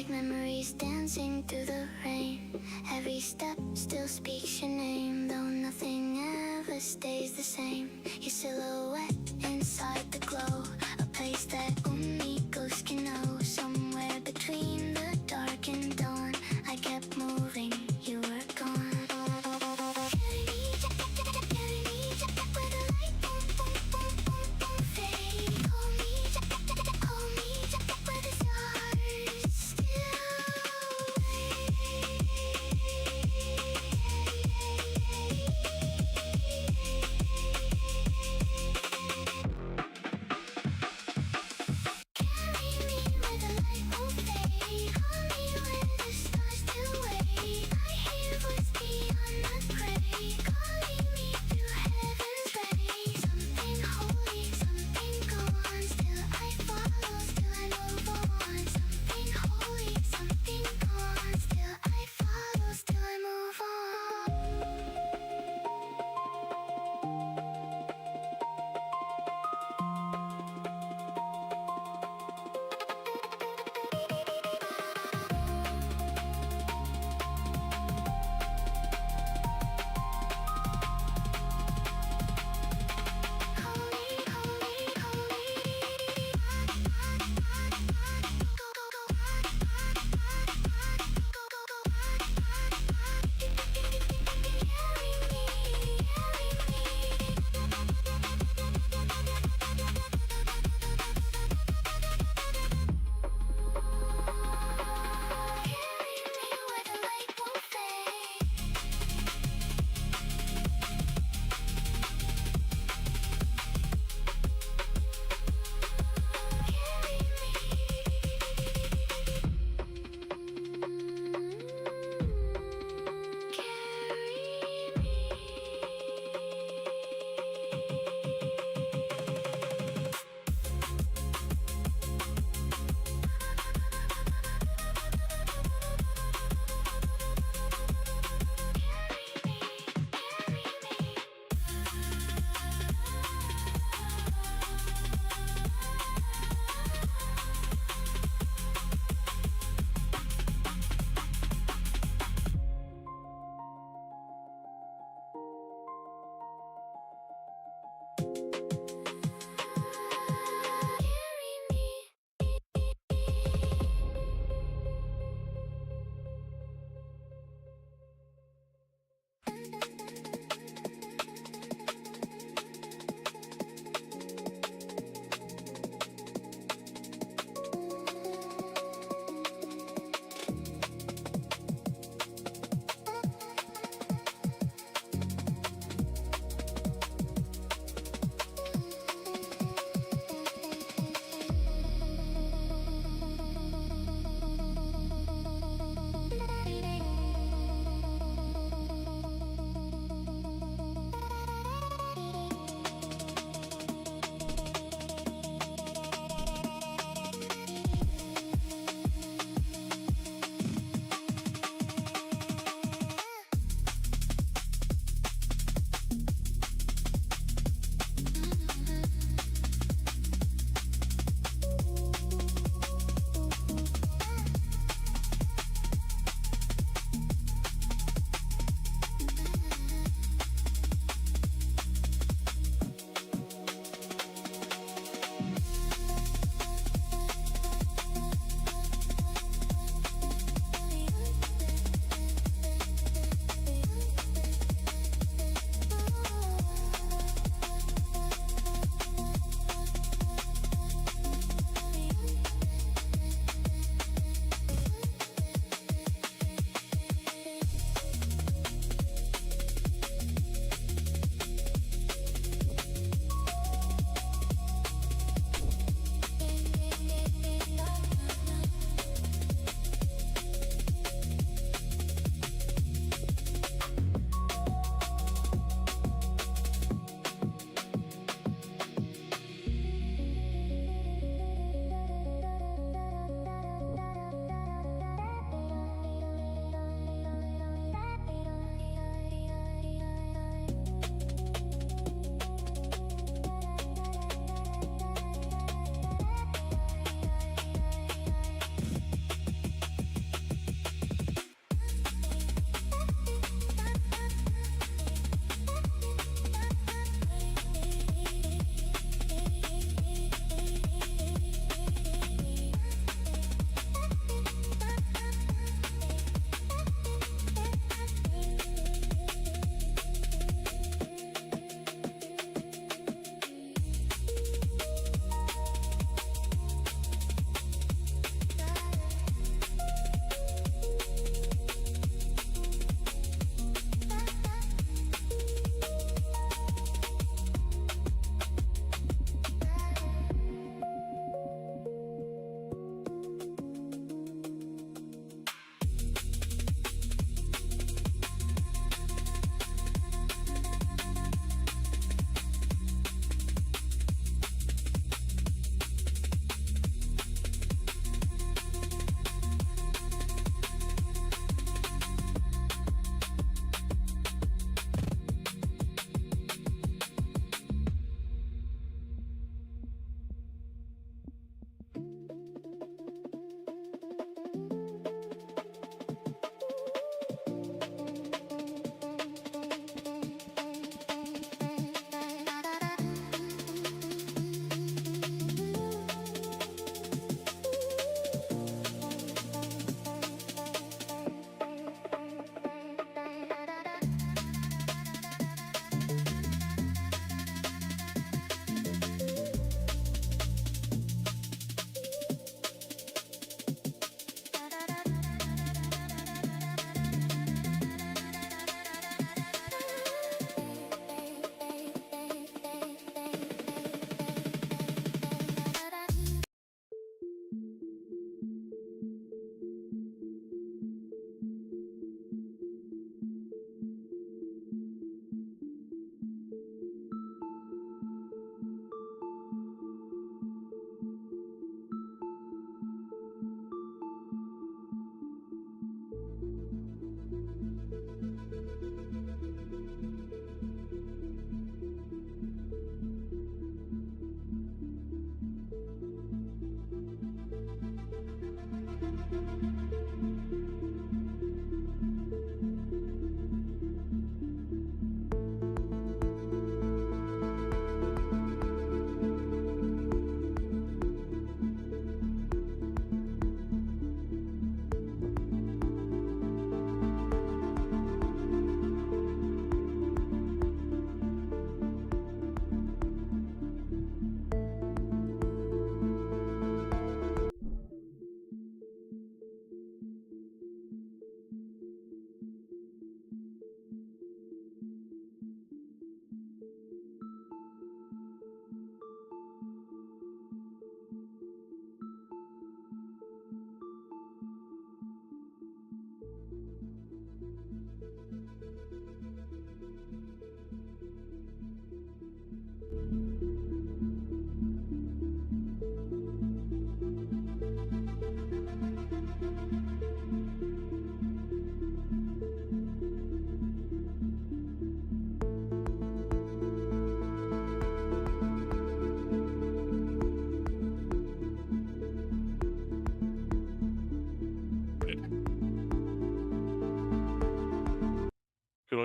like memories dancing through the rain. Every step still speaks your name, though nothing ever stays the same. Your silhouette inside the glow, a place that only ghosts can know. Somewhere between the dark and dawn, I kept moving, you were gone.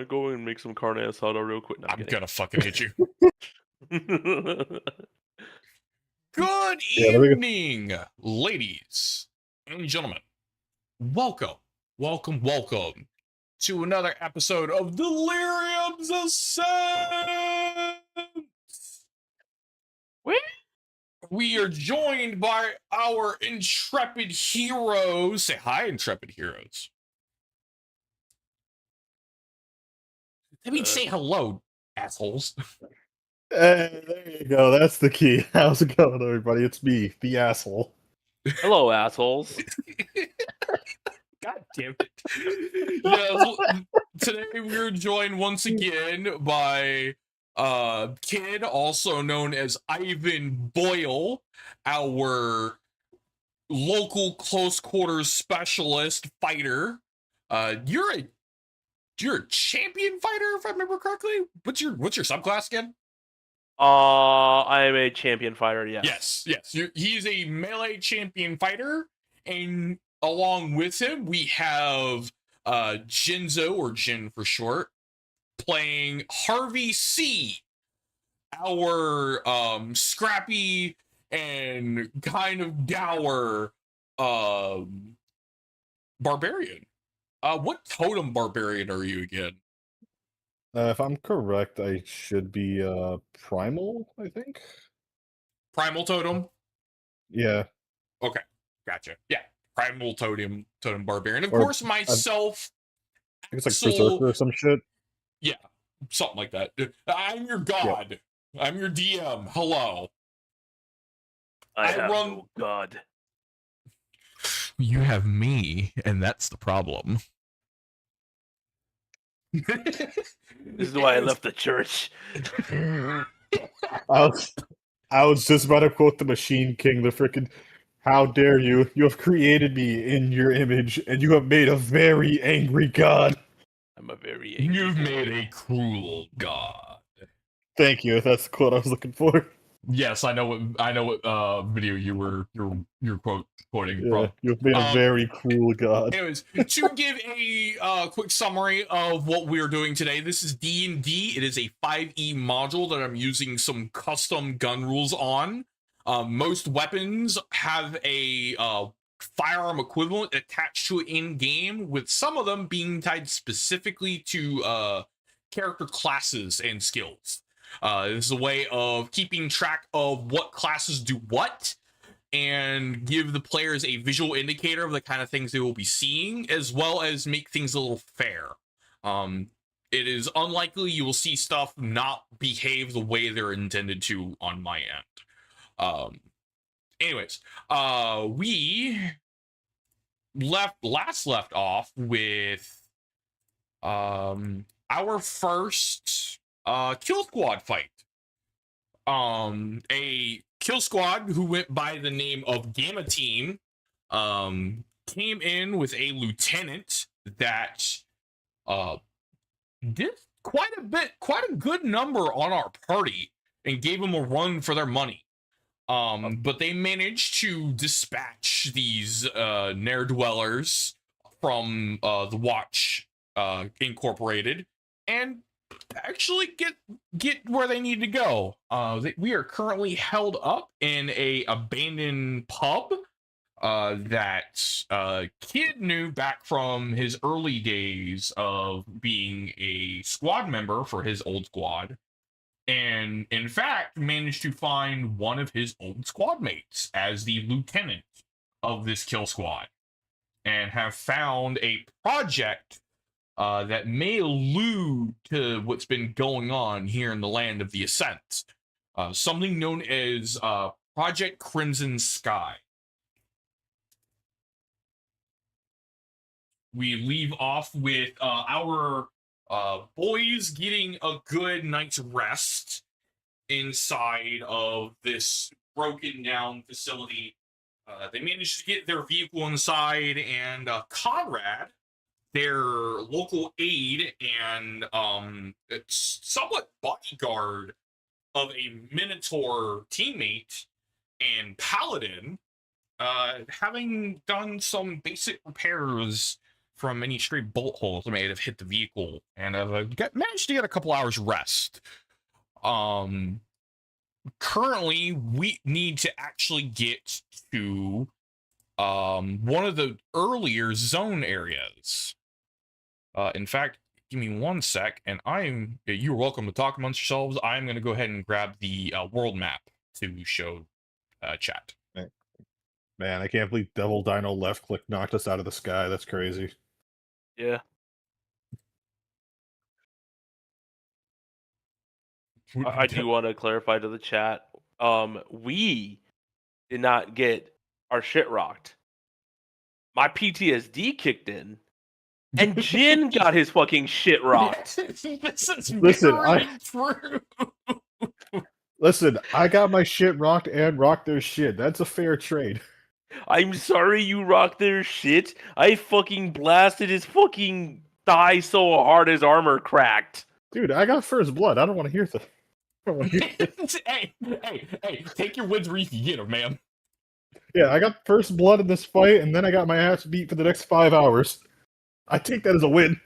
to go and make some carne asada real quick? No, I'm kidding. gonna fucking hit you. Good Yeah, let me go. evening, ladies and gentlemen. Welcome to another episode of Delirium's Ascent. We are joined by our intrepid heroes. Say hi, intrepid heroes. I mean, say hello, assholes. Hey, there you go. That's the key. How's it going, everybody? It's me, the asshole. Hello, assholes. God damn it. Yeah, today we're joined once again by Kid, also known as Ivan Boyle, our local close quarters specialist fighter. You're a champion fighter, if I remember correctly. What's your subclass again? I am a champion fighter, yes. Yes. He's a melee champion fighter, and along with him, we have Jinzo, or Jin for short, playing Harvey C, our scrappy and kind of dour barbarian. What totem barbarian are you again? If I'm correct, I should be primal, I think. Primal totem? Yeah. Okay, gotcha. Yeah, primal totem barbarian. Of Or, course, myself, I think it's like Axel, berserker or some shit. yeah, something like that. I'm your god. Yep. I'm your DM. Hello. I have no god. You have me, and that's the problem. This is why I left the church. I was just about to quote the Machine King, the frickin' "How dare you? You have created me in your image, and you have made a very angry god." I'm a very angry You've boy. made a cruel god. Thank you. That's the quote I was looking for. Yes, I know what video you're quoting from. You've made a very cruel god. Anyways, to give a quick summary of what we're doing today, this is D&D. It is a 5e module that I'm using some custom gun rules on. Most weapons have a firearm equivalent attached to it in-game, with some of them being tied specifically to character classes and skills. This is a way of keeping track of what classes do what, and give the players a visual indicator of the kind of things they will be seeing, as well as make things a little fair. It is unlikely you will see stuff not behave the way they're intended to on my end. Anyways, we left off with our first kill squad fight. A kill squad who went by the name of Gamma Team came in with a lieutenant that did quite a good number on our party and gave them a run for their money. But they managed to dispatch these ne'er-dwellers from the Watch Incorporated and actually get where they need to go. We are currently held up in a abandoned pub that Kid knew back from his early days of being a squad member for his old squad, and in fact managed to find one of his old squad mates as the lieutenant of this kill squad, and have found a project that may allude to what's been going on here in the land of the Ascent. Something known as Project Crimson Sky. We leave off with our boys getting a good night's rest inside of this broken down facility. They managed to get their vehicle inside, and Conrad, their local aide and somewhat bodyguard of a Minotaur teammate and paladin, having done some basic repairs from any stray bolt holes that may have hit the vehicle, and I've managed to get a couple hours rest. Currently, we need to actually get to one of the earlier zone areas. In fact, give me 1 sec, and you're welcome to talk amongst yourselves. I'm going to go ahead and grab the world map to show chat. Man, I can't believe Devil Dino left click knocked us out of the sky. That's crazy. Yeah. I do want to clarify to the chat. We did not get our shit rocked. My PTSD kicked in, and Jin got his fucking shit rocked. This is Listen, very true. Listen, I got my shit rocked and rocked their shit. That's a fair trade. I'm sorry you rocked their shit. I fucking blasted his fucking thigh so hard his armor cracked. Dude, I got first blood. I don't want to hear that. hey, take your wins where you can get them, man. Yeah, I got first blood in this fight, and then I got my ass beat for the next 5 hours. I take that as a win.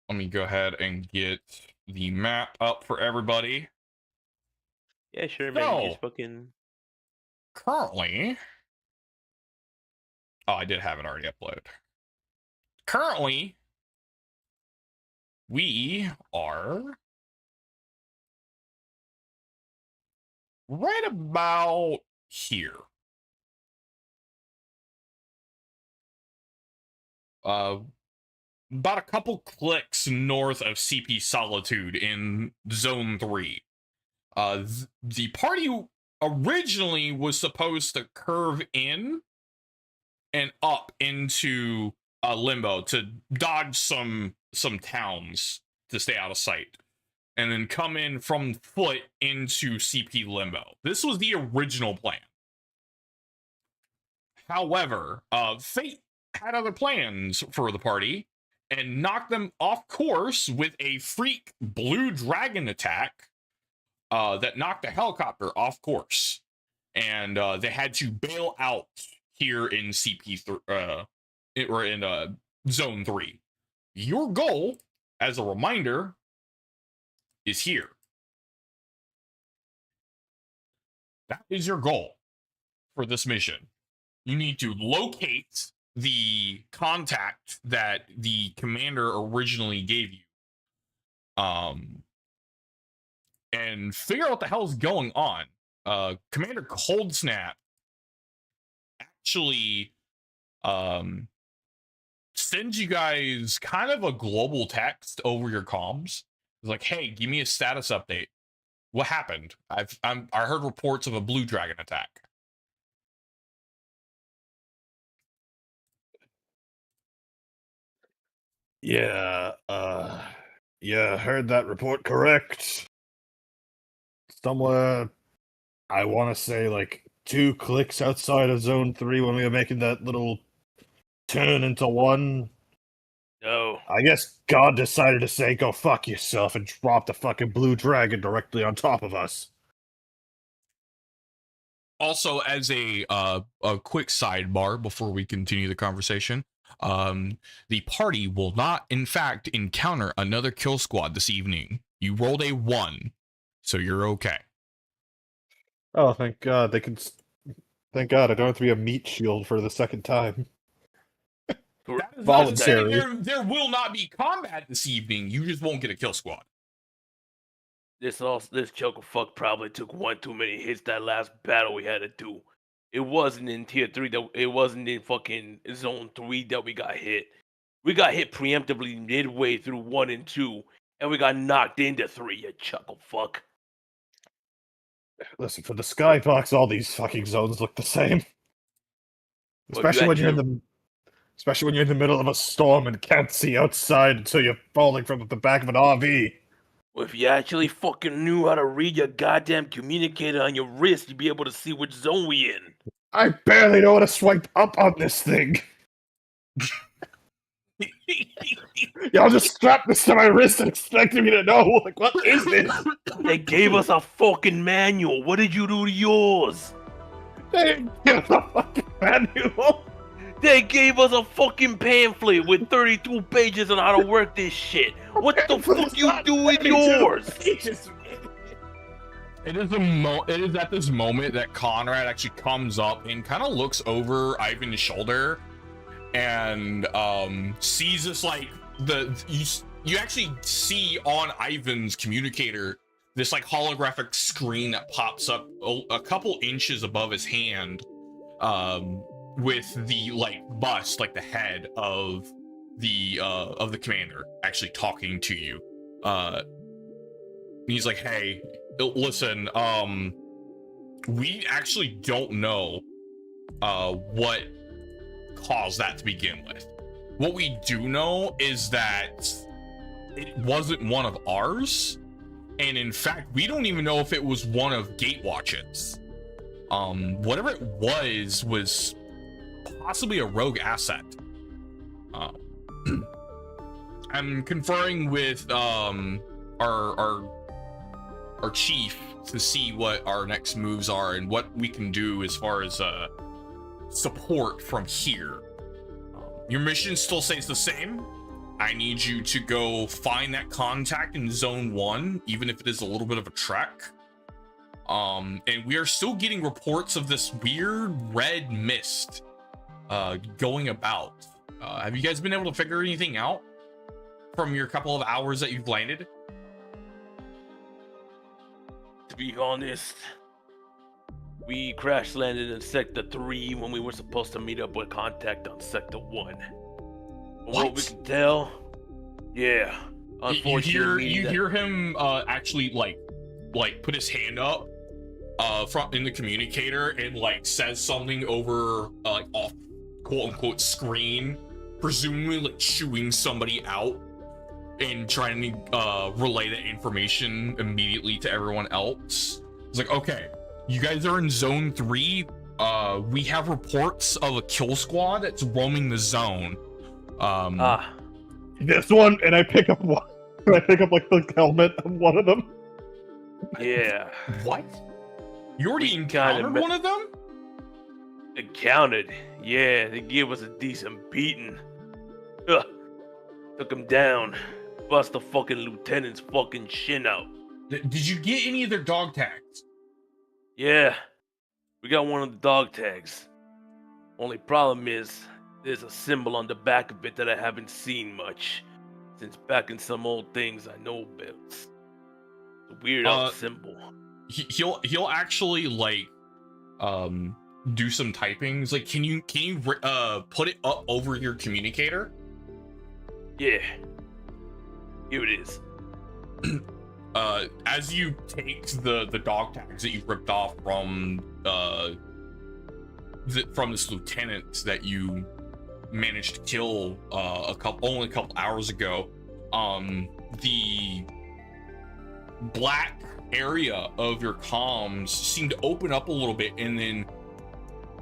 Let me go ahead and get the map up for everybody. Yeah, sure, man. So, Just fucking... Currently... Oh, I did have it already uploaded. Currently, we are right about here. About a couple clicks north of CP Solitude in Zone 3. The party originally was supposed to curve in and up into Limbo to dodge some towns to stay out of sight, and then come in from foot into CP Limbo. This was the original plan. However, fate had other plans for the party and knocked them off course with a freak blue dragon attack that knocked the helicopter off course, and they had to bail out here in Zone 3. Your goal, as a reminder, is here. That is your goal for this mission. You need to locate the contact that the commander originally gave you. And figure out what the hell's going on. Commander Cold Snap actually sends you guys kind of a global text over your comms. It's like, hey, give me a status update. What happened? I heard reports of a blue dragon attack. Yeah, heard that report correct. Somewhere, I want to say like 2 clicks outside of Zone 3 when we were making that little turn into one. No. I guess God decided to say, go fuck yourself, and drop the fucking blue dragon directly on top of us. Also, as a quick sidebar before we continue the conversation, the party will not, in fact, encounter another kill squad this evening. You rolled a 1, so you're okay. Oh, thank God. Thank God I don't have to be a meat shield for the second time. That is Voluntary. there will not be combat this evening. You just won't get a kill squad. This choke of fuck probably took one too many hits that last battle we had to do. It wasn't in tier 3 it wasn't in fucking zone 3 that we got hit. We got hit preemptively midway through 1 and 2, and we got knocked into 3, you chuckle fuck. Listen, for the skybox, all these fucking zones look the same. Especially when you're in the middle of a storm and can't see outside until you're falling from the back of an RV. Well, if you actually fucking knew how to read your goddamn communicator on your wrist, you'd be able to see which zone we in. I barely know how to swipe up on this thing. Y'all just strapped this to my wrist and expected me to know. Like, what is this? They gave us a fucking manual. What did you do to yours? They didn't give us a fucking manual. They gave us a fucking pamphlet with 32 pages on how to work this shit. What the fuck you do with yours? It is at this moment that Conrad actually comes up and kind of looks over Ivan's shoulder and sees this like you actually see on Ivan's communicator this like holographic screen that pops up a couple inches above his hand, with the like bust, like the head of the commander actually talking to you. He's like, hey, listen, we actually don't know what caused that to begin with. What we do know is that it wasn't one of ours, and in fact, we don't even know if it was one of Gatewatch's. Whatever it was possibly a rogue asset. I'm conferring with our chief to see what our next moves are and what we can do as far as support from here. Your mission still stays the same. I need you to go find that contact in Zone 1, even if it is a little bit of a trek. And we are still getting reports of this weird red mist going about. Have you guys been able to figure anything out from your couple of hours that you've landed? To be honest, we crash landed in Sector 3 when we were supposed to meet up with contact on Sector 1. From what we can tell, yeah. Unfortunately, you hear him actually like put his hand up in the communicator and like says something over like off quote unquote screen, presumably like chewing somebody out and trying to relay that information immediately to everyone else. It's like, okay, you guys are in Zone 3. We have reports of a kill squad that's roaming the zone. This one, and I pick up one. I pick up like the helmet of one of them. Yeah. What? You already encountered one of them? Encountered? Yeah, they gave us a decent beating. Ugh. Took him down. Bust the fucking lieutenant's fucking shin out. Did you get any of their dog tags? Yeah. We got one of the dog tags. Only problem is, there's a symbol on the back of it that I haven't seen much. Since back in some old things I know about. It's a weird old symbol. He'll actually like do some typings. Like, can you put it up over your communicator? Yeah. Here it is. As you take the dog tags that you ripped off from this lieutenant that you managed to kill only a couple hours ago, the black area of your comms seem to open up a little bit and then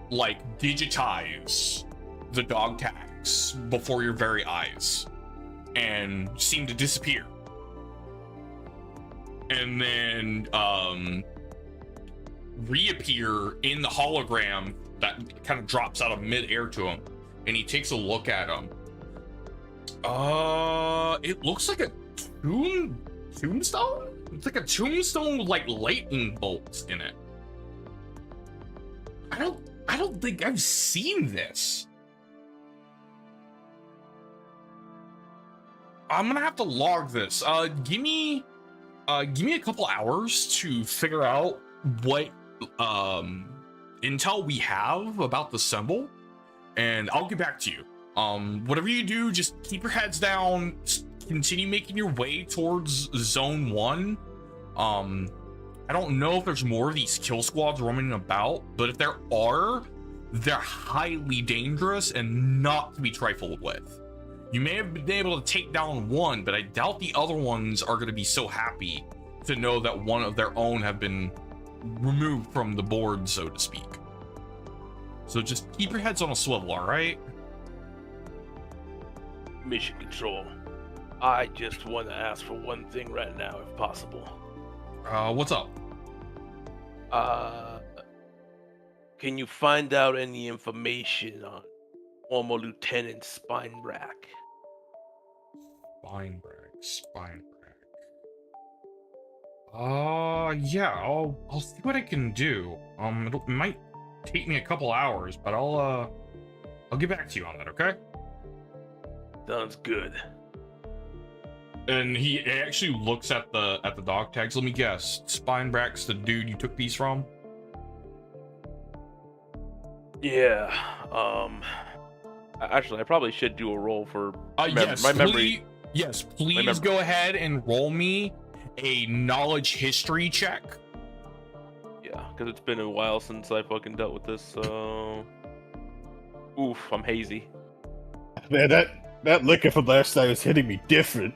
like digitize the dog tags before your very eyes and seem to disappear. And then reappear in the hologram that kind of drops out of midair to him, and he takes a look at him. It looks like a tombstone? It's like a tombstone with like lightning bolts in it. I don't think I've seen this. I'm gonna have to log this. Give me a couple hours to figure out what intel we have about the symbol, and I'll get back to you. Whatever you do, just keep your heads down, continue making your way towards Zone 1. I don't know if there's more of these kill squads roaming about, but if there are, they're highly dangerous and not to be trifled with. You may have been able to take down one, but I doubt the other ones are going to be so happy to know that one of their own have been removed from the board, so to speak. So just keep your heads on a swivel, all right? Mission Control. I just want to ask for one thing right now, if possible. What's up? Can you find out any information on former Lieutenant Spinerack? Spine rack. Yeah, I'll see what I can do. It might take me a couple hours, but I'll get back to you on that, okay? Sounds good. And he actually looks at the dog tags. Let me guess. Spinerack's the dude you took these from? Yeah. Actually, I probably should do a roll for Yes, my memory. Yes, please go ahead and roll me a knowledge history check. Yeah, because it's been a while since I fucking dealt with this. So, oof, I'm hazy. Man, that liquor from last night is hitting me different.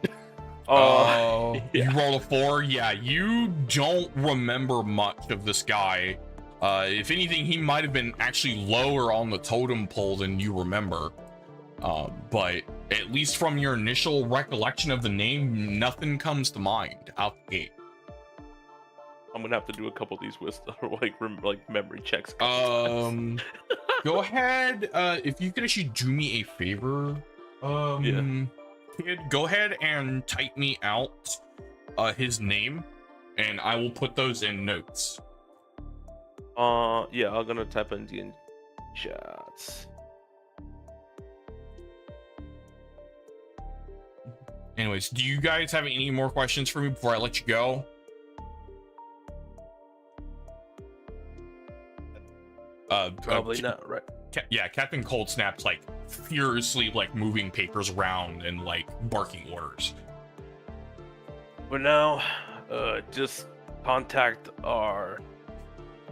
Oh, yeah. You rolled a 4. Yeah, you don't remember much of this guy. If anything, he might have been actually lower on the totem pole than you remember. But at least from your initial recollection of the name, nothing comes to mind out the gate. I'm gonna have to do a couple of these with like memory checks. Go ahead. If you could actually do me a favor, kid, go ahead and type me out his name, and I will put those in notes. Yeah, I'm gonna type in the chats. Anyways, do you guys have any more questions for me before I let you go? Probably not, right? Yeah, Captain Cold Snap's like furiously like moving papers around and like barking orders. For now, just contact our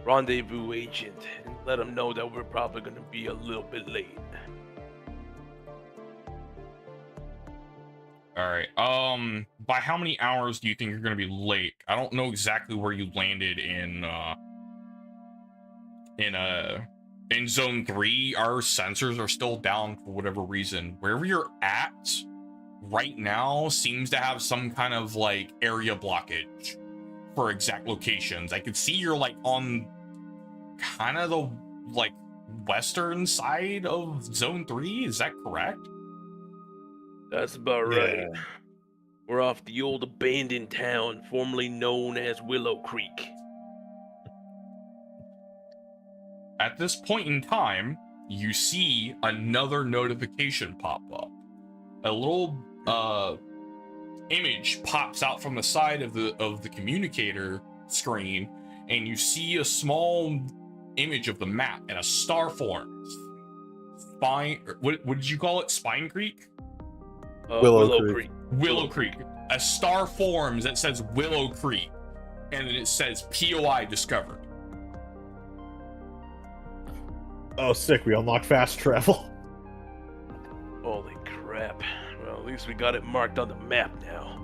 rendezvous agent and let him know that we're probably gonna be a little bit late. All right. By how many hours do you think you're gonna be late? I don't know exactly where you landed in zone 3. Our sensors are still down for whatever reason. Wherever you're at right now seems to have some kind of like area blockage for exact locations. I could see you're like on kind of the like western side of zone 3. Is that correct? That's about right. We're off the old abandoned town formerly known as Willow Creek. At this point in time, you see another notification pop up. A little image pops out from the side of the communicator screen, and you see a small image of the map, and a star forms. What did you call it? Spine Creek? Willow Creek. Willow Creek. A star forms that says Willow Creek, and then it says POI discovered. Oh, sick. We unlocked fast travel. Holy crap. Well, at least we got it marked on the map now.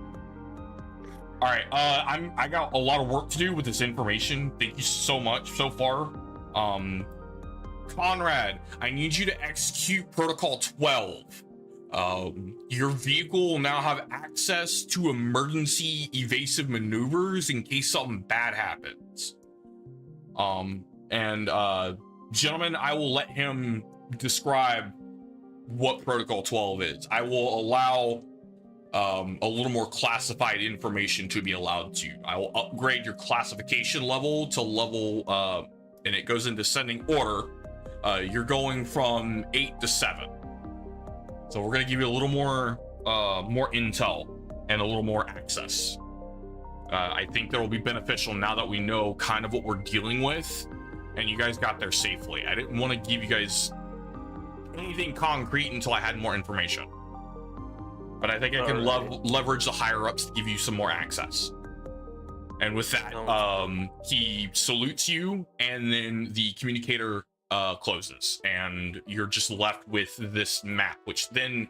All right, I got a lot of work to do with this information. Thank you so much so far. Conrad, I need you to execute Protocol 12. Your vehicle will now have access to emergency evasive maneuvers in case something bad happens. Gentlemen, I will let him describe what Protocol 12 is. I will allow a little more classified information to be allowed to. I will upgrade your classification level to level, and it goes in descending order. You're going from 8 to 7. So we're gonna give you a little more intel and a little more access. I think that will be beneficial now that we know kind of what we're dealing with, and you guys got there safely. I didn't want to give you guys anything concrete until I had more information. But I think I can leverage the higher ups to give you some more access. And with that, he salutes you, and then the communicator closes, and you're just left with this map, which then,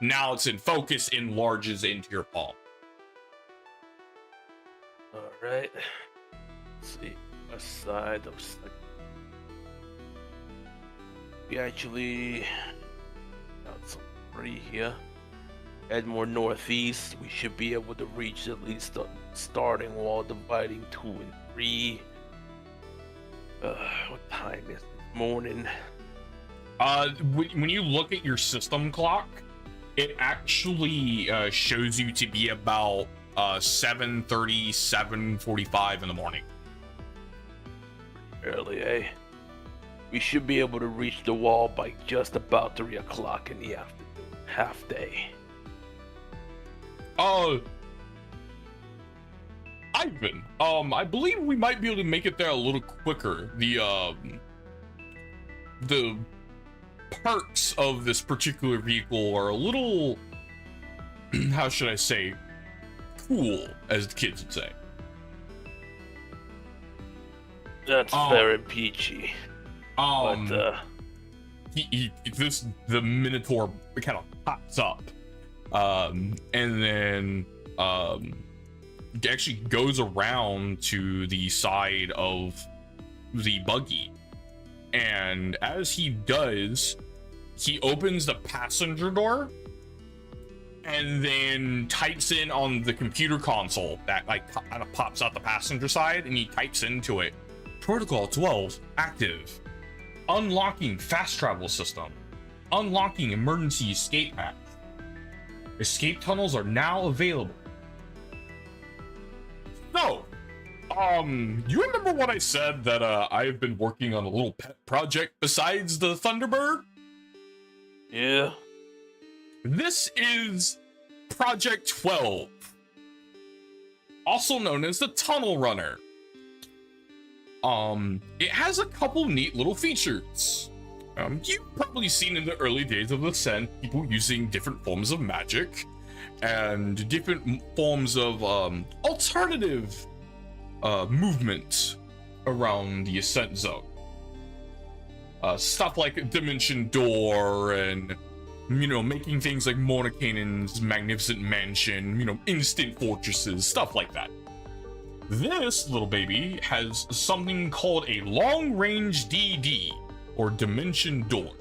now it's in focus, enlarges into your palm. All right. Let's see. West side of. We actually got some 3 here. Head more northeast. We should be able to reach at least the starting wall, dividing 2 and 3. What time is it? Morning. When you look at your system clock, it actually shows you to be about 7:30, 7:45 in the morning. Early, eh? We should be able to reach the wall by just about 3 o'clock in the afternoon. Half day. Ivan, I believe we might be able to make it there a little quicker. The parts of this particular vehicle are a little, how should I say, cool, as the kids would say. That's very peachy. The Minotaur kind of pops up, and then actually goes around to the side of the buggy, and as he does, he opens the passenger door and then types in on the computer console that like kind of pops out the passenger side, and he types into it, Protocol 12 active, unlocking fast travel system, unlocking emergency escape hatch, escape tunnels are now available. So, you remember what I said that I've been working on a little pet project besides the Thunderbird? Yeah. This is Project 12, also known as the Tunnel Runner. It has a couple neat little features. You've probably seen in the early days of Ascent people using different forms of magic and different forms of alternative movement around the Ascent zone. Stuff like Dimension Door and, you know, making things like Mordenkainen's Magnificent Mansion, instant fortresses, stuff like that. This little baby has something called a long-range DD, or Dimension Door.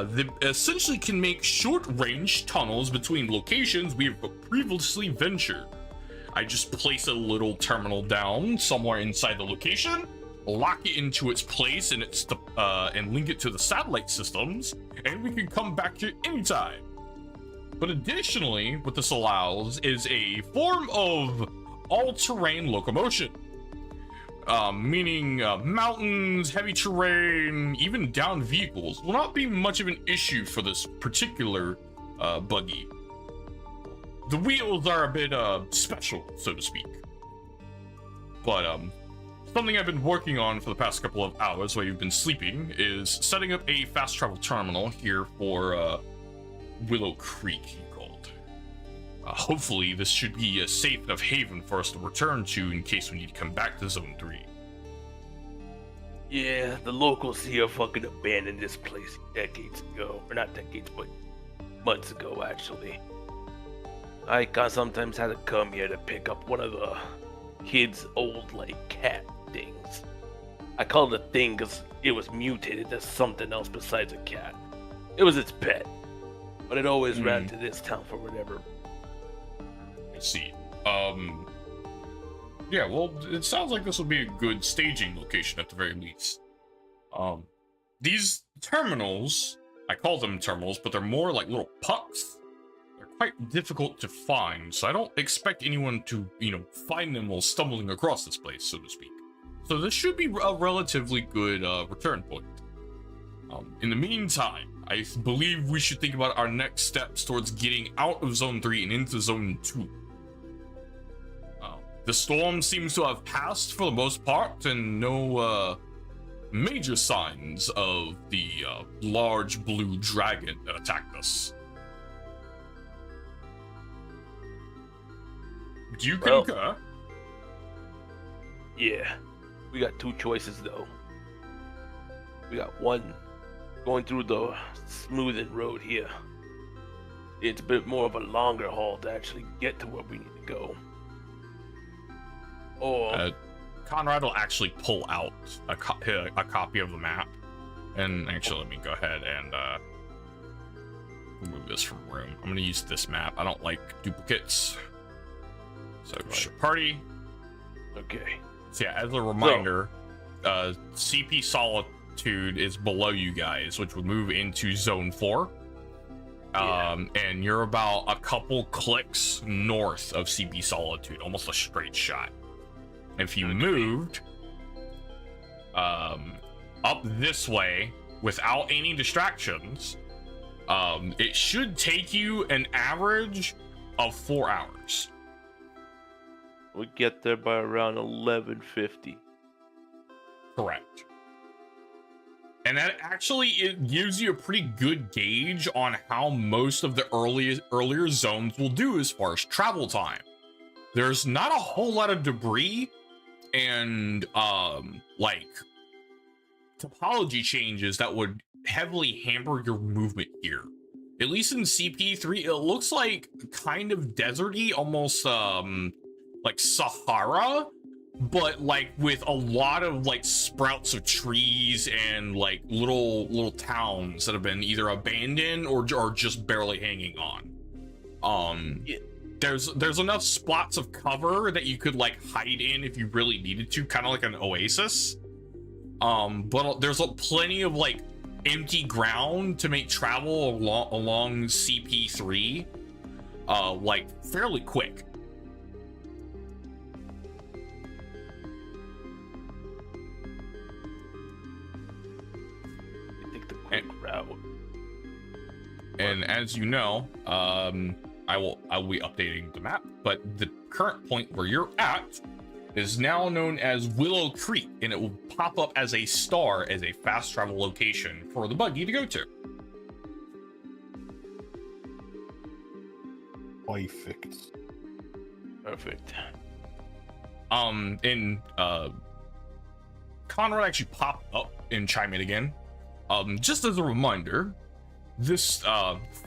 They essentially can make short-range tunnels between locations we have previously ventured. I just place a little terminal down somewhere inside the location, lock it into its place and link it to the satellite systems, and we can come back to it anytime. But additionally, what this allows is a form of all-terrain locomotion, meaning mountains, heavy terrain, even downed vehicles will not be much of an issue for this particular buggy. The wheels are a bit special, so to speak. But something I've been working on for the past couple of hours while you've been sleeping is setting up a fast travel terminal here for Willow Creek, he called. Hopefully this should be a safe enough haven for us to return to in case we need to come back to Zone 3. Yeah, the locals here fucking abandoned this place decades ago. Or not decades, but months ago, actually. I sometimes had to come here to pick up one of the kids' old, cat things. I called it a thing because it was mutated as something else besides a cat. It was its pet. But it always ran to this town for whatever. I see. Yeah, well, it sounds like this will be a good staging location at the very least. These terminals, I call them terminals, but they're more like little pucks. They're quite difficult to find, so I don't expect anyone to, find them while stumbling across this place, so to speak. So this should be a relatively good return point. In the meantime, I believe we should think about our next steps towards getting out of Zone 3 and into Zone 2. The storm seems to have passed for the most part, and no major signs of the large blue dragon that attacked us. Do you concur? Yeah. We got two choices, though. We got one, going through the smoothened road here. It's a bit more of a longer haul to actually get to where we need to go. Or Conrad will actually pull out a copy of the map. And actually, let me go ahead and remove this from room. I'm going to use this map. I don't like duplicates. So, show party. Okay. So yeah, as a reminder, CP saw Solitude is below you guys, which would move into Zone 4. And you're about a couple clicks north of CP Solitude, almost a straight shot. If you moved up this way without any distractions, it should take you an average of 4 hours. We get there by around 11:50. Correct. And that actually, it gives you a pretty good gauge on how most of the earlier zones will do as far as travel time. There's not a whole lot of debris and like topology changes that would heavily hamper your movement here. At least in CP3, it looks like kind of deserty, almost like Sahara, but like with a lot of like sprouts of trees and like little towns that have been either abandoned or just barely hanging on. There's enough spots of cover that you could like hide in if you really needed to, kind of like an oasis. But there's plenty of like empty ground to make travel along CP3 like fairly quick. And as you know, I will be updating the map, but the current point where you're at is now known as Willow Creek, and it will pop up as a star as a fast travel location for the buggy to go to. Perfect. And Conrad actually popped up and chime in again. Just as a reminder, this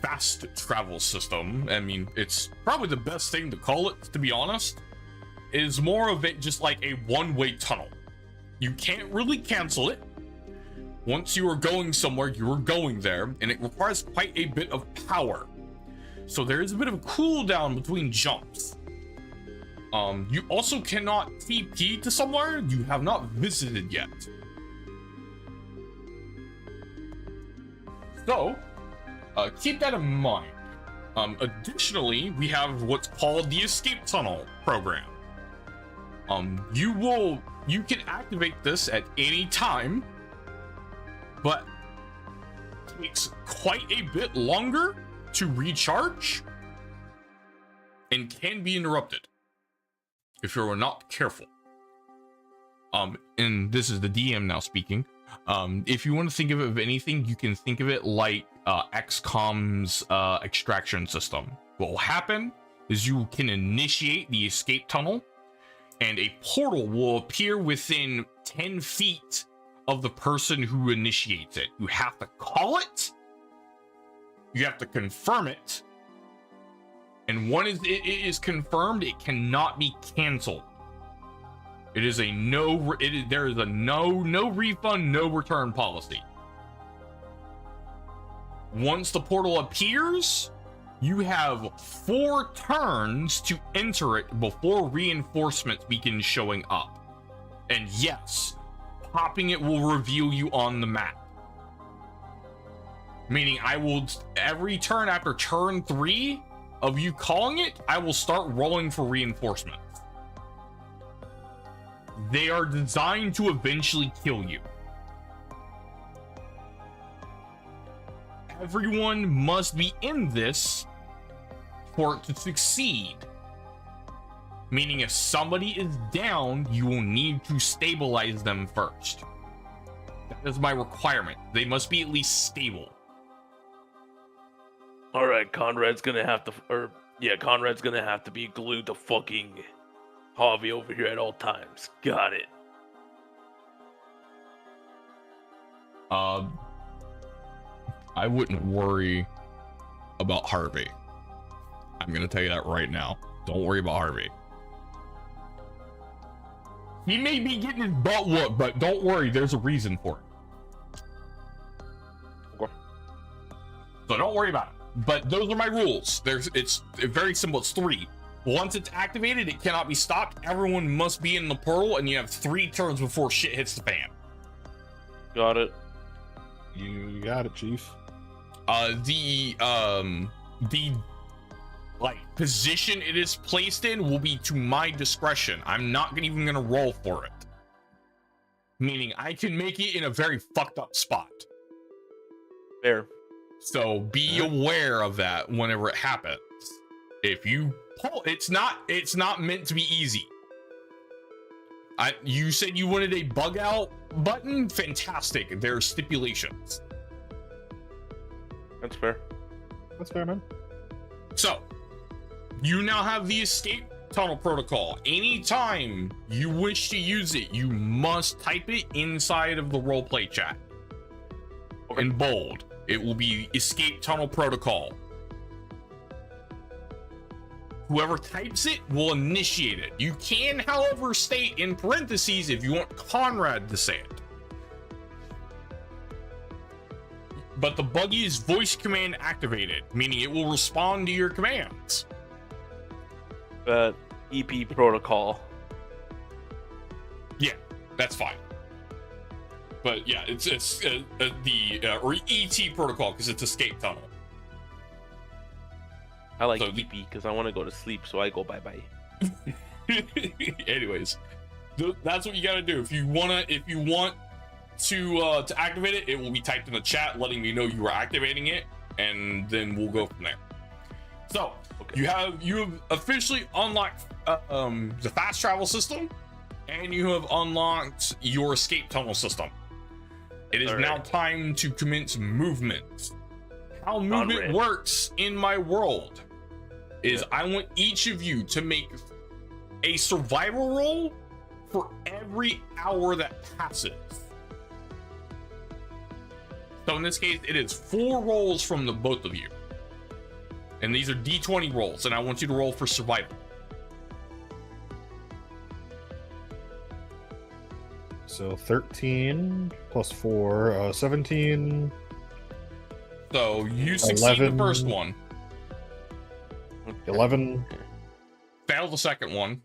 fast travel system, I mean, it's probably the best thing to call it, to be honest, is more of it just like a one-way tunnel. You can't really cancel it. Once you are going somewhere, you are going there, and it requires quite a bit of power. So there is a bit of a cooldown between jumps. You also cannot TP to somewhere you have not visited yet. So, keep that in mind. Additionally, we have what's called the Escape Tunnel program. You can activate this at any time, but it takes quite a bit longer to recharge and can be interrupted if you're not careful. And this is the DM now speaking. If you want to think of anything, you can think of it like XCOM's extraction system. What will happen is you can initiate the escape tunnel, and a portal will appear within 10 feet of the person who initiates it. You have to call it, you have to confirm it, and once it is confirmed, it cannot be canceled. It is a there is a no refund, no return policy. Once the portal appears, you have 4 turns to enter it before reinforcements begin showing up. And yes, popping it will reveal you on the map. Meaning I will, every turn after turn 3 of you calling it, I will start rolling for reinforcements. They are designed to eventually kill you. Everyone must be in this for it to succeed. Meaning if somebody is down, you will need to stabilize them first. That is my requirement. They must be at least stable. Alright, Conrad's gonna have to be glued to fucking Harvey over here at all times. Got it. I wouldn't worry about Harvey. I'm gonna tell you that right now. Don't worry about Harvey. He may be getting his butt whooped, but don't worry, there's a reason for it. Okay. So don't worry about it. But those are my rules. It's very simple. It's 3. Once it's activated, it cannot be stopped. Everyone must be in the portal, and you have 3 turns before shit hits the fan. Got it. You got it, Chief. The like position it is placed in will be to my discretion. I'm not even gonna roll for it. Meaning I can make it in a very fucked up spot. Fair. So be aware of that whenever it happens. If you pull, it's not meant to be easy. You said you wanted a bug out button? Fantastic. There are stipulations. That's fair. That's fair, man. So, you now have the escape tunnel protocol. Anytime you wish to use it, you must type it inside of the roleplay chat. Okay. In bold. It will be escape tunnel protocol. Whoever types it will initiate it. You can, however, state in parentheses if you want Conrad to say it. But the buggy is voice command activated, meaning it will respond to your commands. EP protocol. Yeah, that's fine. But yeah, it's or ET protocol because it's escape tunnel. I like So EP because I want to go to sleep, so I go bye-bye. Anyways, that's what you gotta do. If you want to activate it, it will be typed in the chat, letting me know you are activating it, and then we'll go from there. So Okay. you have officially unlocked the fast travel system, and you have unlocked your escape tunnel system. It is now time to commence movement. How movement works in my world is I want each of you to make a survival roll for every hour that passes. So in this case, it is 4 rolls from the both of you. And these are D20 rolls, and I want you to roll for survival. So 13 plus 4, 17. So you succeed the 11. first one, 11. fail the second one.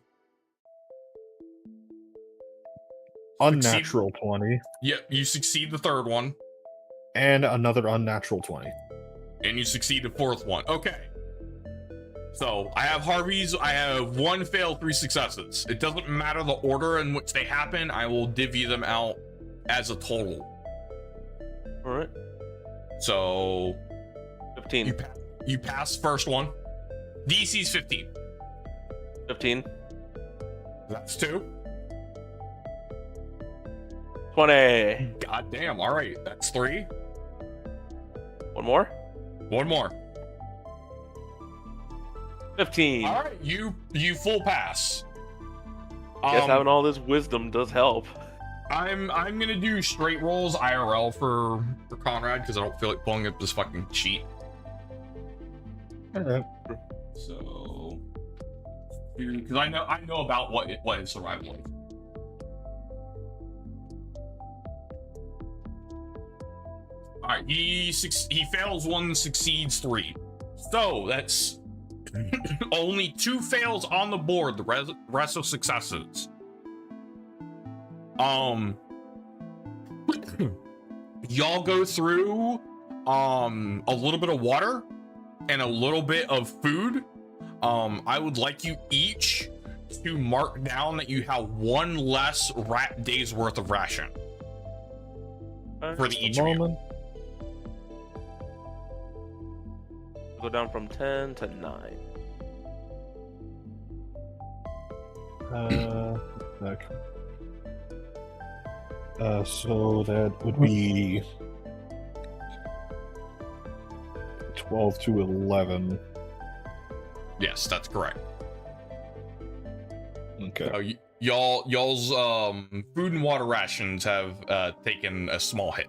Unnatural 20. Yep, you succeed the third one, And another unnatural 20. and you succeed the fourth one. Okay. So I have Harvey's. I have 1 fail, 3 successes. It doesn't matter the order in which they happen. I will divvy them out as a total. All right. So 15. you pass first one. DC's 15. 15. That's 2. 20. God damn. All right. That's 3. One more. 1 more. 15. All right. You full pass. Guess having all this wisdom does help. I'm gonna do straight rolls IRL for Conrad because I don't feel like pulling up this fucking sheet. Alright. So, because I know about what his survival is. All right, he fails 1, succeeds 3. So that's only 2 fails on the board. The rest are successes. Y'all go through a little bit of water and a little bit of food. I would like you each to mark down that you have 1 less day's worth of ration for the each of you. Go down from 10 to 9. Okay. So that would be 12 to 11. Yes, that's correct. Okay. Y'all's food and water rations have taken a small hit.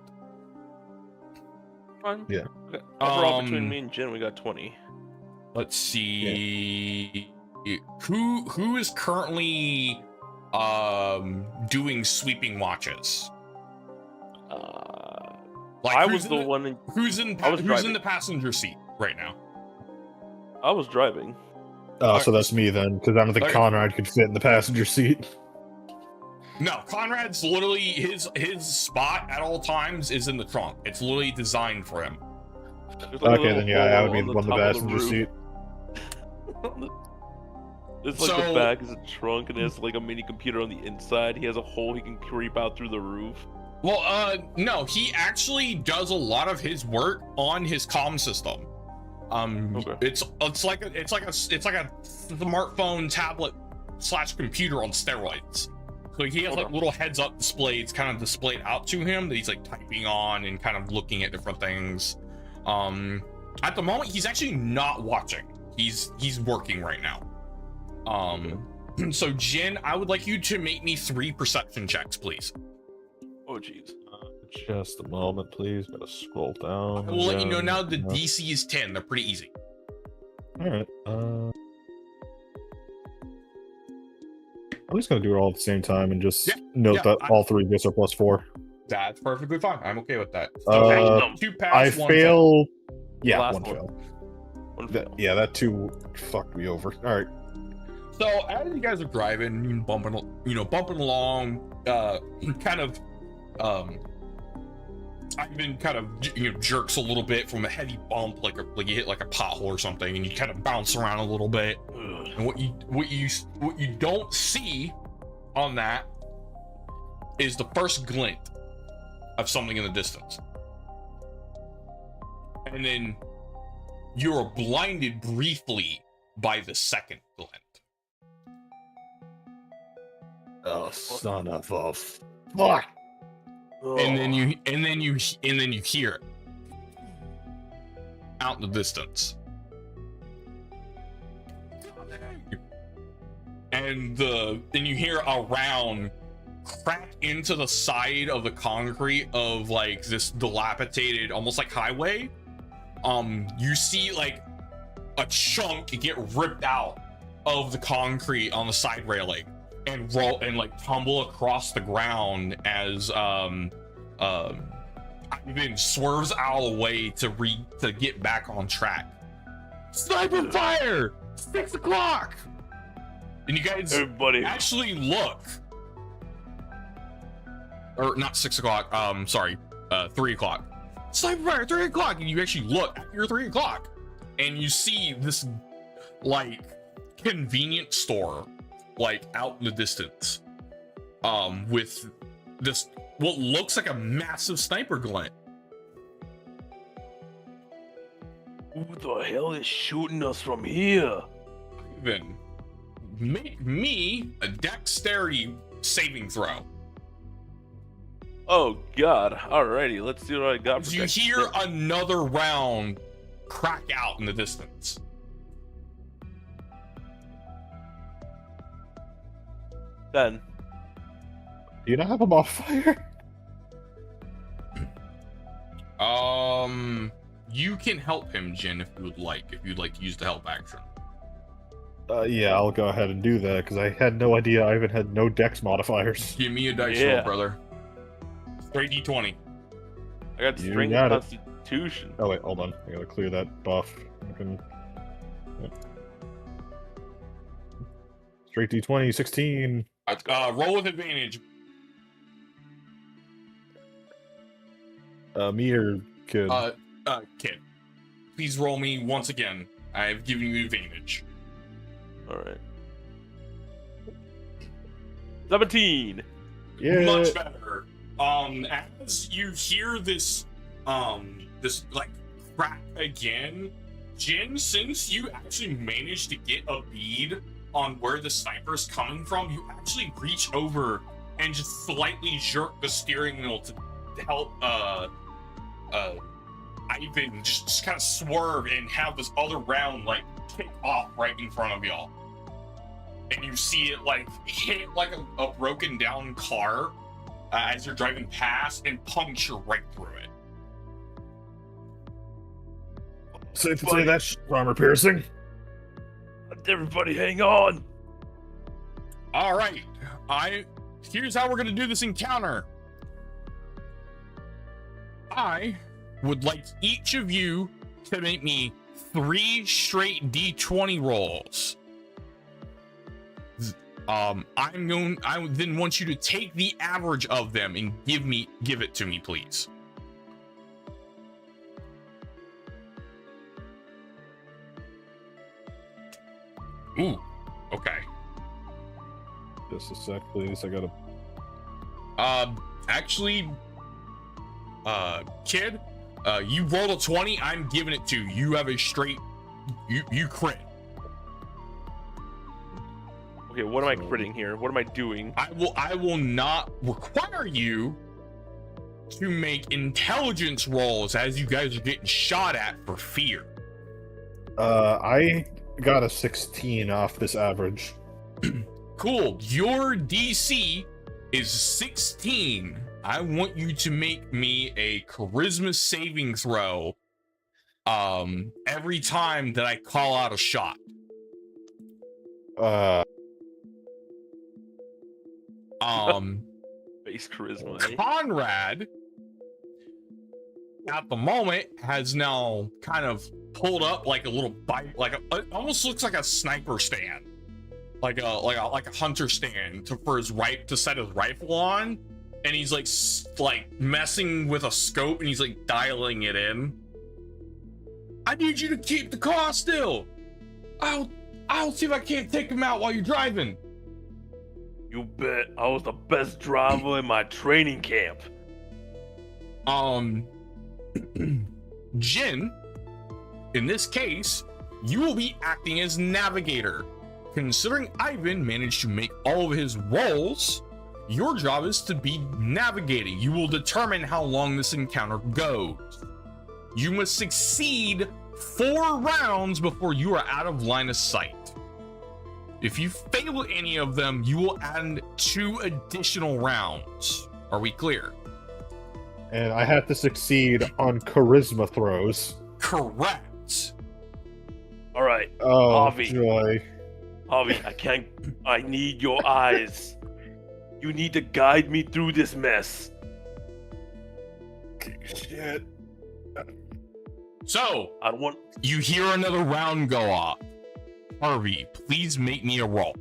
Fine. Yeah. Okay. Overall, between me and Jen, we got 20. Let's see. Who is currently doing sweeping watches? Like I was the one. Who's in the passenger seat right now? I was driving. Oh, so that's me then, because I don't think Okay. Conrad could fit in the passenger seat. No, Conrad's literally his spot at all times is in the trunk. It's literally designed for him. There's like a Okay, little then yeah, I hole would be on one of the top passenger roof. seat. It's like So- the back is a trunk and there's like a mini computer on the inside. He has a hole he can creep out through the roof. Well, no, he actually does a lot of his work on his comm system. Okay. It's like a smartphone tablet / computer on steroids. So he has like Okay. little heads up displays kind of displayed out to him that he's like typing on and kind of looking at different things. At the moment he's actually not watching. He's working right now. So Jin, I would like you to make me 3 perception checks, please. Oh jeez. Just a moment, please. Gotta scroll down. I will let you know down, now the down. DC is 10. They're pretty easy. All right. I'm just gonna do it all at the same time and just note that all 3 of us are +4. That's perfectly fine. I'm okay with that. Uh, 2 pass, I 1 fail. Yeah, Last 1 one. fail. One That, fail. Oh. that 2 fucked me over. All right. So as you guys are driving, bumping along, kind of, Ivan kind of jerks a little bit from a heavy bump, like you hit like a pothole or something, and you kind of bounce around a little bit. Ugh. And what you don't see on that is the first glint of something in the distance, and then you're blinded briefly by the second glint. Oh, son of a fuck! And then Oh. you hear it out in the distance. And then you hear a round crack into the side of the concrete of like this dilapidated, almost like highway. You see like a chunk get ripped out of the concrete on the side railing and roll and like tumble across the ground as Ivan swerves out of the way to get back on track. Sniper fire! 6 o'clock! And you guys Everybody. actually look. Or not 6 o'clock, sorry, 3 o'clock. Sniper fire, 3 o'clock! And you actually look at your 3 o'clock. And you see this, like, convenience store, like, out in the distance. With this, what looks like a massive sniper glint. Who the hell is shooting us from here? Ivan, make me a dexterity saving throw. Oh god. Alrighty, let's see what I got. for You next hear thing. another round crack out in the distance. Then Do you not have them off fire? You can help him, Jin, if you would like. If you'd like to use the help action. Yeah, I'll go ahead and do that because I had no idea I even had no dex modifiers. Give me a dice Yeah. roll, brother. Straight D20. I got You strength got and it. constitution. Oh wait, hold on. I gotta clear that buff. Straight D20, 16. Roll with advantage. Me or kid? Kid. Please roll me once again. I have given you advantage. Alright. 17. yeah. Much better. As you hear this like crack again, Jin, since you actually managed to get a bead on where the sniper's coming from, you actually reach over and just slightly jerk the steering wheel to help Ivan just kind of swerve and have this other round like kick off right in front of y'all. And you see it like hit like a broken down car as you're driving past and puncture right through it. Safe to say that's armor piercing. Everybody hang on. All right, here's how we're gonna do this encounter. I would like each of you to make me 3 straight D20 rolls. I then want you to take the average of them and give it to me, please. Ooh, okay. Just a sec, please. I gotta. Actually, kid, you rolled a 20. I'm giving it to you. You have a straight, you crit. Okay, what am I critting here? What am I doing? I will not require you to make intelligence rolls as you guys are getting shot at for fear. I got a 16 off this average. Cool. Your DC is 16. I want you to make me a charisma saving throw every time that I call out a shot. Base charisma, eh? Conrad at the moment has now kind of pulled up like a little bike, it almost looks like a sniper stand, like a hunter stand to set his rifle on, and he's like messing with a scope, and he's like dialing it in. I need you to keep the car still. I'll see if I can't take him out while you're driving. You bet. I was the best driver in my training camp. Jin, in this case, you will be acting as navigator. Considering Ivan managed to make all of his rolls, your job is to be navigating. You will determine how long this encounter goes. You must succeed 4 rounds before you are out of line of sight. If you fail any of them, you will add 2 additional rounds. Are we clear? And I have to succeed on charisma throws. Correct. All right. Oh, Javi. joy. Javi, I need your eyes. You need to guide me through this mess. Shit. So, I don't want. you hear another round go off. Harvey, please make me a roll.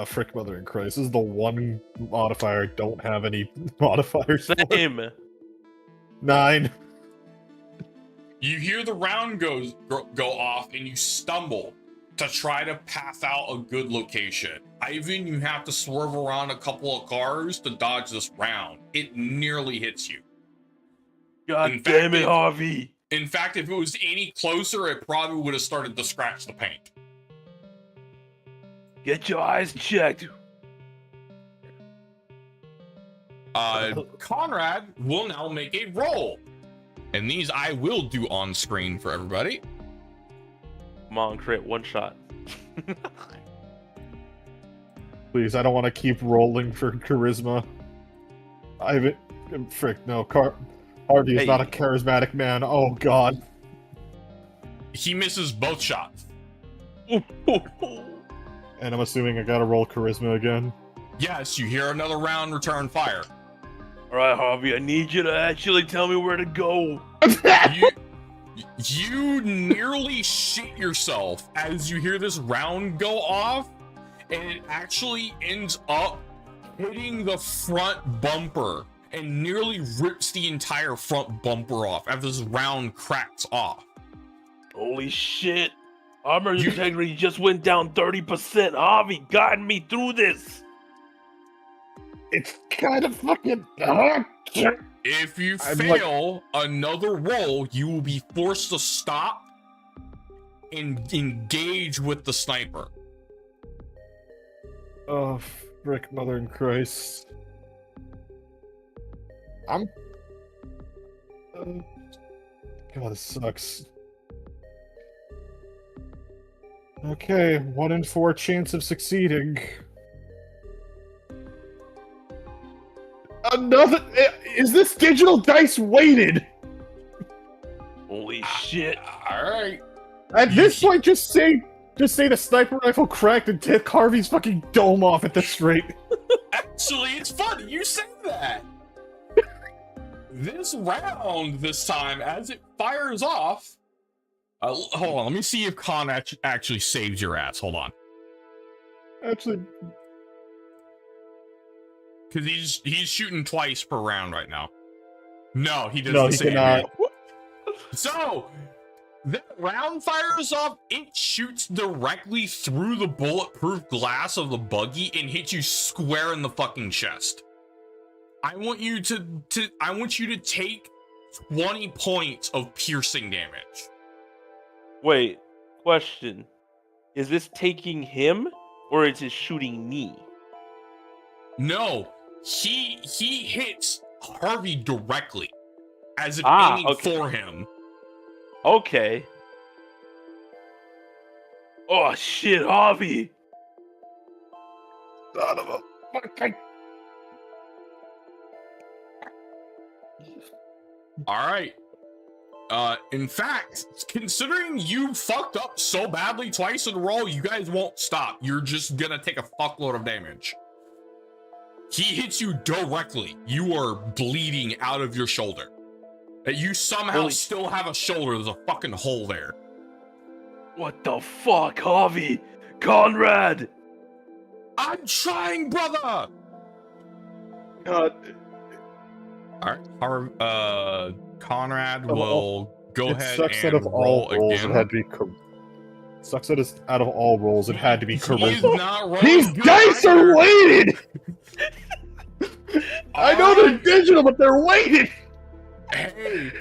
Frick, mother in Christ. This is the one modifier I don't have any modifiers for. Same. 9. You hear the round go off, and you stumble to try to pass out a good location. Ivan, you have to swerve around a couple of cars to dodge this round. It nearly hits you. God damn it, Harvey. In fact, if it was any closer, it probably would have started to scratch the paint. Get your eyes checked. Conrad will now make a roll. And these I will do on screen for everybody. Come on, crit, one shot. Please, I don't want to keep rolling for charisma. Frick, no. Harvey is not a charismatic man. Oh, God. He misses both shots. And I'm assuming I gotta roll charisma again. Yes, you hear another round return fire. All right, Harvey, I need you to actually tell me where to go. You nearly shit yourself as you hear this round go off, and it actually ends up hitting the front bumper and nearly rips the entire front bumper off as this round cracks off. Holy shit. Armor integrity just went down 30%. Harvey guiding me through this. It's kind of fucking... If you fail another roll, you will be forced to stop and engage with the sniper. Oh, frick, mother in Christ. God, this sucks. Okay, 1 in 4 chance of succeeding. Another... Is this digital dice weighted? Holy shit. Alright. At this point, just say the sniper rifle cracked and take Harvey's fucking dome off at this rate. Actually, it's funny you say that. This round, this time, as it fires off... hold on, let me see if Con actually saves your ass. Hold on. Actually, Because he's shooting twice per round right now. No, he doesn't no, he say cannot. it. So, the round fires off, it shoots directly through the bulletproof glass of the buggy and hits you square in the fucking chest. I want you to take 20 points of piercing damage. Wait, question. Is this taking him, or is it shooting me? No, he hits Harvey directly, as if Ah, aiming okay. for him. Okay. Oh shit, Harvey! Son of a fucking. All right. In fact, considering you fucked up so badly twice in a row, you guys won't stop. You're just gonna take a fuckload of damage. He hits you directly. You are bleeding out of your shoulder. You somehow Holy- still have a shoulder. There's a fucking hole there. What the fuck, Harvey? Conrad! I'm trying, brother. God. All right. Conrad will go It ahead sucks and out of all roll rolls. again. It had to be. Sucks that it's out of all rolls. It had to be He's charisma. not rolling These good dice either. are weighted. I know they're digital, but they're weighted. Hey,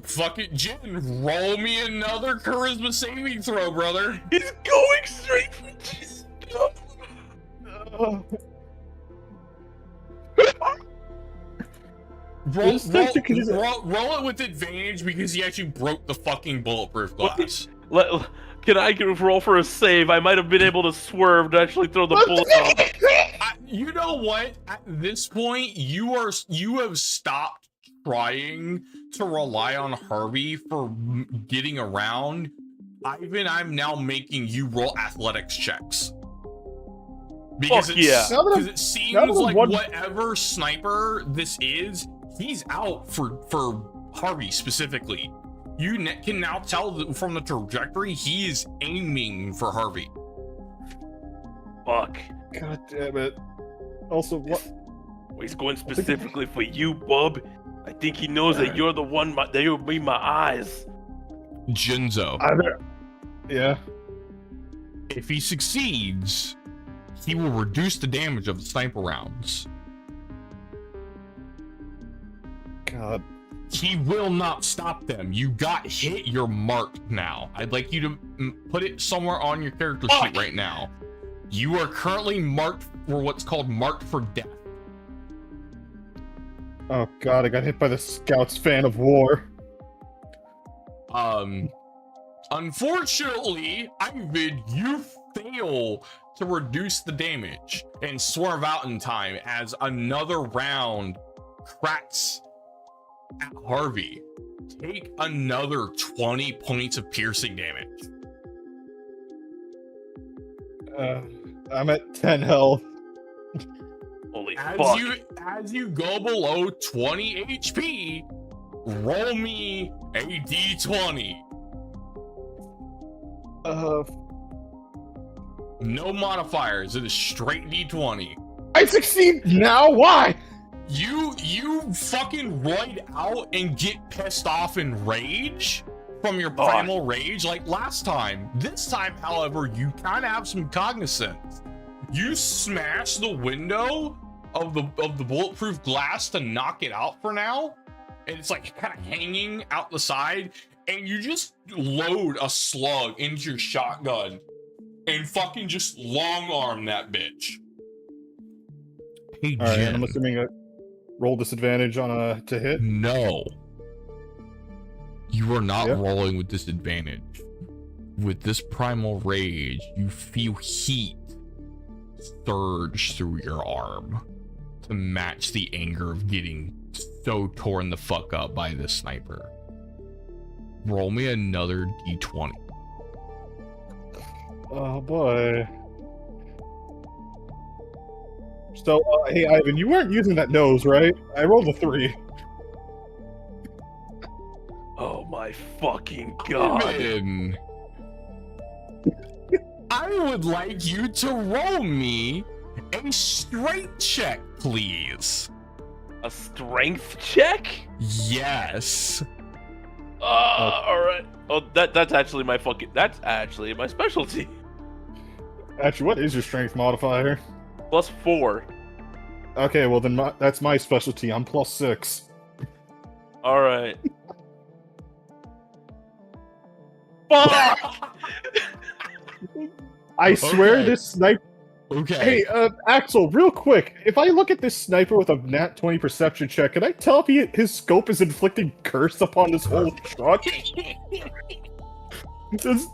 fuck it, Jin. Roll me another charisma saving throw, brother. He's going straight for Jesus. Roll It's technically- it with advantage because he actually broke the fucking bulletproof glass. Can I roll for a save? I might have been able to swerve to actually throw the bullet off. You know what? At this point, you have stopped trying to rely on Harvey for getting around. Ivan, I'm now making you roll athletics checks. Because Fuck yeah. Because it seems like one- whatever sniper this is, he's out for Harvey specifically. You can now tell that from the trajectory, he is aiming for Harvey. Fuck. God damn it. Also, what? He's going specifically for you, bub. I think he knows that you're the one that you'll be my eyes. Jinzo. Yeah. If he succeeds, he will reduce the damage of the sniper rounds. God. He will not stop them. You got hit, you're marked now. I'd like you to put it somewhere on your character sheet right now. You are currently marked for what's called marked for death. Oh God, I got hit by the Scouts fan of war. Unfortunately, Ivan, you fail to reduce the damage and swerve out in time as another round cracks at Harvey. Take another 20 points of piercing damage. I'm at 10 health. Holy fuck. As you go below 20 HP, roll me a d20. No modifiers. It is straight d20. I succeed now. Why? You fucking roid out and get pissed off and rage from your primal rage like last time. This time, however, you kind of have some cognizance. You smash the window of the bulletproof glass to knock it out for now, and it's like kind of hanging out the side, and you just load a slug into your shotgun and fucking just long arm that bitch. Hey, All right, Jen. I'm assuming a roll disadvantage on a to hit. No. You are not Yeah. rolling with disadvantage. With this primal rage, you feel heat surge through your arm to match the anger of getting so torn the fuck up by this sniper. Roll me another d20. Oh boy. So, hey Ivan, you weren't using that nose, right? I rolled a 3. Oh my fucking god. Ivan, I would like you to roll me a straight check, please. A strength check? Yes. All right. Oh, that's actually my specialty. Actually, what is your strength modifier? +4. Okay, well then that's my specialty. I'm +6. All right. Fuck! I swear Okay. this sniper. Okay. Hey, Axel, real quick. If I look at this sniper with a nat 20 perception check, can I tell if his scope is inflicting curse upon this whole shot? This is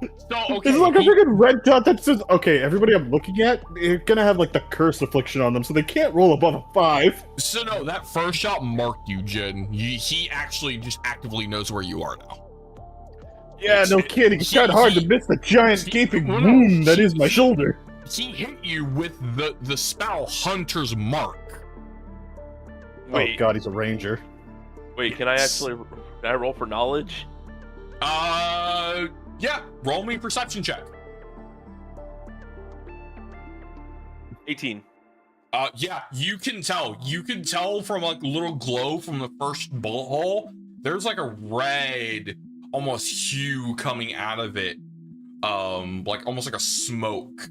like a freaking red dot that says, okay, everybody I'm looking at, they're gonna have like the curse affliction on them, so they can't roll above a 5. So no, that first shot marked you, Jin. He actually just actively knows where you are now. Yeah, no kidding. It's kind of hard to miss the giant gaping wound that is my shoulder. He hit you with the spell Hunter's Mark. Wait, Oh god, he's a ranger. wait. Can I roll for knowledge? Yeah. Roll me perception check. 18. Yeah, you can tell. You can tell from like a little glow from the first bullet hole. There's like a red, almost hue coming out of it. Like almost like a smoke.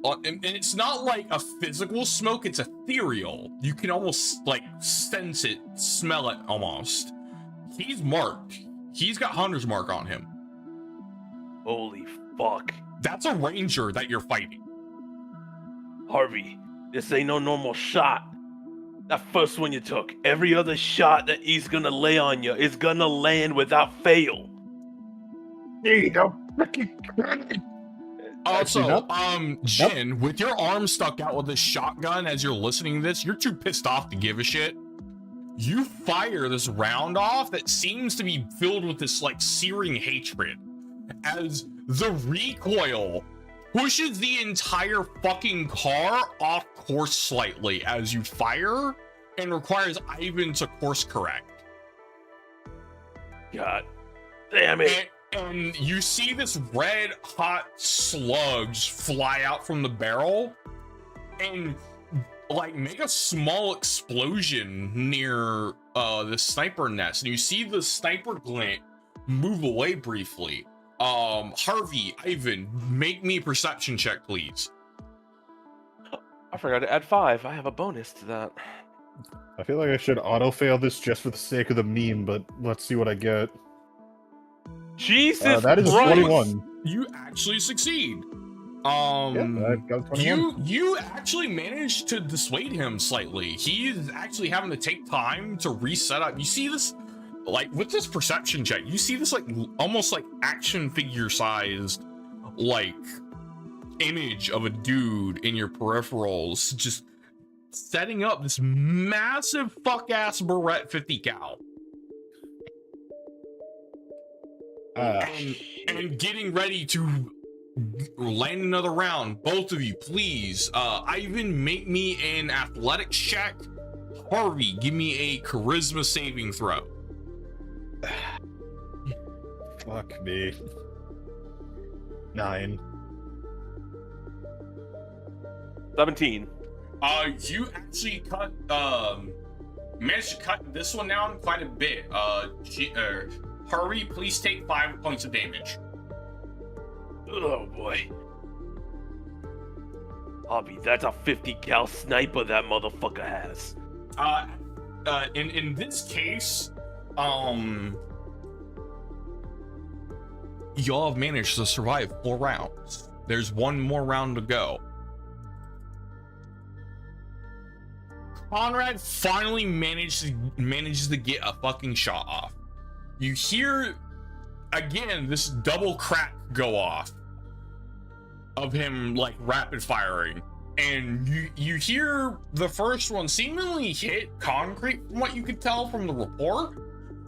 And it's not like a physical smoke, it's ethereal. You can almost like sense it, smell it almost. He's marked. He's got Hunter's Mark on him. Holy fuck. That's a ranger that you're fighting. Harvey, this ain't no normal shot. That first one you took, every other shot that he's gonna lay on you is gonna land without fail. Hey, no freaking. Also, Jin, with your arm stuck out with a shotgun as you're listening to this, you're too pissed off to give a shit. You fire this round off that seems to be filled with this like searing hatred as the recoil pushes the entire fucking car off course slightly as you fire and requires Ivan to course correct. God damn it. And you see this red hot slugs fly out from the barrel and like make a small explosion near the sniper nest, and you see the sniper glint move away briefly. Harvey, Ivan, make me a perception check, please. I forgot to add 5. I have a bonus to that. I feel like I should auto-fail this just for the sake of the meme, but let's see what I get. Jesus that is a Christ. 21. You actually succeed. Yeah, I've got 21. You actually managed to dissuade him slightly. He is actually having to take time to reset up. You see this, like with this perception check, you see this like almost like action figure sized like image of a dude in your peripherals just setting up this massive fuck ass Barrett 50 cal. And getting ready to land another round. Both of you, please. Ivan, make me an athletics check. Harvey, give me a charisma saving throw. Fuck me. 9. 17. You actually managed to cut this one down quite a bit. Harvey, please take 5 points of damage. Oh boy. Harvey, that's a 50 cal sniper that motherfucker has. In this case, y'all have managed to survive 4 rounds. There's one more round to go. Conrad finally manages to get a fucking shot off. You hear again this double crack go off of him like rapid firing, and you hear the first one seemingly hit concrete from what you could tell from the report,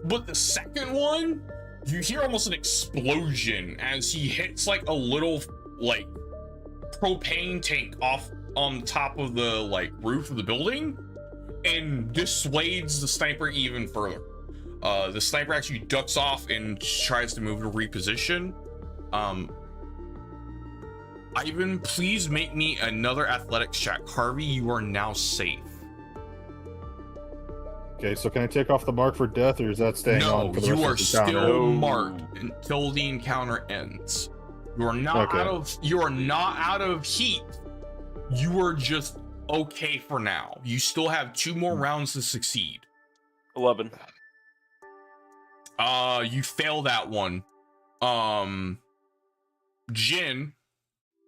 but the second one you hear almost an explosion as he hits like a little like propane tank off on top of the like roof of the building and dissuades the sniper even further. The sniper actually ducks off and tries to move to reposition. Ivan, please make me another athletics check. Harvey, you are now safe. Okay, so can I take off the mark for death, or is that staying on for the you rest are of the encounter? still marked until the encounter ends. You are not Okay. out of heat. You are just okay for now. You still have 2 more rounds to succeed. 11. You fail that one. Jin,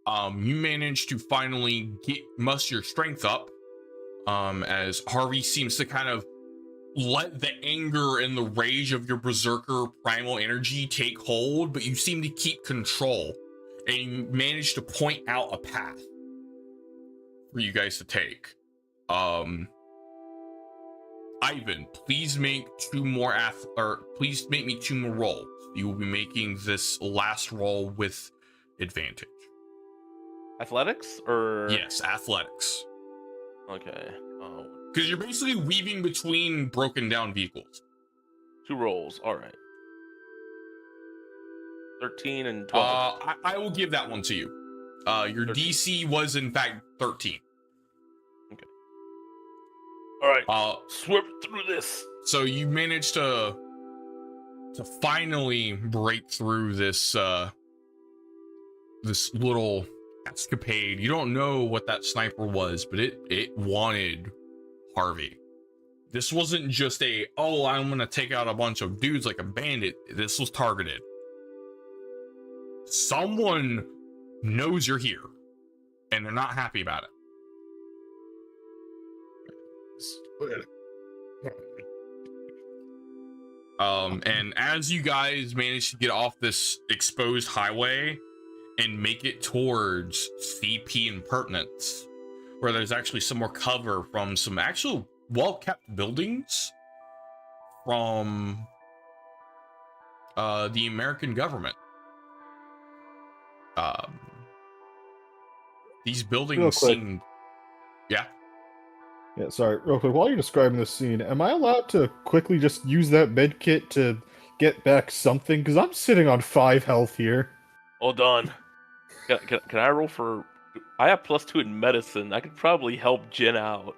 you managed to finally muster your strength up. As Harvey seems to kind of let the anger and the rage of your berserker primal energy take hold, but you seem to keep control, and you manage to point out a path for you guys to take. Ivan, please make 2 more please make me 2 more rolls. You will be making this last roll with advantage. Athletics or Yes, athletics. Okay. Because you're basically weaving between broken down vehicles. 2 rolls. All right. 13 and 12. I will give that one to you. Your 13. DC was in fact 13. All right. Swim through this. So you managed to finally break through this this little escapade. You don't know what that sniper was, but it wanted Harvey. This wasn't just I'm gonna take out a bunch of dudes like a bandit. This was targeted. Someone knows you're here, and they're not happy about it. And as you guys manage to get off this exposed highway and make it towards CP Impertinence, where there's actually some more cover from some actual well-kept buildings from the American government. These buildings seem... Yeah. Yeah, sorry, real quick, while you're describing this scene, am I allowed to quickly just use that med kit to get back something? Because I'm sitting on 5 health here. Hold on. Can I roll for... I have +2 in medicine. I could probably help Jen out.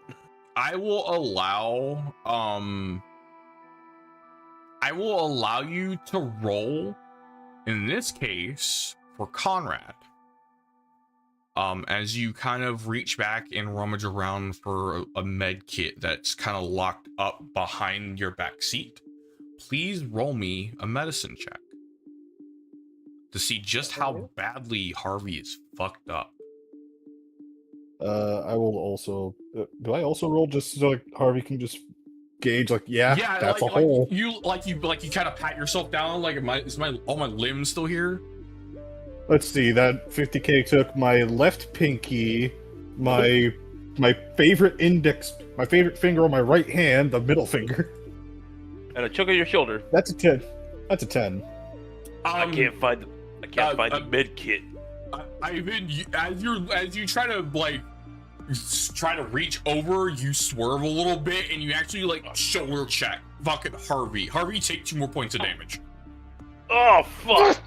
I will allow you to roll, in this case, for Conrad. As you kind of reach back and rummage around for a med kit that's kind of locked up behind your back seat, please roll me a medicine check to see just how badly Harvey is fucked up. I will also... do I also roll just so like Harvey can just gauge, like, that's a hole. You kind of pat yourself down, like, all my limbs still here? Let's see, that 50k took my left pinky, my favorite index, my favorite finger on my right hand, the middle finger. And a chunk of your shoulder. That's a 10. That's a 10. I can't find the med kit. Ivan, as you try to reach over, you swerve a little bit, and you actually shoulder check fucking Harvey. Harvey, take 2 more points of damage. Oh fuck!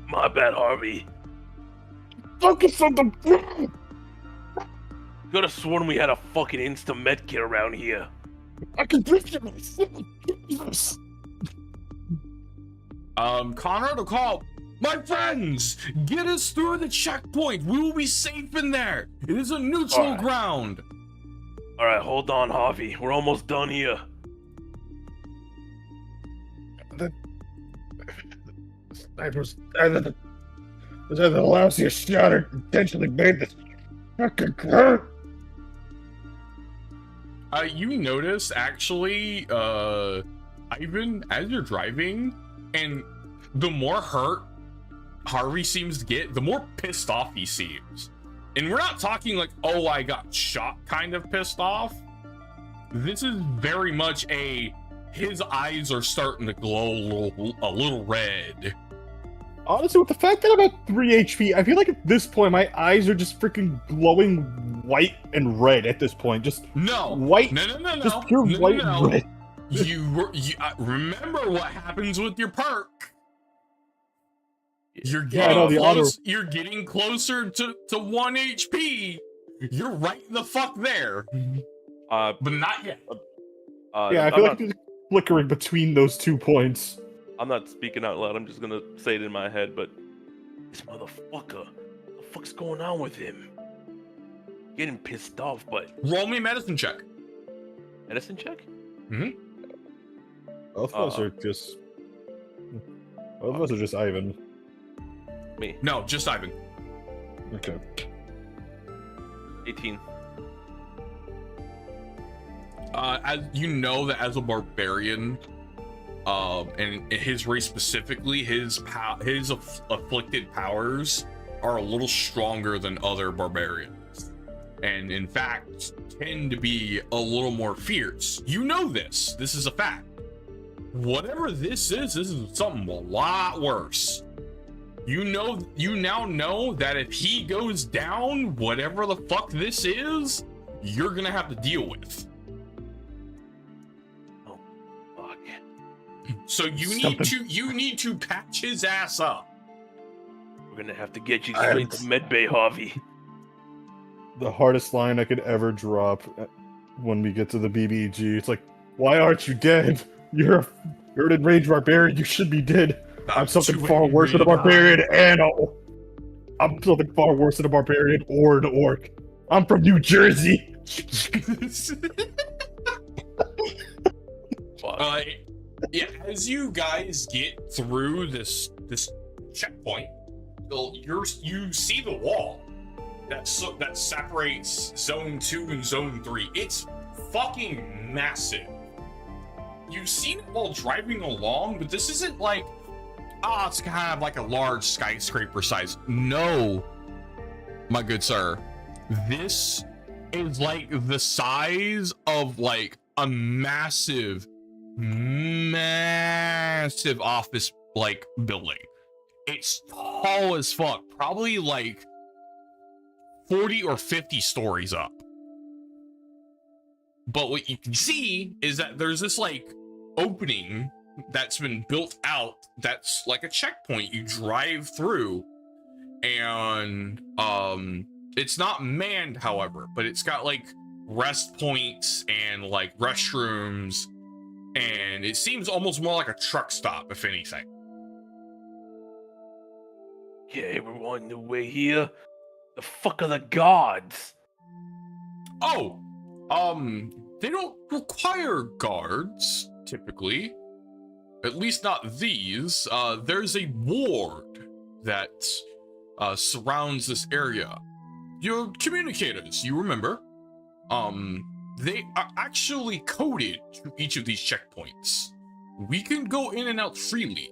My bad, Harvey. Focus on the... Could have sworn we had a fucking insta med kit around here. I can breathe it myself. Conrad will call. My friends, get us through the checkpoint. We will be safe in there. It is a neutral ground. All right, hold on, Harvey. We're almost done here. Snipers, either the lousiest shot or intentionally made this fucking hurt. You notice actually, Ivan, as you're driving, and the more hurt Harvey seems to get, the more pissed off he seems. And we're not talking like, oh, I got shot kind of pissed off. This is very much his eyes are starting to glow a little red. Honestly, with the fact that I'm at 3 HP, I feel like at this point my eyes are just freaking glowing white and red at this point. Just white. No. Just pure white and red. You remember what happens with your perk. You're Yeah, I know, getting the honor- You're getting closer to 1 HP. You're right the fuck there. But not yet. Yeah, I feel like it's flickering between those 2 points. I'm not speaking out loud. I'm just gonna say it in my head. But this motherfucker, what the fuck's going on with him? Getting pissed off, but Roll me a medicine check. medicine check? Both of us are just... Both of us are just Ivan. Me, No, just Ivan. Okay. 18. As you know that as a barbarian, and his race specifically, his afflicted powers are a little stronger than other barbarians, and in fact tend to be a little more fierce. You know this. This is a fact. Whatever this is something a lot worse. You now know that if he goes down, whatever the fuck this is, you're gonna have to deal with. Oh, fuck. So you need to patch his ass up. We're gonna have to get you straight to medbay, Harvey. The hardest line I could ever drop when we get to the BBG. It's like, why aren't you dead? You're an enraged barbarian. You should be dead. I'm something far worse than a barbarian and I'm something far worse than a barbarian or an orc. I'm from New Jersey. Yeah, as you guys get through this checkpoint, you see the wall that separates Zone 2 and Zone 3. It's fucking massive. You've seen it while driving along, but this isn't like, it's kind of like a large skyscraper size. No, my good sir. This is like the size of like a massive office like building. It's tall as fuck, probably like 40 or 50 stories up. But what you can see is that there's this like opening that's been built out that's like a checkpoint you drive through, and it's not manned, however, but it's got like rest points and like restrooms, and it seems almost more like a truck stop, if anything. Okay, we're on the way here. The fuck are the guards? Oh, they don't require guards typically. At least not these. There's a ward that surrounds this area. Your communicators, you remember? They are actually coded to each of these checkpoints. We can go in and out freely.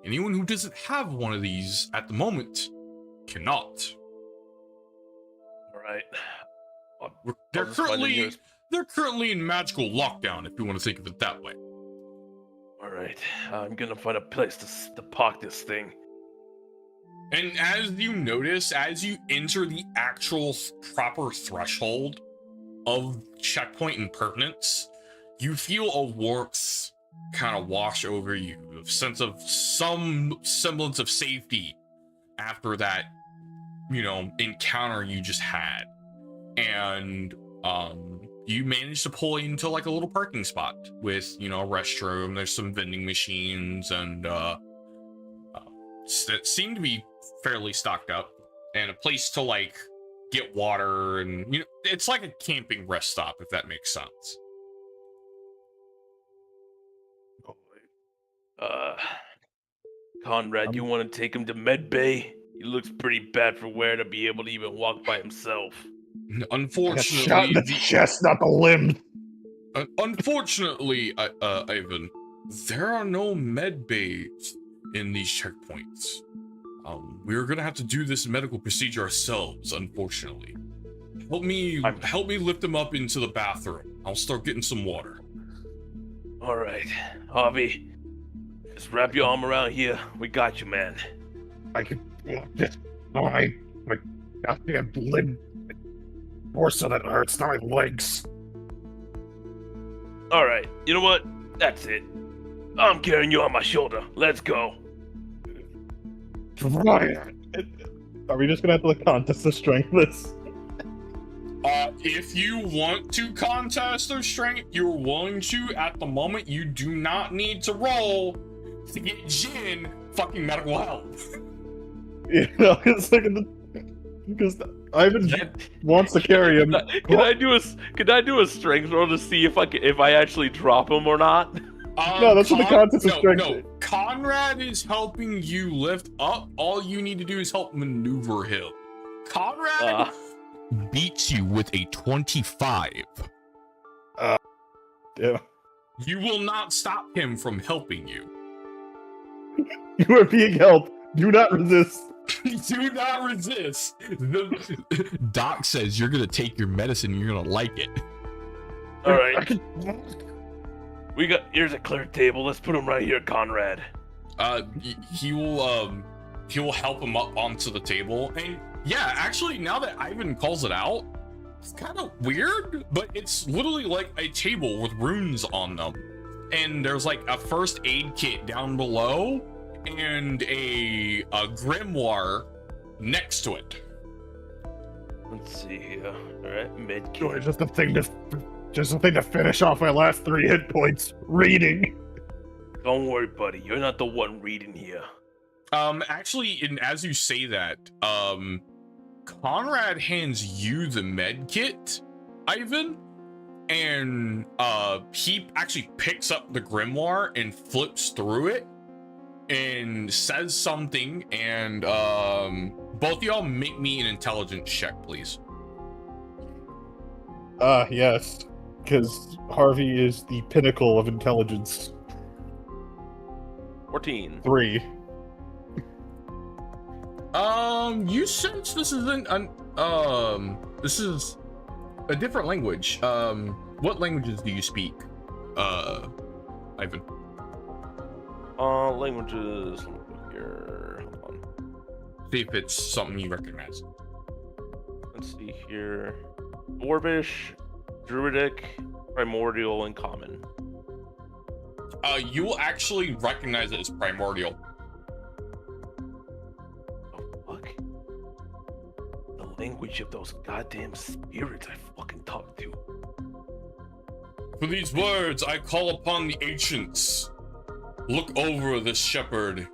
Anyone who doesn't have one of these at the moment cannot. All right. They're currently in magical lockdown, if you want to think of it that way. All right. I'm gonna find a place to park this thing. And as you notice, as you enter the actual proper threshold of checkpoint impertinence, you feel a warmth kind of wash over you, a sense of some semblance of safety after that, encounter you just had. And you managed to pull into like a little parking spot with, a restroom. There's some vending machines and that seem to be fairly stocked up, and a place to like get water, and it's like a camping rest stop, if that makes sense. Conrad, you want to take him to medbay? He looks pretty bad for wear to be able to even walk by himself. Unfortunately, Shot in the chest, not the limb. Unfortunately, Ivan, there are no med bays in these checkpoints. We're gonna have to do this medical procedure ourselves, unfortunately. Help me lift him up into the bathroom. I'll start getting some water. All right, Harvey, just wrap your arm around here. We got you, man. I can just my goddamn limb. More so that it hurts, not my legs. All right, you know what? That's it. I'm carrying you on my shoulder. Let's go. Are we just gonna have to like contest the strength this? If you want to contest their strength, you're willing to. At the moment, you do not need to roll to get Jin fucking medical help. You know, it's like because Ivan wants to carry him. Can I do a strength roll to see if I actually drop him or not? No, that's what the contest is strength. No, Conrad is helping you lift up. All you need to do is help maneuver him. Conrad beats you with a 25. Yeah. You will not stop him from helping you. You are being helped. Do not resist. Do not resist. The doc says you're gonna take your medicine. You're gonna like it. All right. Here's a clear table. Let's put him right here, Conrad. He will help him up onto the table. And yeah, actually, now that Ivan calls it out, it's kind of weird, but it's literally like a table with runes on them. And there's like a first aid kit down below and a grimoire next to it. Let's see here. All right, med Joy, kit. just a thing to finish off my last 3 hit points. Reading. Don't worry, buddy. You're not the one reading here. Actually, and as you say that, Conrad hands you the med kit, Ivan, and he actually picks up the grimoire and flips through it and says something, and both of y'all make me an intelligence check, please. Yes. Because Harvey is the pinnacle of intelligence. 14. 3. You sense this isn't this is a different language. What languages do you speak, Ivan? Languages. Let me go here. Hold on. See if it's something you recognize. Let's see here. Dwarvish, Druidic, Primordial, and Common. You will actually recognize it as Primordial. Fuck. The language of those goddamn spirits I fucking talked to. For these words, I call upon the ancients. Look over this shepherd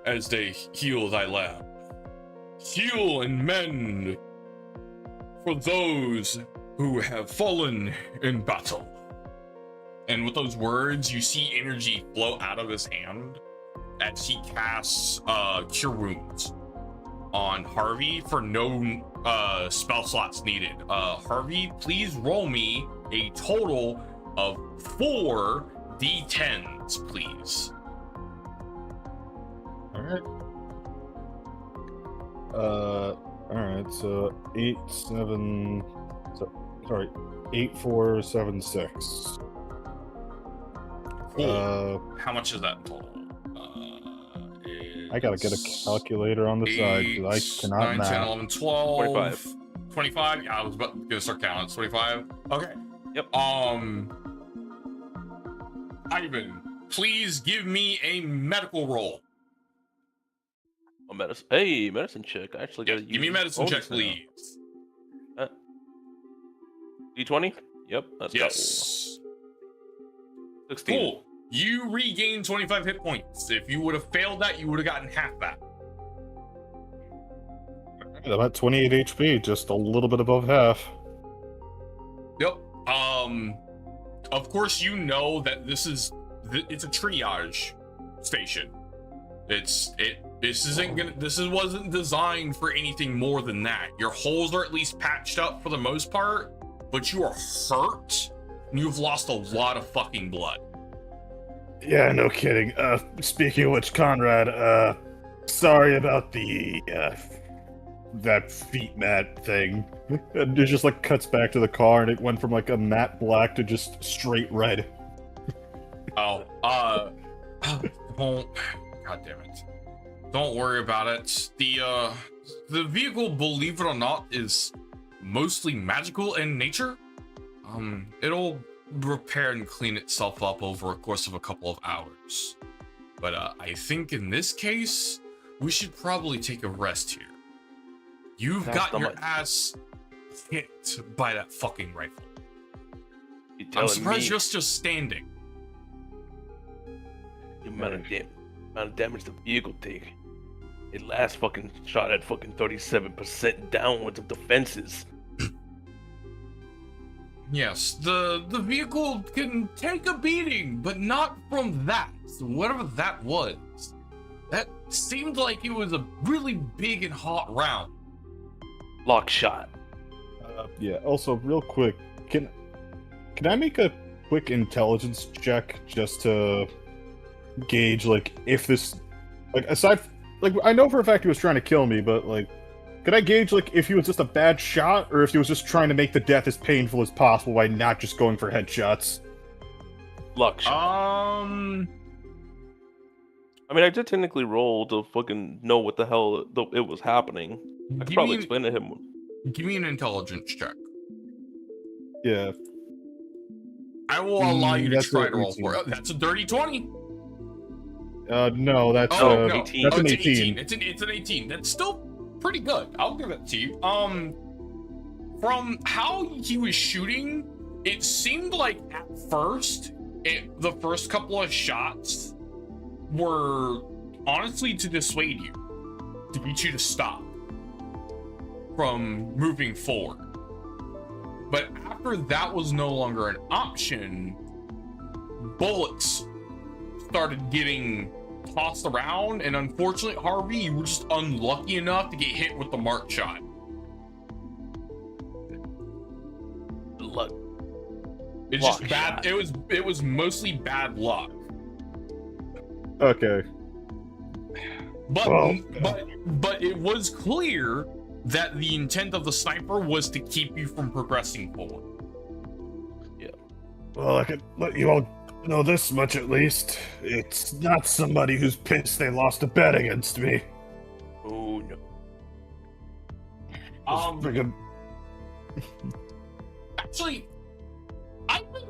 as they heal thy lamb. Heal and mend for those who have fallen in battle. And with those words, you see energy flow out of his hand as he casts Cure Wounds on Harvey for no spell slots needed. Harvey, please roll me a total of 4 D10s, please. Alright, so 8, 7, sorry, 8, 4, 7, 6. Cool. How much is that in total? I gotta get a calculator on the side, because I cannot 9, math. 10, 11, 12. 25. 25? Yeah, I was about to start counting. It's 25? Okay. Yep. Ivan, please give me a medical roll. Oh, medicine. Hey, medicine check. I actually gotta Give me a medicine check, please. D20? Yep. That's Yes. 16. Cool. You regain 25 hit points. If you would have failed that, you would have gotten half that. I'm at 28 HP, just a little bit above half. Yep. Of course, you know that it's a triage station. This wasn't designed for anything more than that. Your holes are at least patched up for the most part, but you are hurt and you've lost a lot of fucking blood. Yeah, no kidding. Speaking of which, Conrad, sorry about the, that feet mat thing. And it just, like, cuts back to the car, and it went from, like, a matte black to just straight red. Oh, don't, god damn it. Don't worry about it. The vehicle, believe it or not, is mostly magical in nature. It'll repair and clean itself up over a course of a couple of hours. But I think in this case, we should probably take a rest here. You've That's got not your much. ass hit by that fucking rifle. You I'm telling surprised me you're just standing. the amount of damage the vehicle take. It last fucking shot at fucking 37% downwards of defenses. Yes, the vehicle can take a beating, but not from that. Whatever that was. That seemed like it was a really big and hot round. Lock shot. Yeah. Also, real quick, can I make a quick intelligence check just to gauge like if this, like aside, like I know for a fact he was trying to kill me, but like, could I gauge like if he was just a bad shot or if he was just trying to make the death as painful as possible by not just going for headshots? Lock shot. I mean, I did technically roll to fucking know what the hell it was happening. I could probably explain to him. Give me an intelligence check. Yeah. I will allow you to That's try a to roll 18. for it. That's a dirty 20. No, that's Oh, no. 18. That's Oh, an it's 18. It's an 18. That's still pretty good. I'll give it to you. From how he was shooting, it seemed like at first, the first couple of shots were honestly to dissuade you, to get you to stop from moving forward. But after that was no longer an option, bullets started getting tossed around, and unfortunately, Harvey, you were just unlucky enough to get hit with the mark shot. Luck. It's Luck just bad. shot. It was mostly bad luck. Okay. But Well, but it was clear that the intent of the sniper was to keep you from progressing forward. Well, I could let you all know this much at least. It's not somebody who's pissed they lost a bet against me. Oh no. Friggin' Actually, I would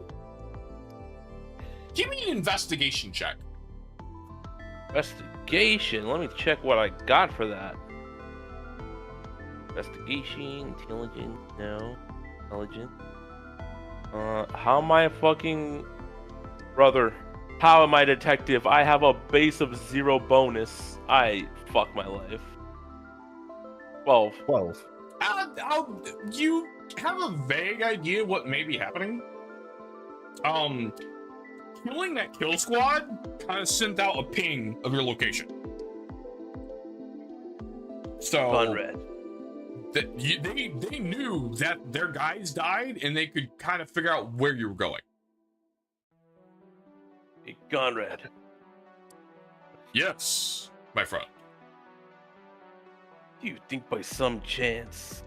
give me an investigation check. Investigation. Let me check what I got for that. Investigation, intelligence, no. Intelligence. How am I a fucking brother? How am I a detective? I have a base of 0 bonus. I fuck my life. 12. 12. You have a vague idea what may be happening. Killing that kill squad kind of sent out a ping of your location. So Conrad. they knew that their guys died, and they could kind of figure out where you were going. Hey, Conrad. Yes, my friend. Do you think by some chance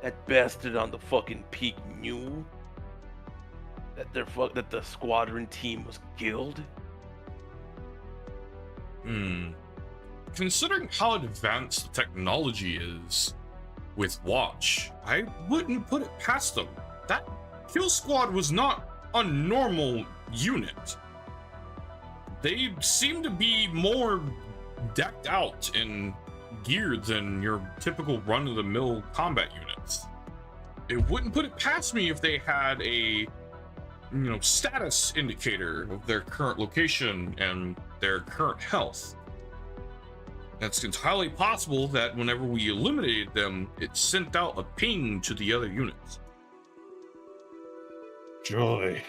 that bastard on the fucking peak knew that that the squadron team was killed? Considering how advanced the technology is with Watch, I wouldn't put it past them. That kill squad was not a normal unit. They seem to be more decked out and geared than your typical run-of-the-mill combat units. It wouldn't put it past me if they had a, status indicator of their current location and their current health. It's entirely possible that whenever we eliminated them, it sent out a ping to the other units. Joy.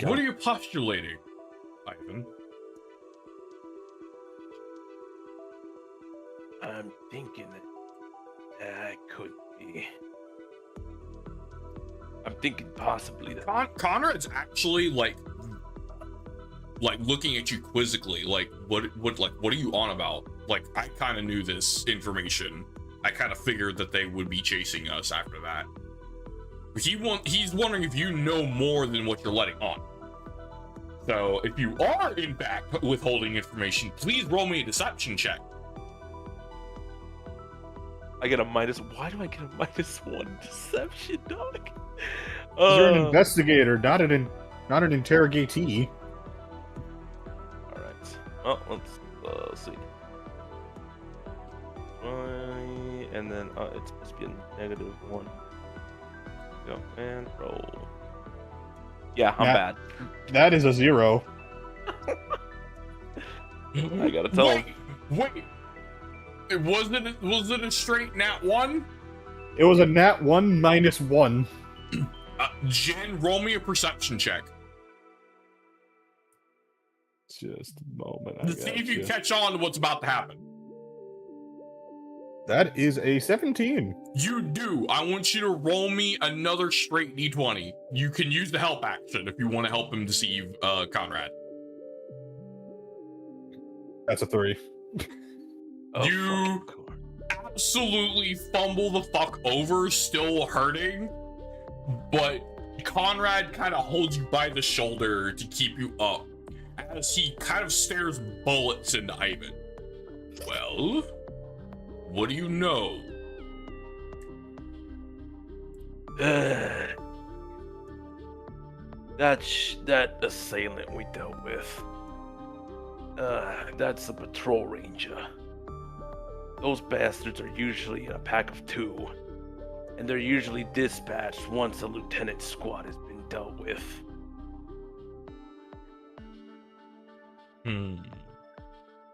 What are you postulating, Ivan? I'm thinking that could be. I'm thinking possibly that. Conrad's actually like looking at you quizzically, like what are you on about? Like, I kind of knew this information. I kind of figured that they would be chasing us after that. He's wondering if you know more than what you're letting on. So if you are in fact withholding information, please roll me a deception check. I get a minus. Why do I get a -1 deception, dog? You're an investigator, not an interrogatee. All right. Well, let's let's see. And then it's supposed to be a -1. Go and roll. Yeah, I'm bad. That is a 0. I gotta tell him. Wait. Was it a straight nat 1? It was a nat 1 -1. Jen, roll me a perception check. Just a moment. To see if you catch on to what's about to happen. That is a 17. You do. I want you to roll me another straight d20. You can use the help action if you want to help him deceive Conrad. That's a 3. You absolutely fumble the fuck over, still hurting, but Conrad kind of holds you by the shoulder to keep you up as he kind of stares bullets into Ivan. Well, what do you know? That assailant we dealt with. That's a patrol ranger. Those bastards are usually in a pack of 2, and they're usually dispatched once a lieutenant squad has been dealt with.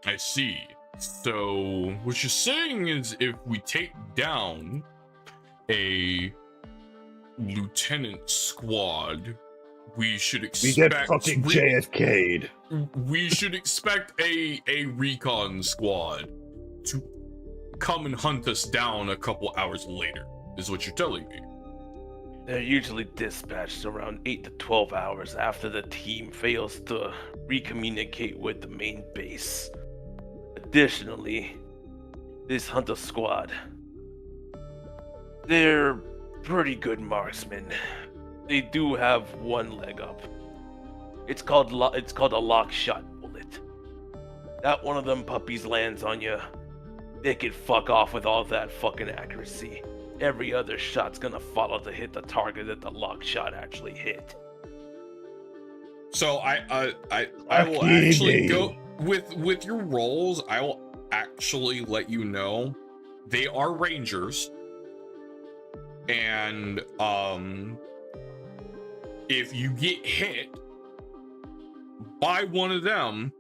I see. So, what you're saying is if we take down a lieutenant squad, we should expect... We get fucking JFK'd. We should expect a recon squad to come and hunt us down a couple hours later, is what you're telling me. They're usually dispatched around 8 to 12 hours after the team fails to recommunicate with the main base. Additionally, this hunter squad, they're pretty good marksmen. They do have one leg up. It's called a lock shot bullet. That one of them puppies lands on you, they can fuck off with all that fucking accuracy. Every other shot's gonna follow to hit the target that the lock shot actually hit. So I will actually go with your rolls. I will actually let you know they are rangers, and if you get hit by one of them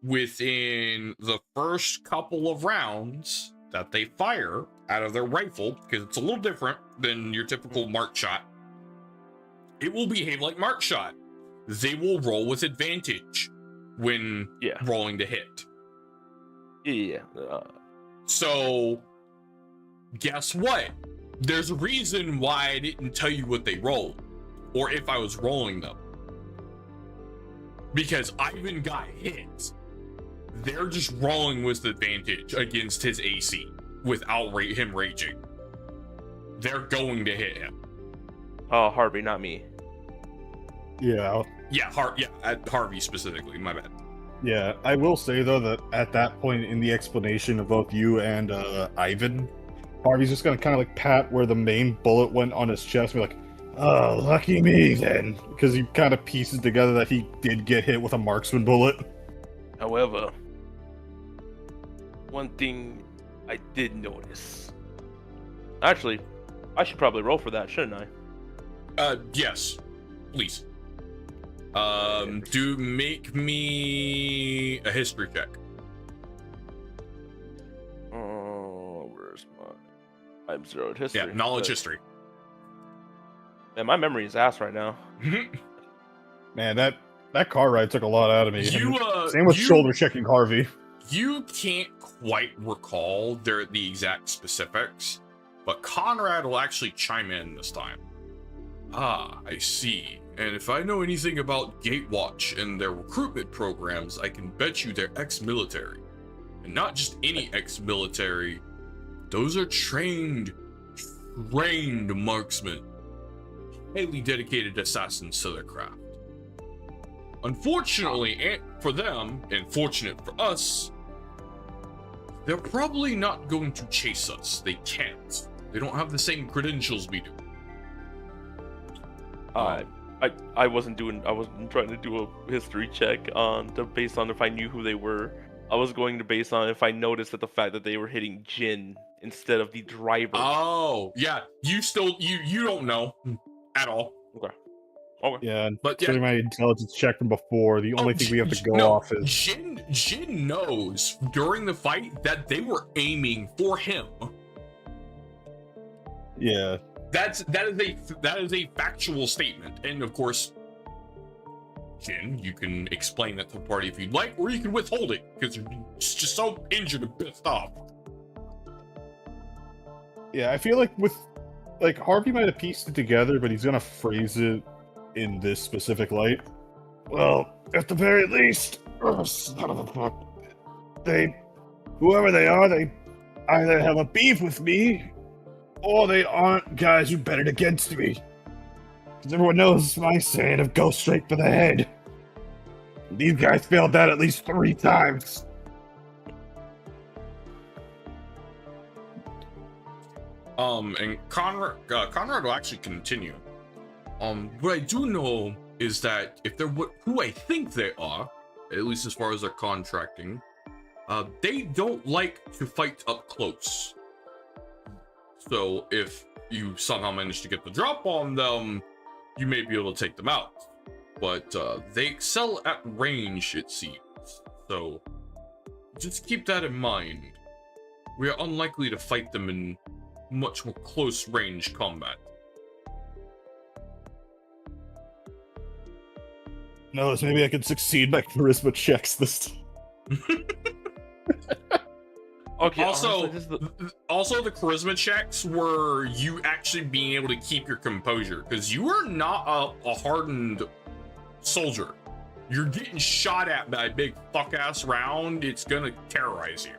within the first couple of rounds that they fire out of their rifle, because it's a little different than your typical mark shot, it will behave like mark shot. They will roll with advantage when rolling to hit. So, guess what? There's a reason why I didn't tell you what they rolled, or if I was rolling them. Because Ivan got hit. They're just rolling with advantage against his AC without him raging. They're going to hit him. Oh, Harvey, not me. Yeah. Harvey specifically, my bad. Yeah, I will say though that at that point in the explanation of both you and Ivan, Harvey's just gonna kind of like pat where the main bullet went on his chest and be like, "Oh, lucky me then," because he kind of pieces together that he did get hit with a marksman bullet. However, one thing I did notice. Actually, I should probably roll for that, shouldn't I? Yes, please. Do make me a history check. Oh, where's my... I'm zeroed history. Yeah, knowledge history. Man, my memory is ass right now. Man, that car ride took a lot out of me. Same with you, shoulder checking Harvey. You can't quite recall the exact specifics, but Conrad will actually chime in this time. Ah, I see. And if I know anything about Gatewatch and their recruitment programs, I can bet you they're ex-military. And not just any ex-military. Those are trained marksmen. Highly dedicated assassins to their craft. Unfortunately for them, and fortunate for us, they're probably not going to chase us. They can't. They don't have the same credentials we do. I wasn't trying to do a history check based on if I knew who they were. I was going to base on if I noticed that the fact that they were hitting Jin instead of the driver. Oh, yeah. You don't know at all. Okay. Okay. Yeah, But considering my intelligence check from before, the only thing we have to go no, off is Jin knows during the fight that they were aiming for him. yeah. That is a factual statement, and of course, Jin, you can explain that to the party if you'd like, or you can withhold it because you're just so injured and pissed off. Yeah, I feel like Harvey might have pieced it together, but he's gonna phrase it in this specific light. Well, at the very least, son of a fuck, whoever they are, they either have a beef with me, or they aren't guys who bet it against me. Because everyone knows my saying of go straight for the head. These guys failed that at least 3 times. And Conrad will actually continue. What I do know is that if they're who I think they are, at least as far as their contracting, they don't like to fight up close. So if you somehow manage to get the drop on them, you may be able to take them out. But they excel at range, it seems. So just keep that in mind. We are unlikely to fight them in much more close range combat. No, maybe I can succeed my charisma checks this time. Okay. Also, honestly, also the charisma checks were you actually being able to keep your composure, because you are not a hardened soldier. You're getting shot at by a big fuck-ass round. It's gonna terrorize you.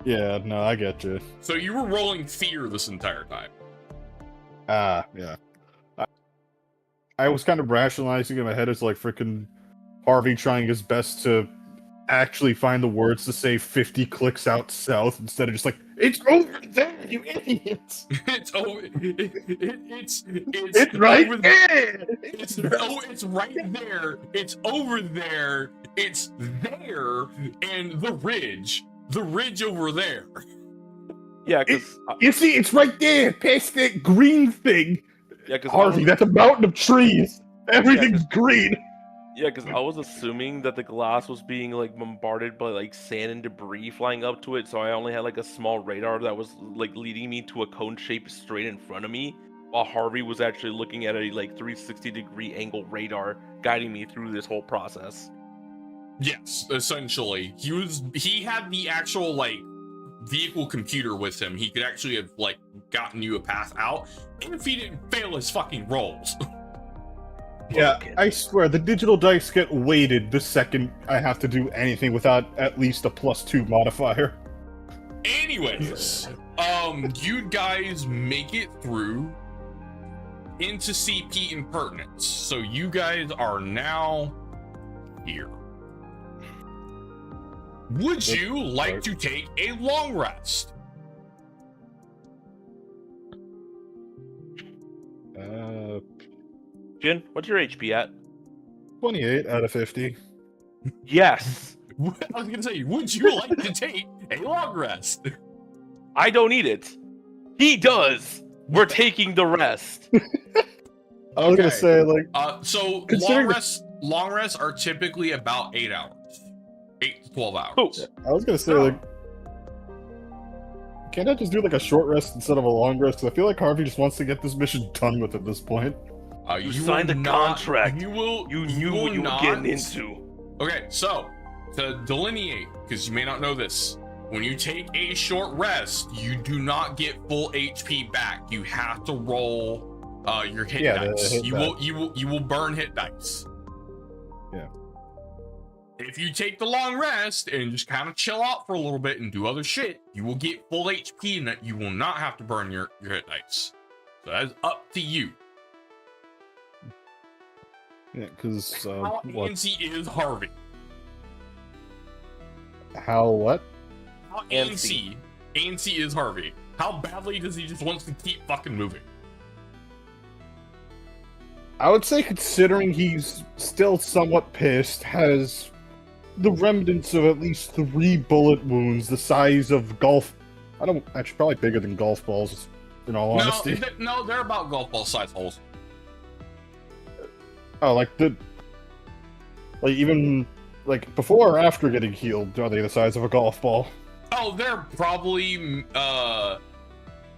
Yeah, no, I get you. So you were rolling fear this entire time. Yeah. I was kind of rationalizing in my head as like freaking Harvey trying his best to actually find the words to say 50 clicks out south instead of just like, it's over there, you idiots! It's over. It's right over there! It's right there. It's over there. It's there, and the ridge over there. yeah, because You see, it's right there, past that green thing. yeah, because Harvey, that's a mountain of trees. Everything's green. Yeah, because I was assuming that the glass was being like bombarded by like sand and debris flying up to it, so I only had like a small radar that was like leading me to a cone shape straight in front of me, while Harvey was actually looking at a like 360-degree angle radar guiding me through this whole process. Yes, essentially. He had the actual like vehicle computer with him. He could actually have like gotten you a path out if he didn't fail his fucking rolls. Yeah, I swear, the digital dice get weighted the second I have to do anything without at least a +2 modifier. Anyways, you guys make it through into CP Impertinence. So you guys are now here. Would you like to take a long rest? Jin, what's your HP at? 28 out of 50. Yes. I was gonna say, would you like to take a long rest? I don't need it. He does. We're taking the rest. I was gonna say, like, so long rests are typically about 8 hours. 8 to 12 hours. Cool. I was gonna say, like, can't I just do like a short rest instead of a long rest? Because I feel like Harvey just wants to get this mission done with at this point. You signed the contract. You will. You knew what you were getting into. Okay, so to delineate, because you may not know this, when you take a short rest, you do not get full HP back. You have to roll your hit dice. You will burn hit dice. Yeah. If you take the long rest and just kind of chill out for a little bit and do other shit, you will get full HP and that you will not have to burn your hit dice. So that's up to you. Yeah, because How antsy is Harvey? How what? How antsy is Harvey? How badly does he just want to keep fucking moving? I would say, considering he's still somewhat pissed, has the remnants of at least 3 bullet wounds the size of golf. I don't actually probably bigger than golf balls. In all honesty, No, they're about golf ball size holes. oh, like even like before or after getting healed, are they the size of a golf ball? Oh, they're probably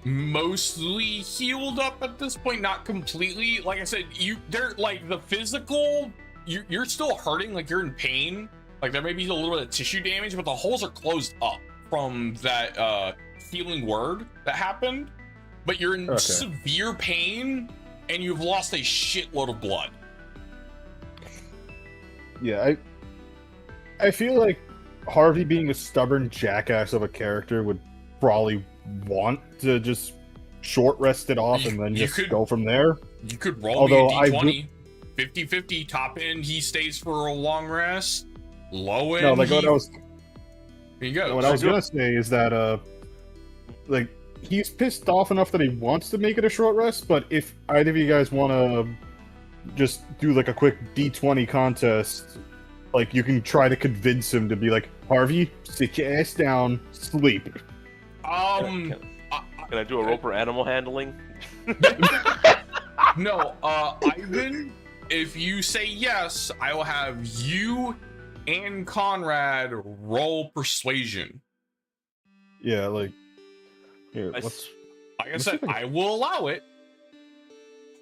mostly healed up at this point, not completely. Like I said, they're like the physical. You're still hurting, like you're in pain. Like there may be a little bit of tissue damage, but the holes are closed up from that healing word that happened. But you're in severe pain, and you've lost a shitload of blood. Yeah, I feel like Harvey, being a stubborn jackass of a character, would probably want to just short rest it off and then just go from there. You could roll Although me a d20. 50-50, top end, he stays for a long rest. Low end, no, like what I was. Here you go. What I was gonna say is that, like, he's pissed off enough that he wants to make it a short rest. But if either of you guys want to just do like a quick D20 contest, like you can try to convince him to be like, Harvey, sit your ass down, sleep. Can I do a roll for animal handling? No, Ivan, if you say yes, I will have you and Conrad roll persuasion. Yeah, like, here, Like I said, I will allow it.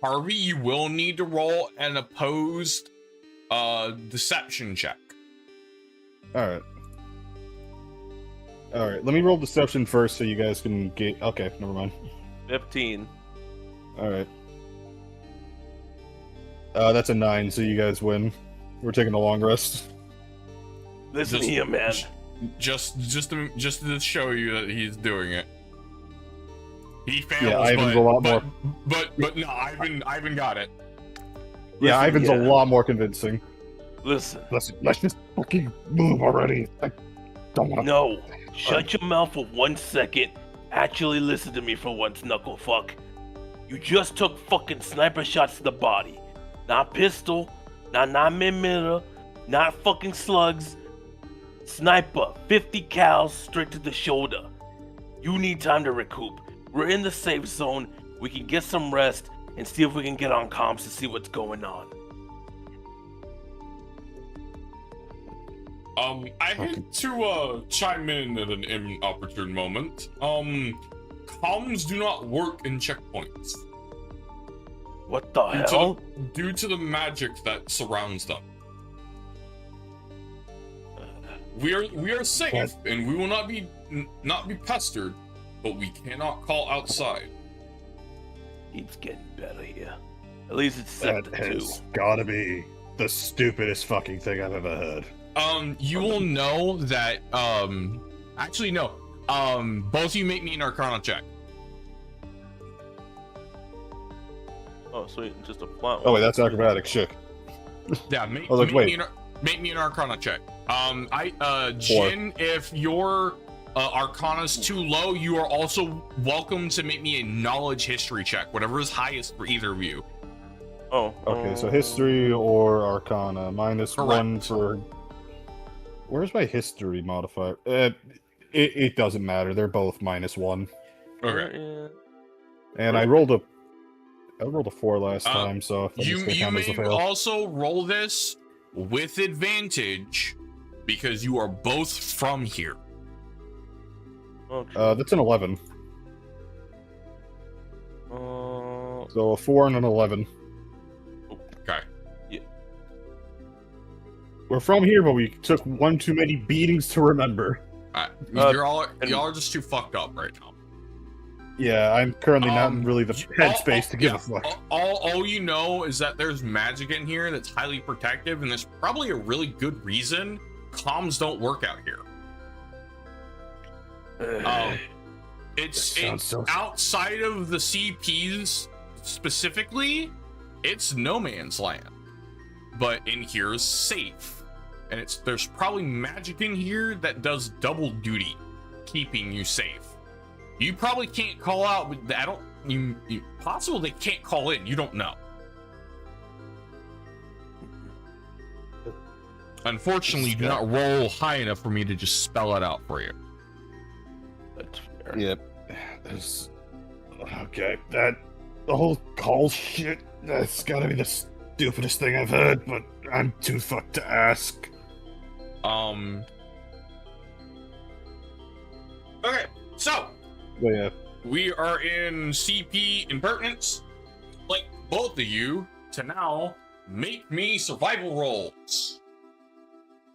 Harvey, you will need to roll an opposed deception check. Alright, let me roll deception first so you guys can get. Okay, never mind. 15. Alright. That's a 9, so you guys win. We're taking a long rest. Listen here, man. Just to show you that he's doing it. He fails, Yeah, Ivan's a lot more. But no, Ivan got it. Yeah, Listen, Ivan's a lot more convincing. Listen. Let's just fucking move already. I don't want to. No. Shut your mouth for 1 second. Actually listen to me for once, knuckle fuck. You just took fucking sniper shots to the body. Not pistol, not 9mm, not fucking slugs. Sniper, 50 cals straight to the shoulder. You need time to recoup. We're in the safe zone. We can get some rest and see if we can get on comms to see what's going on. I hate to chime in at an inopportune moment. Comms do not work in checkpoints. What the hell? Due to the magic that surrounds them. We are safe, and we will not be pestered, but we cannot call outside. It's getting better here. At least it's set That to 2. has gotta be the stupidest fucking thing I've ever heard. You will know that, actually, no. Both of you make me an Arcana check. Oh, sweet. Just a flat one. Oh, wait, that's acrobatic shit. Yeah, make me an Arcana check. Jin, if your Arcana's too low, you are also welcome to make me a knowledge history check, whatever is highest for either of you. Oh. Okay, so history or Arcana. Correct. -1 for... Where's my history modifier? It doesn't matter. They're both -1. Okay. Yeah. And I rolled a 4 last time, so if You may also roll this with advantage because you are both from here. Okay. That's an 11. So a 4 and an 11. Okay. We're from here, but we took one too many beatings to remember. Y'all are just too fucked up right now. Yeah, I'm currently not in really the headspace to give a fuck. All you know is that there's magic in here that's highly protective, and there's probably a really good reason comms don't work out here. It's outside of the CPs specifically, it's no man's land. But in here is safe. And there's probably magic in here that does double duty, keeping you safe. You probably can't call out, but possible they can't call in, you don't know. Unfortunately, you do not roll high enough for me to just spell it out for you. That's fair. Yep. Okay, the whole call shit, that's gotta be the stupidest thing I've heard, but I'm too fucked to ask. Okay, so But yeah. we are in CP impertinence. Like both of you to now make me survival rolls.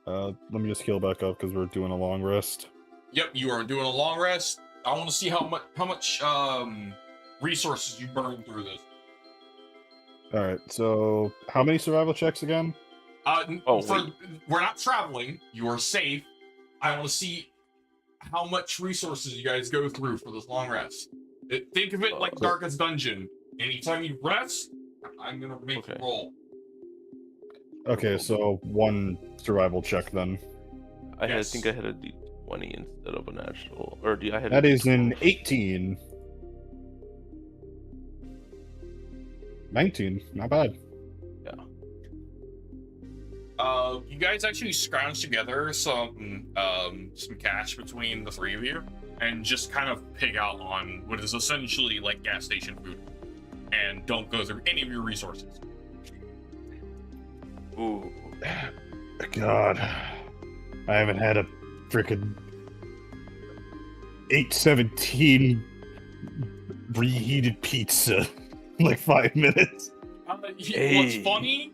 Let me just heal back up because we're doing a long rest. Yep, you are doing a long rest. I want to see how much resources you burn through this. Alright, so how many survival checks again? We're not traveling. You are safe. I want to see how much resources you guys go through for this long rest. Think of it like Darkest Dungeon. Anytime you rest, I'm gonna make you roll. Okay, so 1 survival check then. I think I had a D20 instead of a natural. Or I had That is an 18. 19, not bad. Yeah. You guys actually scrounge together some cash between the three of you, and just kind of pig out on what is essentially like gas station food, and don't go through any of your resources. Ooh. God, I haven't had a freaking 817 reheated pizza in like 5 minutes. What's funny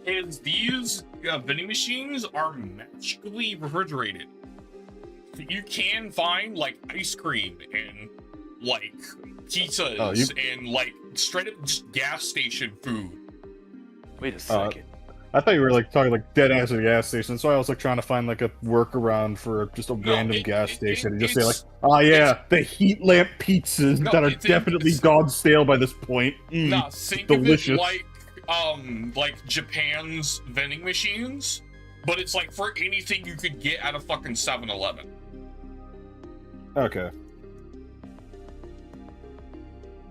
is these vending machines are magically refrigerated. You can find like ice cream and like pizzas and like straight up just gas station food. Wait a second. I thought you were like talking like dead ass at a gas station, so I was like trying to find like a workaround for just a random gas station and just say like, oh yeah, the heat lamp pizzas that are definitely gone stale by this point. Think delicious. of it like Japan's vending machines, but it's like for anything you could get at a fucking 7-Eleven. Okay.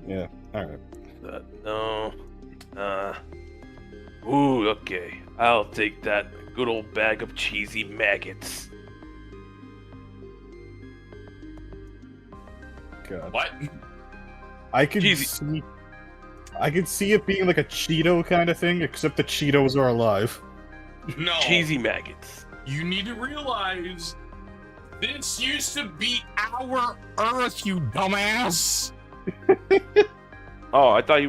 Yeah. All right. No. Ooh, okay. I'll take that good old bag of cheesy maggots. God. What? I could see it being like a Cheeto kind of thing, except the Cheetos are alive. No. Cheesy maggots. You need to realize this used to be our Earth, you dumbass. Oh, I thought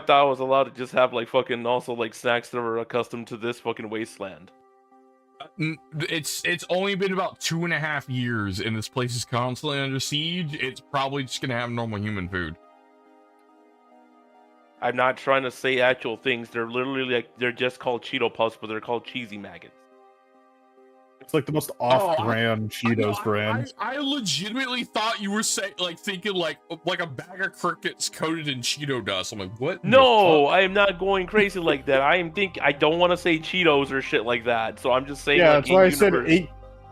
I was allowed to just have like fucking also like snacks that were accustomed to this fucking wasteland. It's only been about 2.5 years, and this place is constantly under siege. It's probably just gonna have normal human food. I'm not trying to say actual things. They're literally like they're just called Cheeto Puffs, but they're called cheesy maggots. It's like the most off-brand Cheetos brand. I legitimately thought you were thinking like a bag of crickets coated in Cheeto dust. I'm like, what? No, I am not going crazy like that. I don't want to say Cheetos or shit like that. So I'm just saying. Yeah, like, that's why I said 8.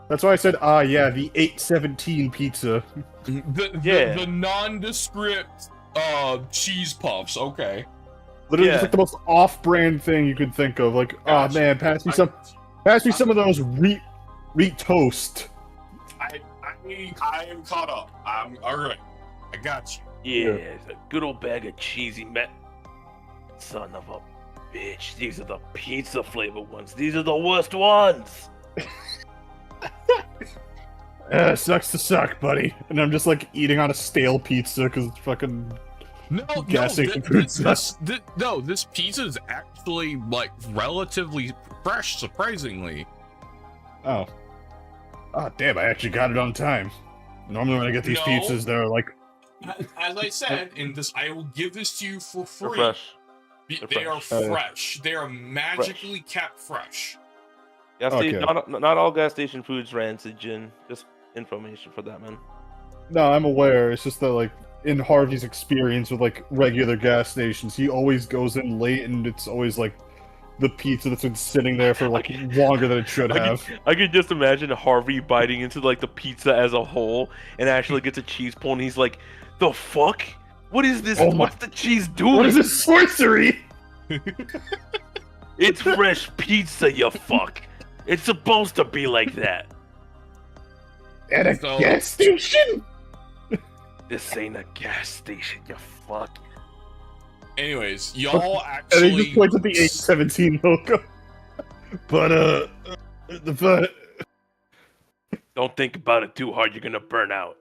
That's why I said, yeah, the 817 pizza. The nondescript cheese puffs. Okay. Literally, just like the most off-brand thing you could think of. Like, oh man, pass me some of those wheat toast. I am caught up. I'm all right. I got you. Yeah, it's a good old bag of cheesy son of a bitch. These are the pizza flavored ones. These are the worst ones. Sucks to suck, buddy. And I'm just like eating on a stale pizza because it's fucking gas station pizza. This pizza is actually like relatively fresh, surprisingly. Oh, damn! I actually got it on time. Normally, when I get these pizzas, they're like, as I said, in this, I will give this to you for free. They are fresh. They are magically kept fresh. Not all gas station foods rancid, Jin. Just information for that, man. No, I'm aware. It's just that, like, in Harvey's experience with like regular gas stations, he always goes in late, and it's always like the pizza that's been sitting there for like longer than it should have. I could just imagine Harvey biting into like the pizza as a whole and actually gets a cheese pull, and he's like, "The fuck? What is this? What's the cheese doing? What is this sorcery?" It's fresh pizza, you fuck. It's supposed to be like that. At a So- gas station? This ain't a gas station, you fuck. Anyways, y'all And he actually just points at the 817 logo. But, Don't think about it too hard, you're gonna burn out.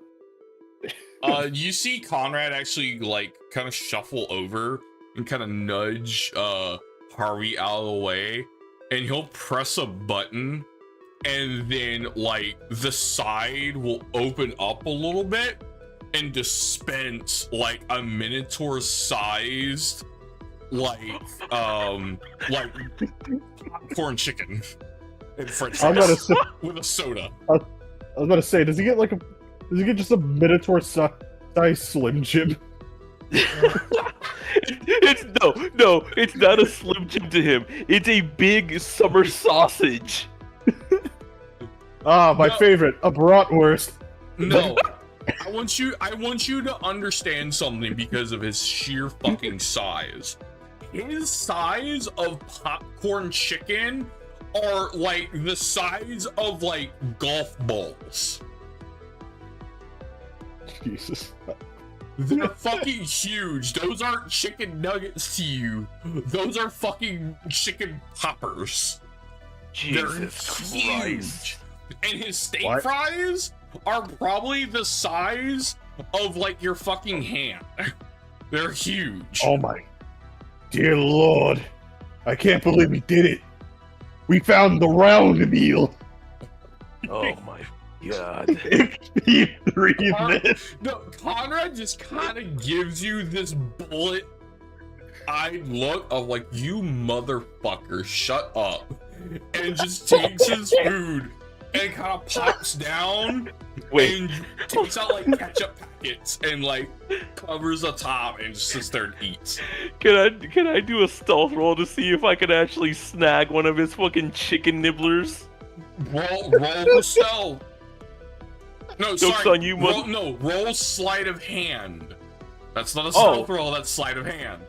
you see Conrad actually like kind of shuffle over and kind of nudge Harvey out of the way, and he'll press a button, and then like the side will open up a little bit and dispense like a minotaur sized like popcorn chicken and french I'm fries gonna say, with a soda. I was about to say, does he get just a Minotaur size Slim Jim? it's not a Slim Jim to him. It's a big summer sausage. Ah, my No. favorite, a bratwurst. No. I want you to understand something because of his sheer fucking size. His size of popcorn chicken are like the size of like golf balls. Jesus. They're fucking huge. Those aren't chicken nuggets to you. Those are fucking chicken poppers. Jesus They're Christ. huge. And his steak What? fries are probably the size of like your fucking hand. They're huge. Oh my dear Lord. I can't believe we did it. We found the round meal. Oh my god. You breathe this. No, Conrad just kind of gives you this bullet-eyed look of like, you motherfucker, shut up. And just takes his food and kind of pops down Wait, and takes out like ketchup packets and like covers the top and just sits there and eats. can I do a stealth roll to see if I can actually snag one of his fucking chicken nibblers? Roll the stealth. No, Joke's sorry. on you, roll sleight of hand. That's not a stealth roll, that's sleight of hand.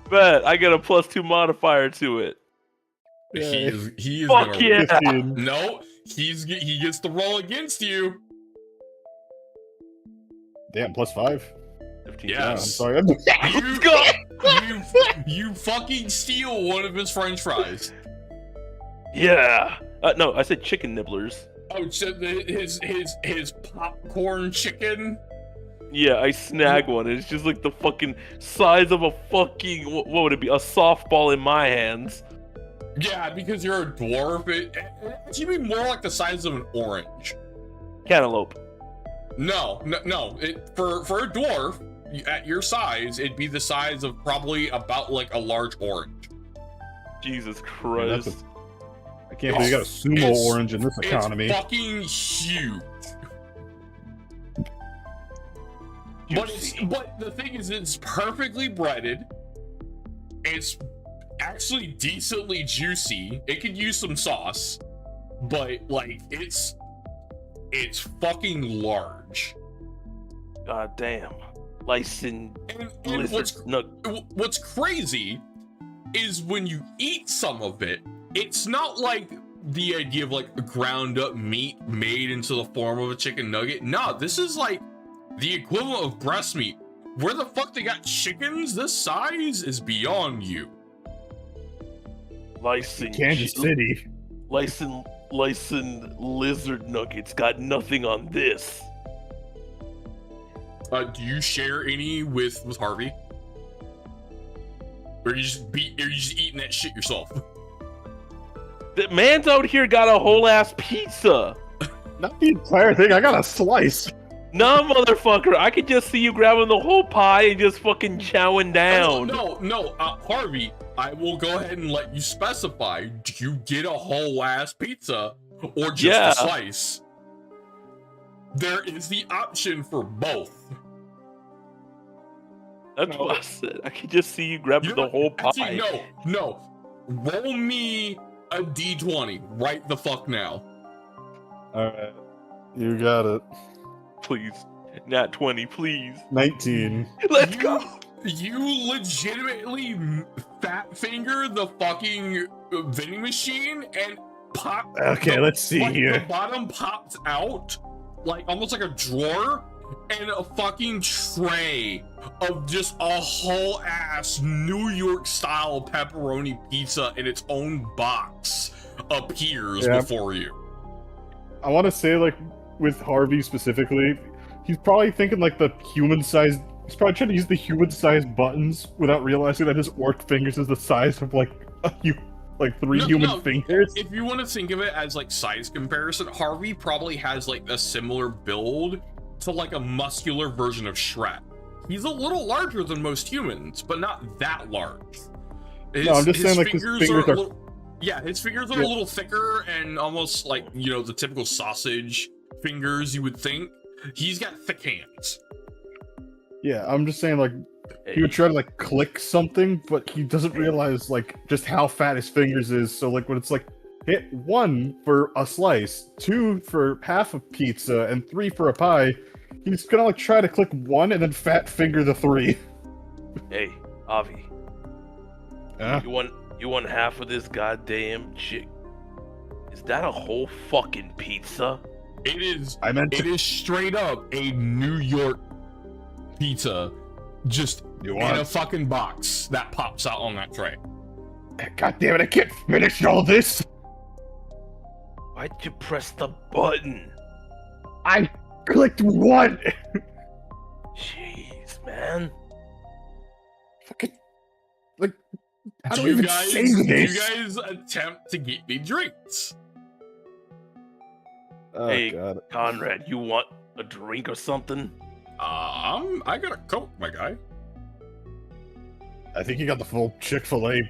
Bet I get a +2 modifier to it. He is Fuck gonna yeah. 15. No, he gets the roll against you. Damn, +5. 15. Yeah. Yeah, I'm Yes. sorry. You fucking steal one of his French fries. Yeah. No, I said chicken nibblers. Oh, so his popcorn chicken. Yeah, I snag one. And it's just like the fucking size of a fucking what would it be? A softball in my hands. Yeah, because you're a dwarf. It should be more like the size of an orange. Cantaloupe. No. For a dwarf at your size, it'd be the size of probably about like a large orange. Jesus That's Christ. I can't believe you got a sumo It's- orange in this economy. It's fucking huge. Juicy. But the thing is, it's perfectly breaded. It's actually decently juicy. It could use some sauce, but like it's fucking large. God damn. Lysin And lizard nug. what's crazy is when you eat some of it, it's not like the idea of like a ground up meat made into the form of a chicken nugget. No, this is like the equivalent of breast meat. Where the fuck they got chickens this size is beyond you. Lysin Kansas City. Lysin lizard nuggets got nothing on this. Do you share any with Harvey? Or are you just eating that shit yourself? The man's out here got a whole ass pizza. Not the entire thing. I got a slice. Nah, motherfucker, I could just see you grabbing the whole pie and just fucking chowing down. No, Harvey, I will go ahead and let you specify. Do you get a whole ass pizza or just Yeah. a slice? There is the option for both. That's No. what I said. I could just see you grabbing You know the whole pie. Actually, no. Roll me a d20 right the fuck now. Alright. You got it. Please. Nat 20, please. 19. Let's go. You legitimately fat finger the fucking vending machine and pop. Okay, let's see like, here. The bottom pops out, like almost like a drawer, and a fucking tray of just a whole ass New York style pepperoni pizza in its own box appears before you. I want to say, like, with Harvey specifically, he's probably thinking like the human-sized. He's probably trying to use the human-sized buttons without realizing that his orc fingers is the size of like three human fingers. If you want to think of it as like size comparison, Harvey probably has like a similar build to like a muscular version of Shrek. He's a little larger than most humans, but not that large. No, I'm just saying like his fingers are. Yeah, his fingers are a little thicker and almost like, you know, the typical sausage fingers you would think. He's got thick hands. Yeah, I'm just saying, like, he would try to, like, click something, but he doesn't realize, like, just how fat his fingers is. So, like, when it's, like, hit 1 for a slice, 2 for half a pizza, and 3 for a pie, he's gonna, like, try to click 1 and then fat finger the 3. Hey, Avi. You want half of this goddamn chick? Is that a whole fucking pizza? It is. It is straight up a New York pizza, just in a fucking box that pops out on that tray. God damn it! I can't finish all this. Why'd you press the button? I clicked 1. Jeez, man. Fucking like. How do you even guys, say this? you guys attempt to get me drinks? Oh, hey, God. Conrad, you want a drink or something? I got a Coke, my guy. I think you got the full Chick-fil-A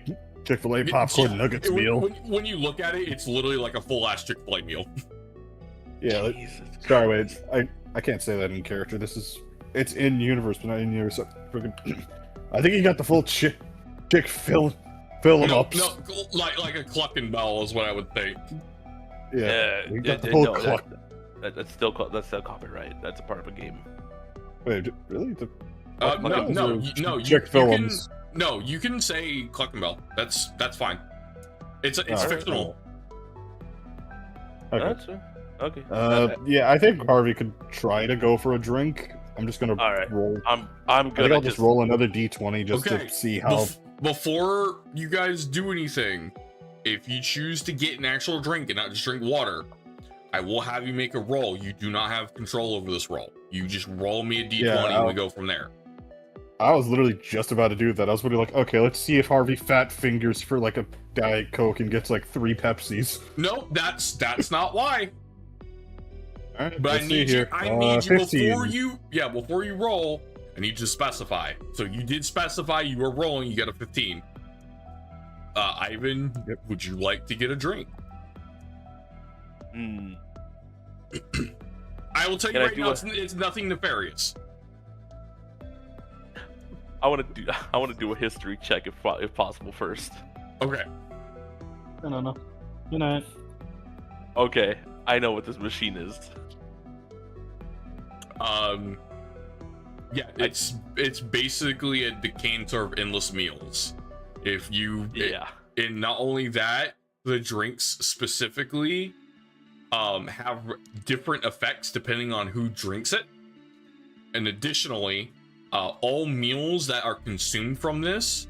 popcorn nuggets meal. When you look at it, it's literally like a full-ass Chick-fil-A meal. Yeah, sorry, wait. I can't say that in character. It's in universe, but not in universe. I think you got the full chick fill them up. No, like a clucking bell is what I would think. Yeah, you got the full cluck. That's still copyright. That's a part of a game. Wait, really? No, you can say clucking bell. That's fine. It's fictional. Okay. That's okay. Yeah, I think Harvey could try to go for a drink. I'm just gonna roll. I'm good. I'll just roll another d20 just to see how. Before you guys do anything, if you choose to get an actual drink and not just drink water, I will have you make a roll. You do not have control over this roll. You just roll me a d20 and we go from there. I was literally just about to do that. I was literally like, okay, let's see if Harvey fat fingers for like a Diet Coke and gets like 3 Pepsis. No, that's not why. All right, but I need you before you roll, I need you to specify. So you did specify you were rolling, you got a 15. Ivan, would you like to get a drink? I will tell you right now, it's nothing nefarious. I want to do a history check if possible first. Okay. No. Good night. Okay, I know what this machine is. Yeah, it's basically a decanter of endless meals. If you and not only that, the drinks specifically have different effects depending on who drinks it. And additionally, all meals that are consumed from this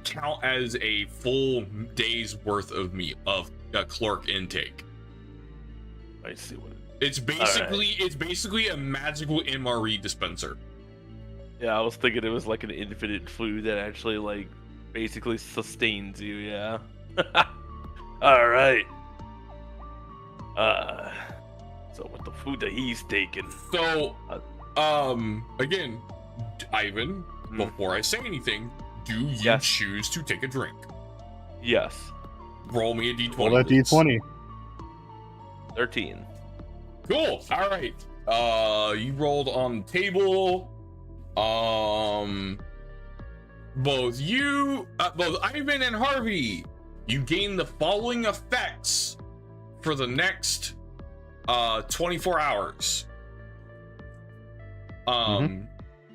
count as a full day's worth of caloric intake. I see what it's basically a magical MRE dispenser. Yeah, I was thinking it was like an infinite food that actually like basically sustains you, yeah. All right. So with the food that he's taking. So, again, Ivan, before I say anything, do you choose to take a drink? Yes. Roll me a d20. Roll that d20. 13. Cool. All right. You rolled on the table. Both Ivan and Harvey, you gain the following effects for the next 24 hours.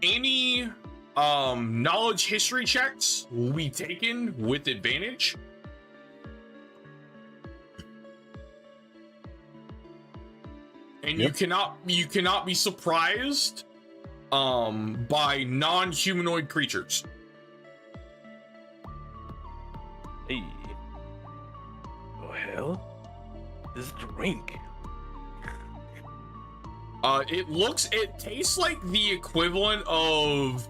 Any knowledge history checks will be taken with advantage. and Yep. you cannot be surprised by non-humanoid creatures. Hey. Oh hell? This drink. It tastes like the equivalent of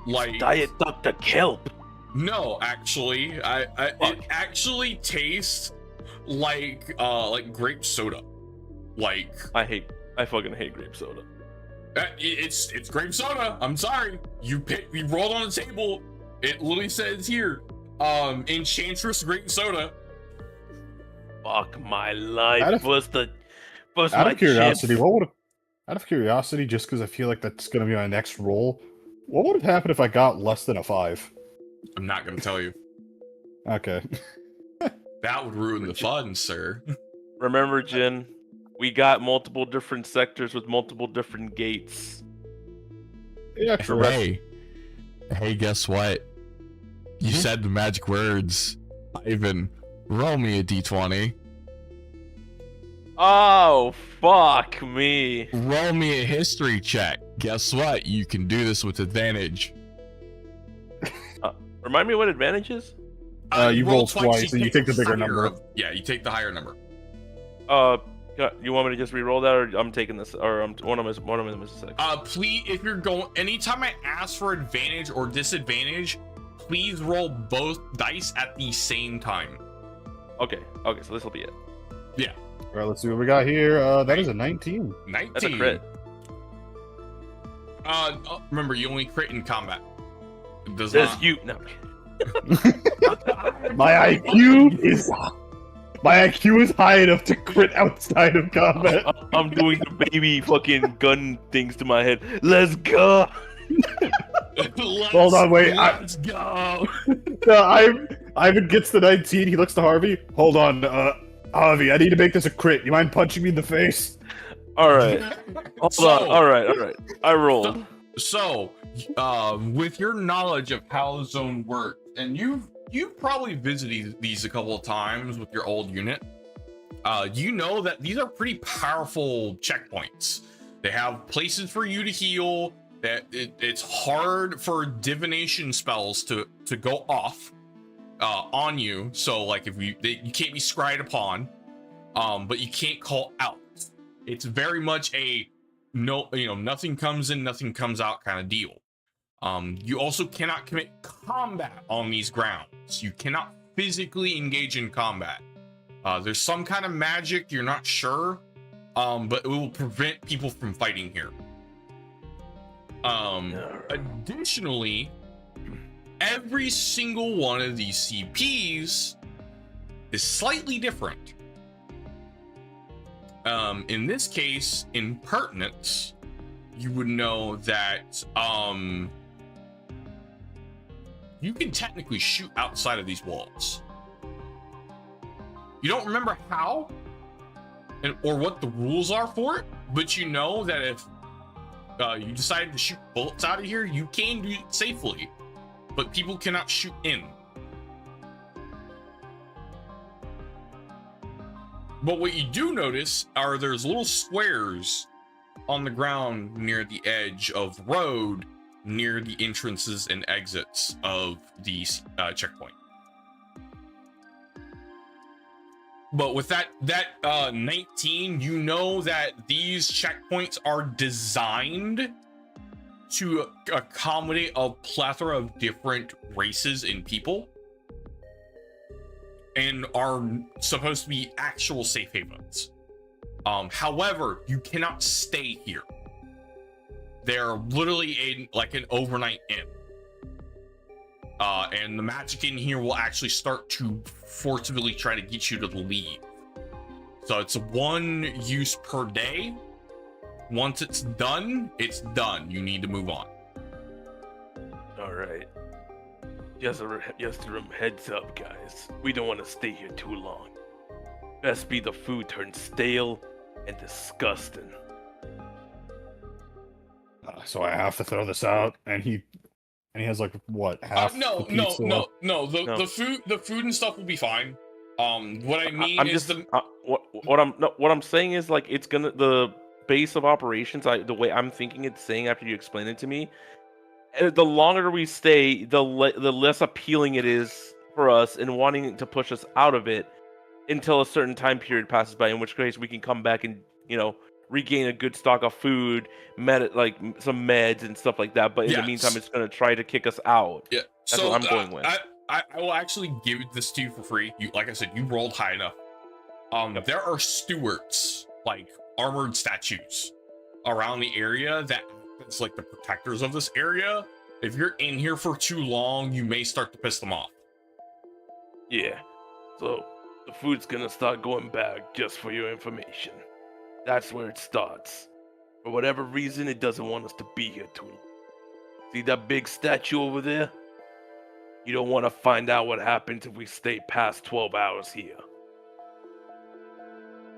like Diet Dr. Kelp. no, actually, it actually tastes like grape soda. Like I fucking hate grape soda. it's grape soda. I'm sorry. You rolled on the table. It literally says here, Enchantress grape soda. Fuck my life. Out of- What's Out my of curiosity, chips? what would? Out of curiosity, just because I feel like that's gonna be my next roll, what would have happened if I got less than a 5? I'm not gonna tell you. Okay. That would ruin the fun, sir. Remember, Jin, we got multiple different sectors with multiple different gates. Yeah, correct. Hey, guess what? You Hmm? said the magic words. Ivan, roll me a d20. Oh, fuck me. Roll me a history check. Guess what? You can do this with advantage. Remind me what advantages? You roll twice, and you take the bigger higher number. Yeah, you take the higher number. You want me to just re-roll that, or I'm taking this, or one of them is 6. Please, if you're going, anytime I ask for advantage or disadvantage, please roll both dice at the same time. Okay, so this will be it. Yeah. All right, let's see what we got here. That is a 19. 19. That's a crit. Remember, you only crit in combat. It does Says not. you. No. My IQ is high enough to crit outside of combat. I'm doing the baby fucking gun things to my head. Let's go. Hold on, wait. Let's go. Ivan gets the 19. He looks to Harvey. Hold on, Harvey. I need to make this a crit. You mind punching me in the face? All right. Hold on. All right. I rolled. So, with your knowledge of how the zone works, and you've probably visited these a couple of times with your old unit, you know that these are pretty powerful checkpoints. They have places for you to heal. That it's hard for divination spells to go off on you. So like you can't be scryed upon, but you can't call out. It's very much a nothing comes in, nothing comes out kind of deal. You also cannot commit combat on these grounds. You cannot physically engage in combat. There's some kind of magic, you're not sure, but it will prevent people from fighting here. Additionally, every single one of these CPs is slightly different. In this case, in pertinence, you would know that you can technically shoot outside of these walls. You don't remember how or what the rules are for it, but you know that if you decided to shoot bullets out of here, you can do it safely, but people cannot shoot in. But what you do notice are there's little squares on the ground near the edge of road, near the entrances and exits of the checkpoint. But with that 19, you know that these checkpoints are designed to accommodate a plethora of different races and people, and are supposed to be actual safe havens. However, you cannot stay here. They're literally an overnight inn. And the magic in here will actually start to forcibly try to get you to leave. So it's 1 use per day. Once it's done, it's done. You need to move on. All right. Just a heads up, guys. We don't want to stay here too long. Best be the food turns stale and disgusting. So I have to throw this out, and he has like what half? No. the pizza left? The food and stuff will be fine. What I mean I'm is just what I'm saying is like it's gonna the base of operations. The way I'm thinking it's saying after you explain it to me, the longer we stay, the less appealing it is for us and wanting to push us out of it until a certain time period passes by. In which case we can come back and regain a good stock of food, some meds and stuff like that. But in the meantime, it's gonna try to kick us out. Yeah. That's So what I'm going with. I will actually give this to you for free. You, like I said, you rolled high enough. There are stewards, like armored statues, around the area that it's like the protectors of this area. If you're in here for too long, you may start to piss them off. Yeah. So the food's gonna start going bad, just for your information. That's where it starts. For whatever reason, it doesn't want us to be here too long. See that big statue over there? You don't want to find out what happens if we stay past 12 hours here.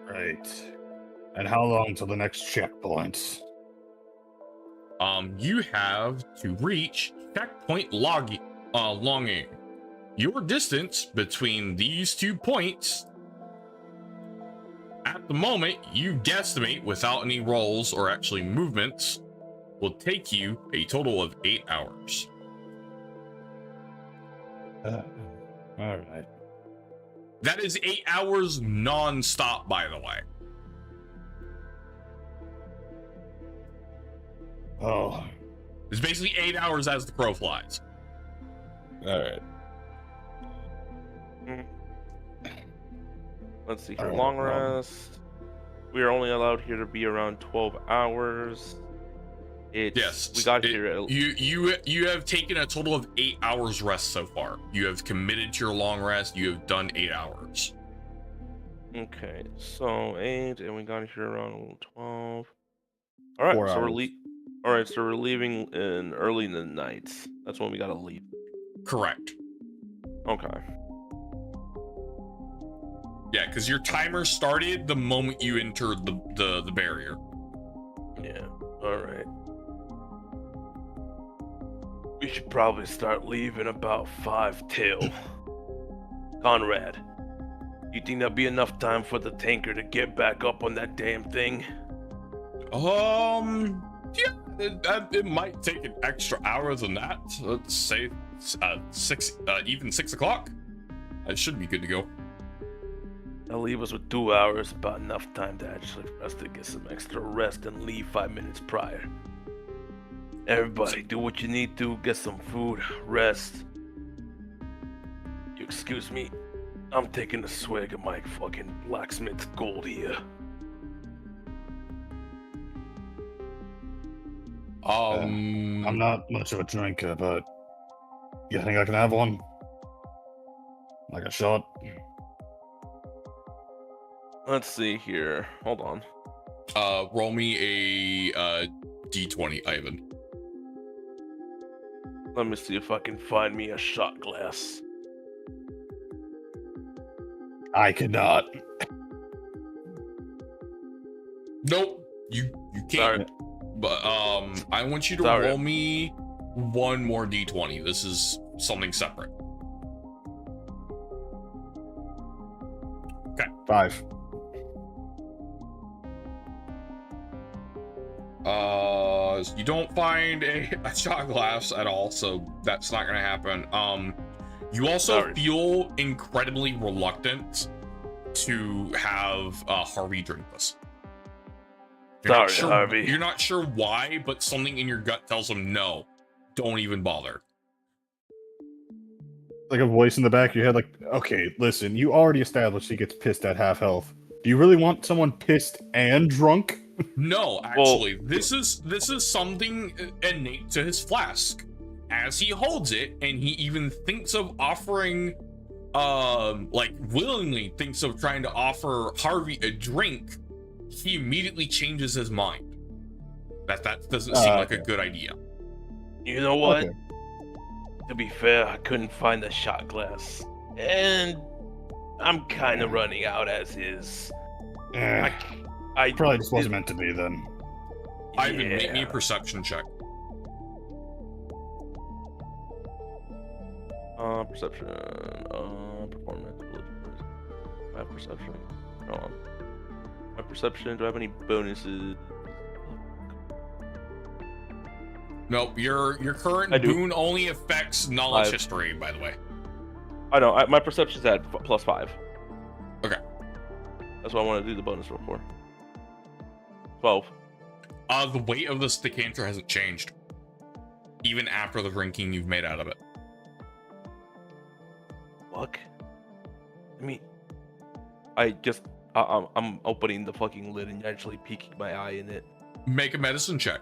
Right. And how long till the next checkpoint? You have to reach checkpoint longing. Your distance between these 2 points, at the moment, you guesstimate without any rolls or actually movements, will take you a total of 8 hours. All right. That is 8 hours non-stop, by the way. Oh. It's basically 8 hours as the crow flies. All right. Let's see here. Alright, Long rest. We are only allowed here to be around 12 hours. Yes, We got here at... You have taken a total of 8 hours rest so far. You have committed to your long rest. You have done 8 hours. Okay, so 8, and we got here around 12. All right, 4 so hours. we're leaving early in the night. That's when we gotta leave. Correct. Okay. Yeah, because your timer started the moment you entered the barrier. Yeah. All right. We should probably start leaving about 5 till. Conrad, you think there'll be enough time for the tanker to get back up on that damn thing? Yeah, it might take an extra hour than that. Let's say 6 o'clock. It should be good to go. That'll leave us with 2 hours, about enough time to actually for us to get some extra rest and leave 5 minutes prior. Everybody, do what you need to, get some food, rest. You excuse me, I'm taking a swig of my fucking blacksmith gold here. I'm not much of a drinker, but you think I can have one? Like a shot? Let's see here. Hold on. Roll me a d20, Ivan. Let me see if I can find me a shot glass. I cannot. Nope, you can't. Sorry. But I want you to Sorry. roll me one more d20. This is something separate. 5. You don't find a shot glass at all, so that's not gonna happen. You also Sorry. feel incredibly reluctant to have Harvey drink this. Sorry, Harvey. You're not sure why, but something in your gut tells him no. Don't even bother. Like a voice in the back of your head, like, okay, listen, you already established he gets pissed at half health. Do you really want someone pissed and drunk? No, actually, this is something innate to his flask. As he holds it, and he even thinks of offering, willingly thinks of trying to offer Harvey a drink, he immediately changes his mind. That doesn't seem like a good idea. You know what? Okay. To be fair, I couldn't find the shot glass. And I'm kind of running out as is. I Probably just wasn't meant to be then. Ivan, make me a perception check. Perception, performance. My perception. Hold on. My perception. Do I have any bonuses? Nope, your current I do. boon only affects knowledge 5. history, by the way. I know. My perception's at +5. Okay. That's what I want to do the bonus roll for. 12. The weight of this decanter hasn't changed, even after the drinking you've made out of it. Fuck. I mean, I'm opening the fucking lid and actually peeking my eye in it. Make a medicine check.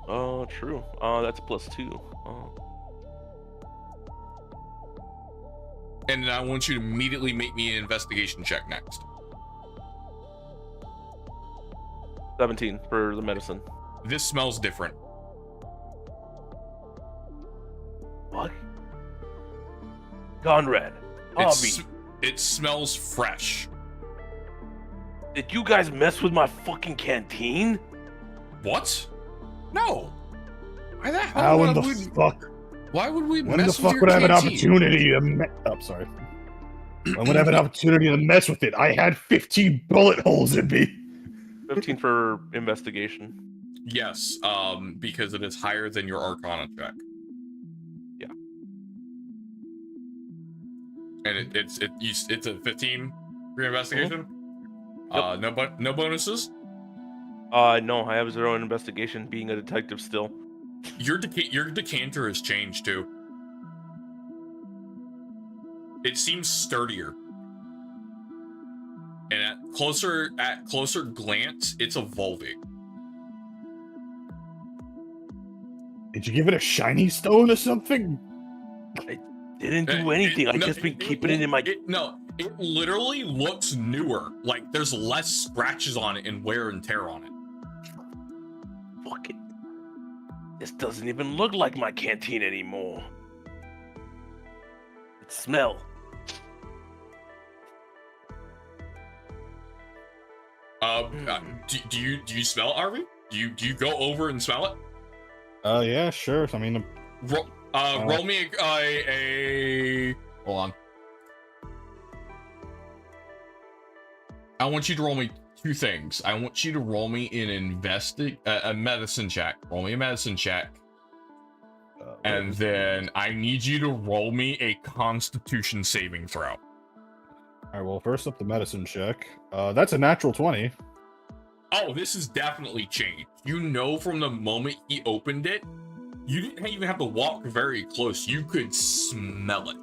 Oh, true. That's +2. And I want you to immediately make me an investigation check next. 17 for the medicine. This smells different. Fuck. Conrad. Hobby. It smells fresh. Did you guys mess with my fucking canteen? What? No. Why the hell? How in would the we- fuck? Why would we When the mess with fuck your would I have an canteen? opportunity to sorry. When would I have an opportunity to mess with it? I had 15 bullet holes in me. 15 for investigation. Yes, because it is higher than your Arcana check. Yeah. And it's a 15 for your investigation. No bonuses. No, I have 0 in investigation, being a detective still. Your decanter has changed too. It seems sturdier. And at closer glance, it's evolving. Did you give it a shiny stone or something? Didn't do anything. I No, just been keeping it in my. It literally looks newer. Like there's less scratches on it and wear and tear on it. Fuck it. This doesn't even look like my canteen anymore. It smell. Do you smell it, Arby? Do you go over and smell it? Yeah, sure. I mean, Roll me a hold on. I want you to roll me two things. I want you to roll me a medicine check. Roll me a medicine check. And then I need you to roll me a Constitution saving throw. All right. Well, first up, the medicine check. That's a natural 20. Oh, this is definitely changed. You know, from the moment he opened it, you didn't even have to walk very close. You could smell it.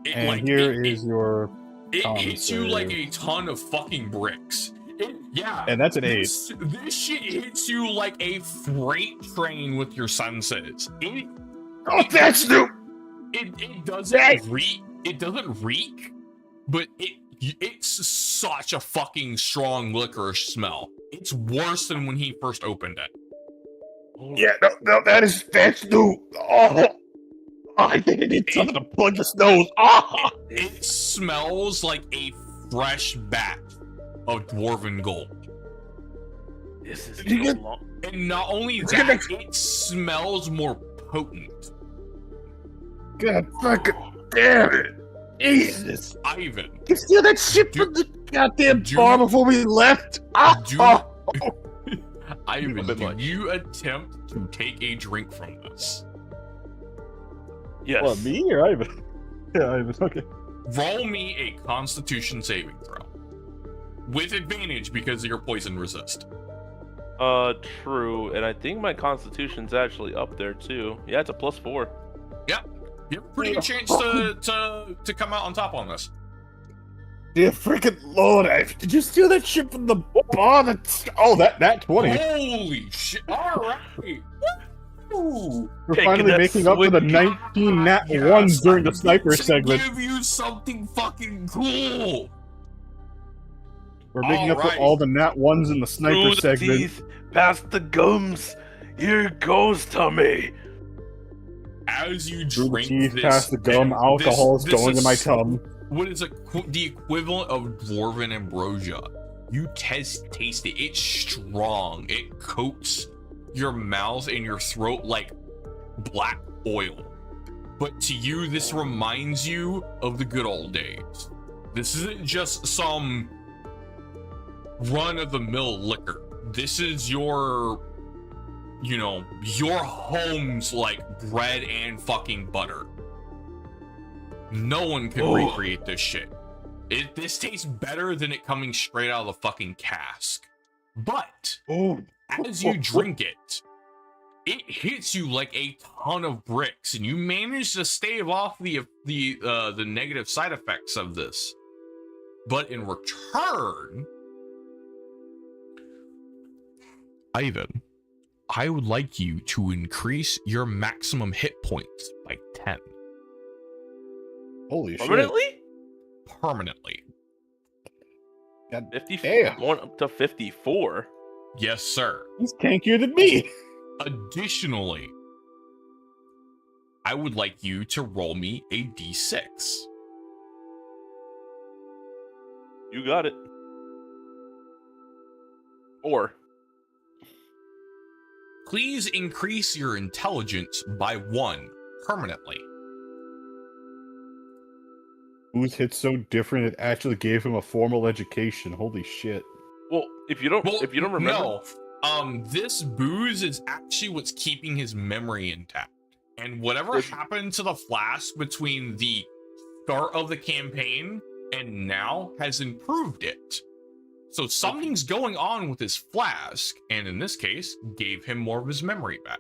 And here is your. It hits you like a ton of fucking bricks. And that's an 8. This shit hits you like a freight train with your senses. That's new. It doesn't reek. It doesn't reek, but it's such a fucking strong licorice smell. It's worse than when he first opened it. Yeah, no, that's new. Oh, I think I need something to plug this nose. Ah! It smells like a fresh batch of dwarven gold. This is You too get- long. And not only that, it smells more potent. God fucking damn it. Jesus. Ivan, You steal that shit from the goddamn do- bar before we left? Ah! do- Ah! Ivan, A bit do much. you attempt to take a drink from this? Yes. What, me or Ivan? Yeah, Ivan, okay. Roll me a Constitution saving throw. With advantage because of your poison resist. True. And I think my constitution's actually up there too. Yeah, it's a +4. You have a pretty good chance to come out on top on this. Dear freaking Lord, did you steal that shit from the bar? That 20. Holy shit! All right. Woo! We're Taking finally that making up for the swing. 19 nat Yes, ones during the I sniper need to segment. Give you something fucking cool. We're making up for Alright. all the nat ones in the sniper Through the segment. teeth, past the gums. Here goes to me. As you Through the drink teeth, this, past the gum, and alcohol is this going in my is- tongue. What is the equivalent of dwarven ambrosia? You taste it. It's strong. It coats your mouth and your throat like black oil. but to you, this reminds you of the good old days. This isn't just some run-of-the-mill liquor. This is your home's like bread and fucking butter. No one can recreate this shit. This tastes better than it coming straight out of the fucking cask. But as you drink it, it hits you like a ton of bricks, and you manage to stave off the negative side effects of this. But in return, Ivan, I would like you to increase your maximum hit points by 10. Holy shit. Permanently? permanently. God 50, damn. going up to 54. Yes, sir. He's tankier than me. Additionally, I would like you to roll me a d6. You got it. Or Please increase your intelligence by 1 permanently. Whose hits so different it actually gave him a formal education. Holy shit. well, if you don't remember, No. This booze is actually what's keeping his memory intact. And whatever happened to the flask between the start of the campaign and now has improved it. So something's going on with his flask, and in this case, gave him more of his memory back.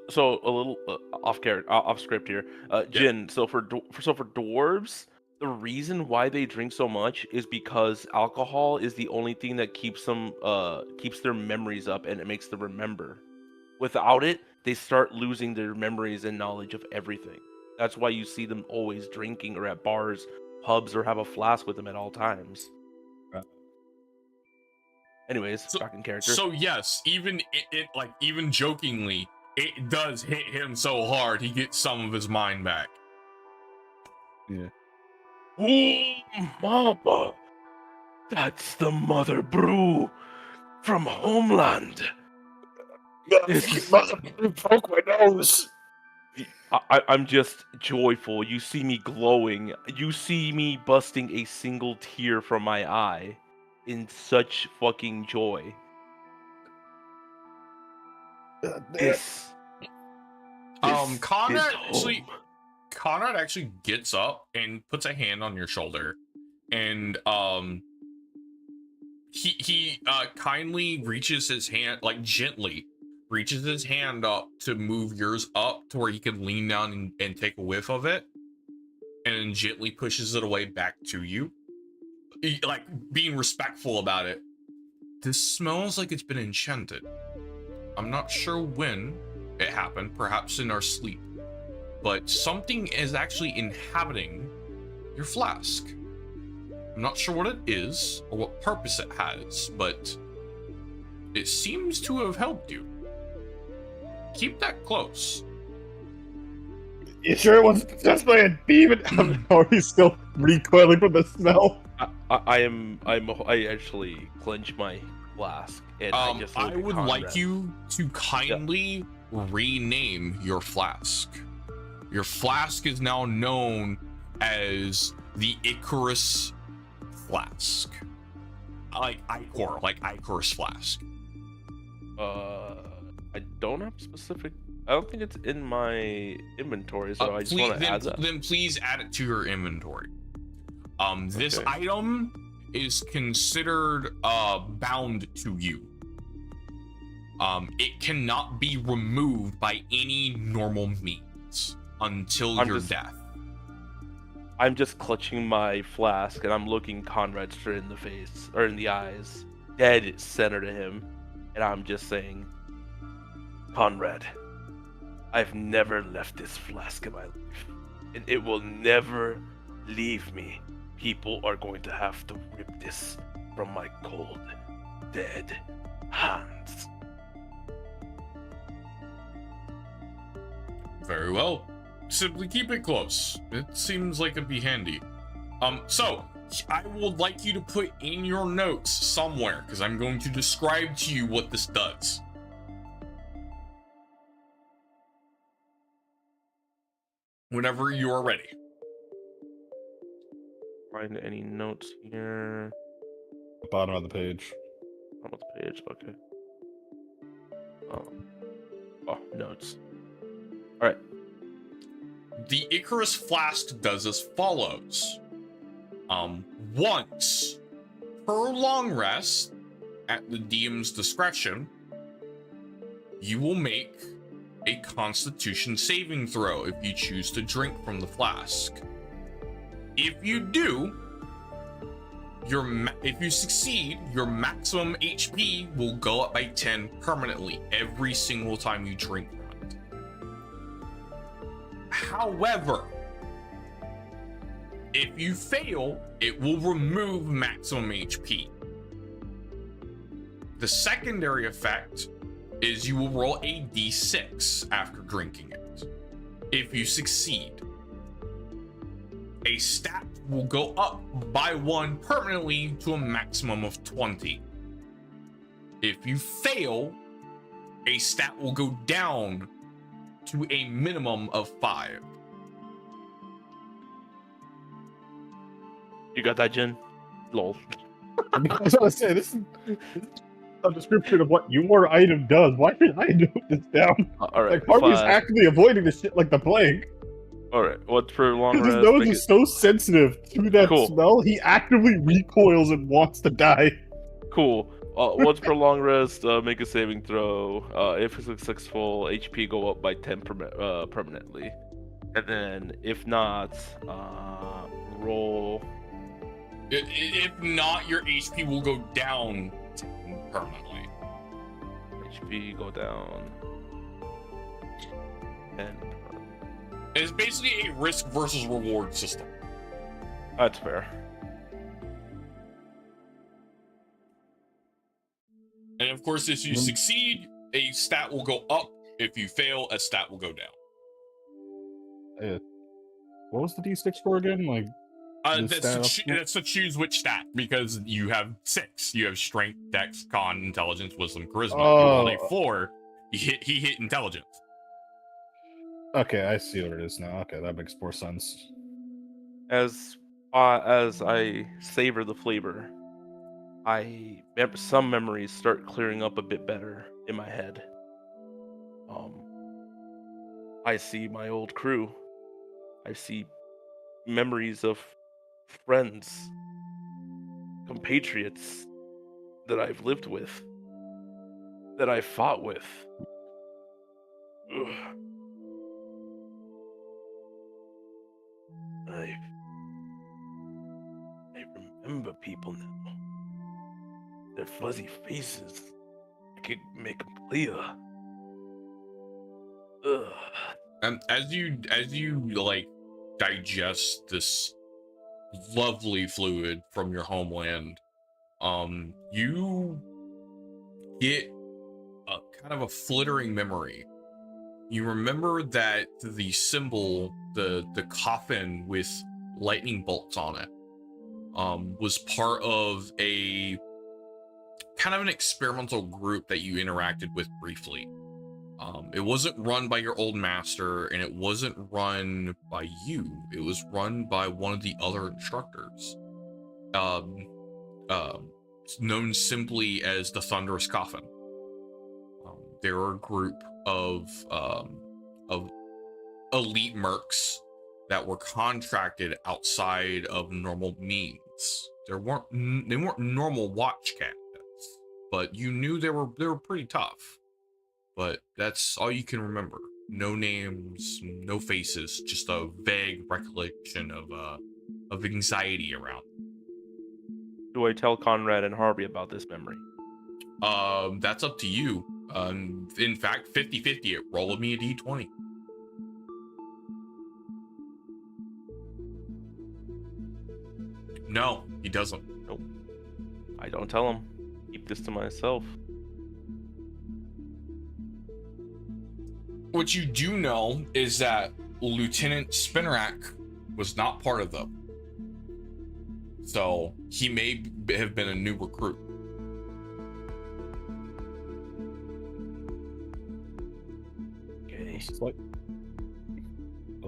so a little off script here. Jin, so for dwarves, the reason why they drink so much is because alcohol is the only thing that keeps their memories up, and it makes them remember. Without it, they start losing their memories and knowledge of everything. That's why you see them always drinking or at bars, pubs, or have a flask with them at all times. Anyways, back in character. So yes, even even jokingly, it does hit him so hard he gets some of his mind back. Yeah. Ooh, mama, that's the mother brew from Homeland. Broke my nose. I'm just joyful. You see me glowing. You see me busting a single tear from my eye in such fucking joy. This Conrad is home. Conrad actually gets up and puts a hand on your shoulder, and he kindly reaches his hand, like gently reaches his hand up to move yours up to where he can lean down and take a whiff of it, and then gently pushes it away back to you, like being respectful about it. This smells like it's been enchanted. I'm not sure when it happened, perhaps in our sleep, but something is actually inhabiting your flask. I'm not sure what it is or what purpose it has, but it seems to have helped you. Keep that close. You sure it wasn't just by a demon? I'm already still recoiling from the smell. I actually clench my flask and I just look I at would Conrad. like you to kindly rename your flask. Your flask is now known as the Icarus Flask. Like Icarus Flask. I don't have specific. I don't think it's in my inventory, so I just want to add that. Then please add it to your inventory. This Okay. item is considered bound to you. It cannot be removed by any normal means until your death. I'm just clutching my flask and I'm looking Conrad straight in the face or in the eyes, dead center to him, and I'm just saying, Conrad, I've never left this flask in my life, and it will never leave me. People are going to have to rip this from my cold, dead hands. Very well. Simply keep it close. It seems like it'd be handy. So I would like you to put in your notes somewhere, because I'm going to describe to you what this does. Whenever you are ready. Find any notes here? Bottom of the page. On the page, okay. Oh, notes. All right. The Icarus Flask does as follows. Once per long rest, at the DM's discretion, you will make a Constitution saving throw if you choose to drink from the flask. If you do, if you succeed, your maximum HP will go up by 10 permanently every single time you drink from it. However, if you fail, it will remove maximum HP. The secondary effect is you will roll a d6 after drinking it. If you succeed, a stat will go up by 1 permanently to a maximum of 20. If you fail, a stat will go down to a minimum of 5. You got that, Jen? Lol. I was gonna say, this is a description of what your item does. Why did I note this down? All right. Like, Harvey's actively avoiding this shit like the plague. All right. What's for long His rest? nose is so sensitive to that smell, he actively recoils and wants to die. Cool. What's for long rest? Make a saving throw. If it's successful, HP go up by 10 permanently. And then if not, roll. If not, your HP will go down 10 permanently. HP go down 10. It's basically a risk versus reward system. That's fair. And of course, if you succeed, a stat will go up. If you fail, a stat will go down. What was the D6 for again? Like, that's to choose which stat, because you have 6. You have strength, dex, con, intelligence, wisdom, charisma. You rolled a 4. He hit intelligence. Okay, I see what it is now. Okay, that makes more sense. As I savor the flavor, some memories start clearing up a bit better in my head. I see my old crew. I see memories of friends, compatriots that I've lived with, that I fought with. Ugh. I remember people now. Their fuzzy faces. I could make them clear. Ugh. And as you like digest this lovely fluid from your homeland, you get a kind of a flittering memory. You remember that the symbol, the coffin with lightning bolts on it, was part of a kind of an experimental group that you interacted with briefly. It wasn't run by your old master, and it wasn't run by you. It was run by one of the other instructors, known simply as the Thunderous Coffin. They were a group of elite mercs that were contracted outside of normal means. They weren't normal watch captains, but you knew they were pretty tough. But that's all you can remember. No names, no faces, just a vague recollection of anxiety around. Do I tell Conrad and Harvey about this memory? That's up to you. In fact, 50-50 it. Roll me a d20. No, he doesn't. Nope. I don't tell him. Keep this to myself. What you do know is that Lieutenant Spinarak was not part of them. So he may have been a new recruit. Okay.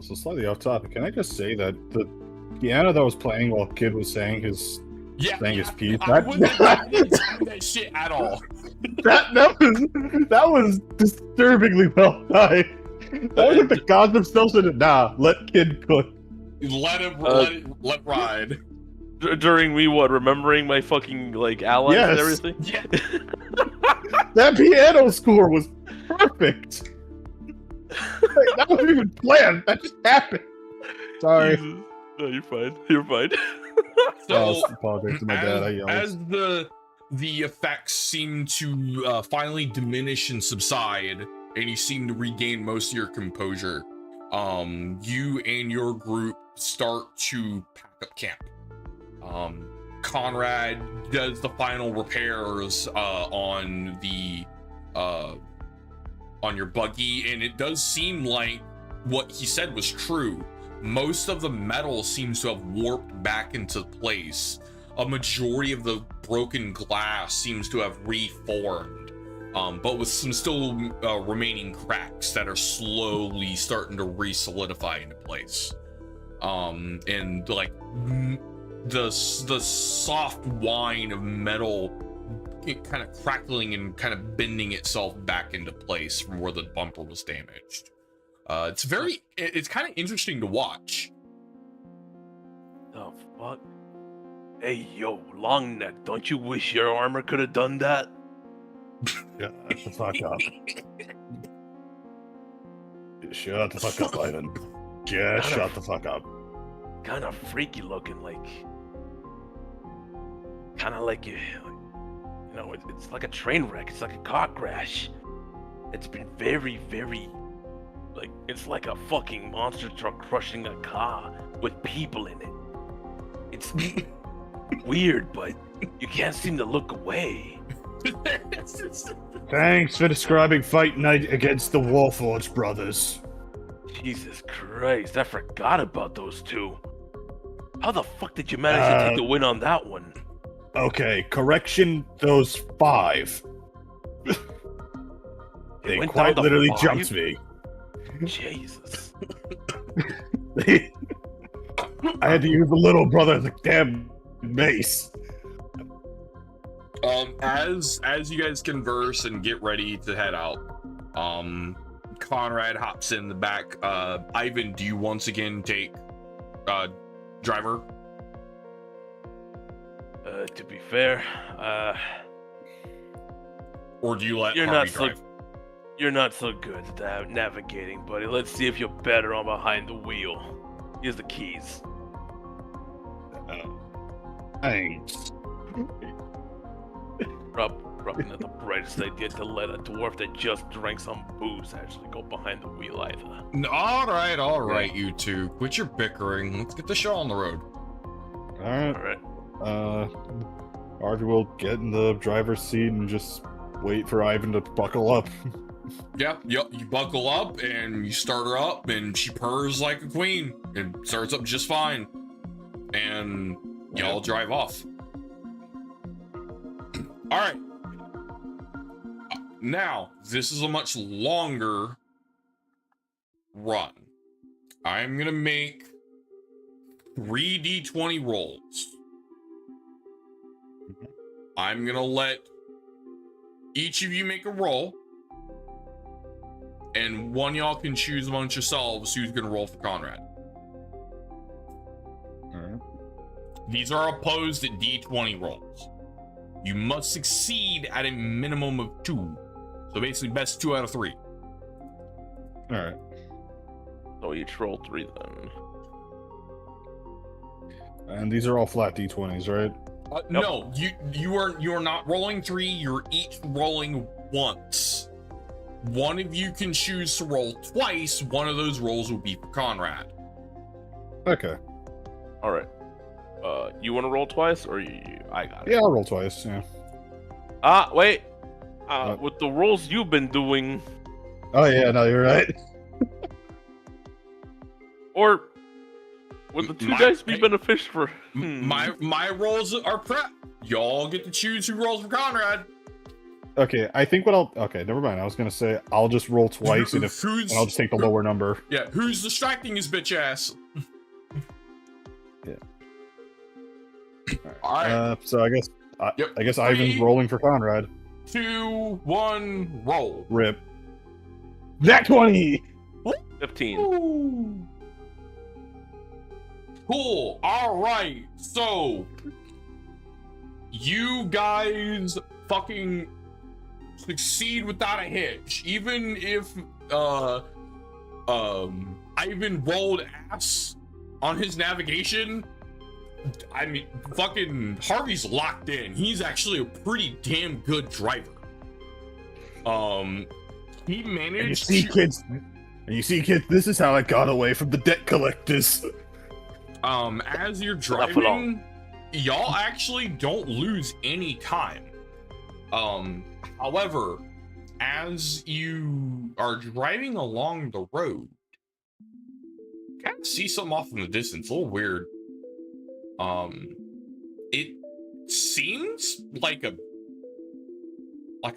So slightly off topic, can I just say that the piano that was playing while Kid was saying his his piece, I wouldn't do that shit at all. that was disturbingly well done. That was like the gods themselves said, "Nah, let Kid cook." Let ride. During me, remembering my fucking like allies and Yes. everything. Yeah. That piano score was perfect. Like, that wasn't even planned. That just happened. Sorry. Jesus. No, you're fine. You're fine. So, apologize to my dad. I yelled. as the effects seem to finally diminish and subside, and you seem to regain most of your composure, you and your group start to pack up camp. Conrad does the final repairs on your buggy, and it does seem like what he said was true. Most of the metal seems to have warped back into place. A majority of the broken glass seems to have reformed, but with some still remaining cracks that are slowly starting to re-solidify into place. And like the soft whine of metal kind of crackling and kind of bending itself back into place from where the bumper was damaged. It's kind of interesting to watch. The fuck? Hey, yo, long neck, don't you wish your armor could have done that? Shut the fuck up. Shut the fuck up, Ivan. Just shut the fuck up. Kind of freaky looking, like. Kind of like you know, it's like a train wreck. It's like a car crash. It's been very, very, like, it's like a fucking monster truck crushing a car with people in it. It's weird, but you can't seem to look away. Thanks for describing Fight Night against the Warforged brothers. Jesus Christ, I forgot about those two. How the fuck did you manage to take the win on that one? Okay, correction, those 5. They went quite down to literally 5? jumped me. Jesus. I had to use the little brother as a damn mace. As you guys converse and get ready to head out, Conrad hops in the back. Ivan, do you once again take driver? To be fair, or do you let you're Harvey not so drive? you're not so good at navigating, buddy. Let's see if you're better on behind the wheel. Here's the keys. Thanks. Probably not the brightest idea to let a dwarf that just drank some booze actually go behind the wheel either. All right, you two. Quit your bickering. Let's get the show on the road. Alright. Harvey will get in the driver's seat and just wait for Ivan to buckle up. Yep. You buckle up and you start her up, and she purrs like a queen and starts up just fine. And y'all drive off. All right. Now, this is a much longer run. I'm gonna make 3 d20 rolls. I'm gonna let each of you make a roll, and one of y'all can choose amongst yourselves who's gonna roll for Conrad. Alright. These are opposed at d20 rolls. You must succeed at a minimum of 2. So basically, best 2 out of 3. Alright. So each roll 3 then. And these are all flat d20s, right? No, you are not rolling 3. You're each rolling once. One of you can choose to roll twice. One of those rolls will be for Conrad. Okay. All right. You want to roll twice, or I got it? Yeah, I'll roll twice, yeah. Wait. With the rolls you've been doing, Oh yeah, no, you're right. or would the 2 dice be beneficial for? My rolls are prep. Y'all get to choose who rolls for Conrad. Okay, I think what I'll. Okay, never mind. I was gonna say I'll just roll twice, and I'll just take the lower number. Yeah, who's distracting his bitch ass? Yeah. All right. So I guess Yep. I guess 3, Ivan's rolling for Conrad. 2, 1, roll. Rip. That 20. 15. Ooh. Cool. All right. So you guys fucking succeed without a hitch, even if Ivan rolled ass on his navigation. I mean, fucking Harvey's locked in. He's actually a pretty damn good driver. He managed. And you see, kids, this is how I got away from the debt collectors. As you're driving, y'all actually don't lose any time. However, as you are driving along the road, you kind of see something off in the distance. A little weird. It seems like a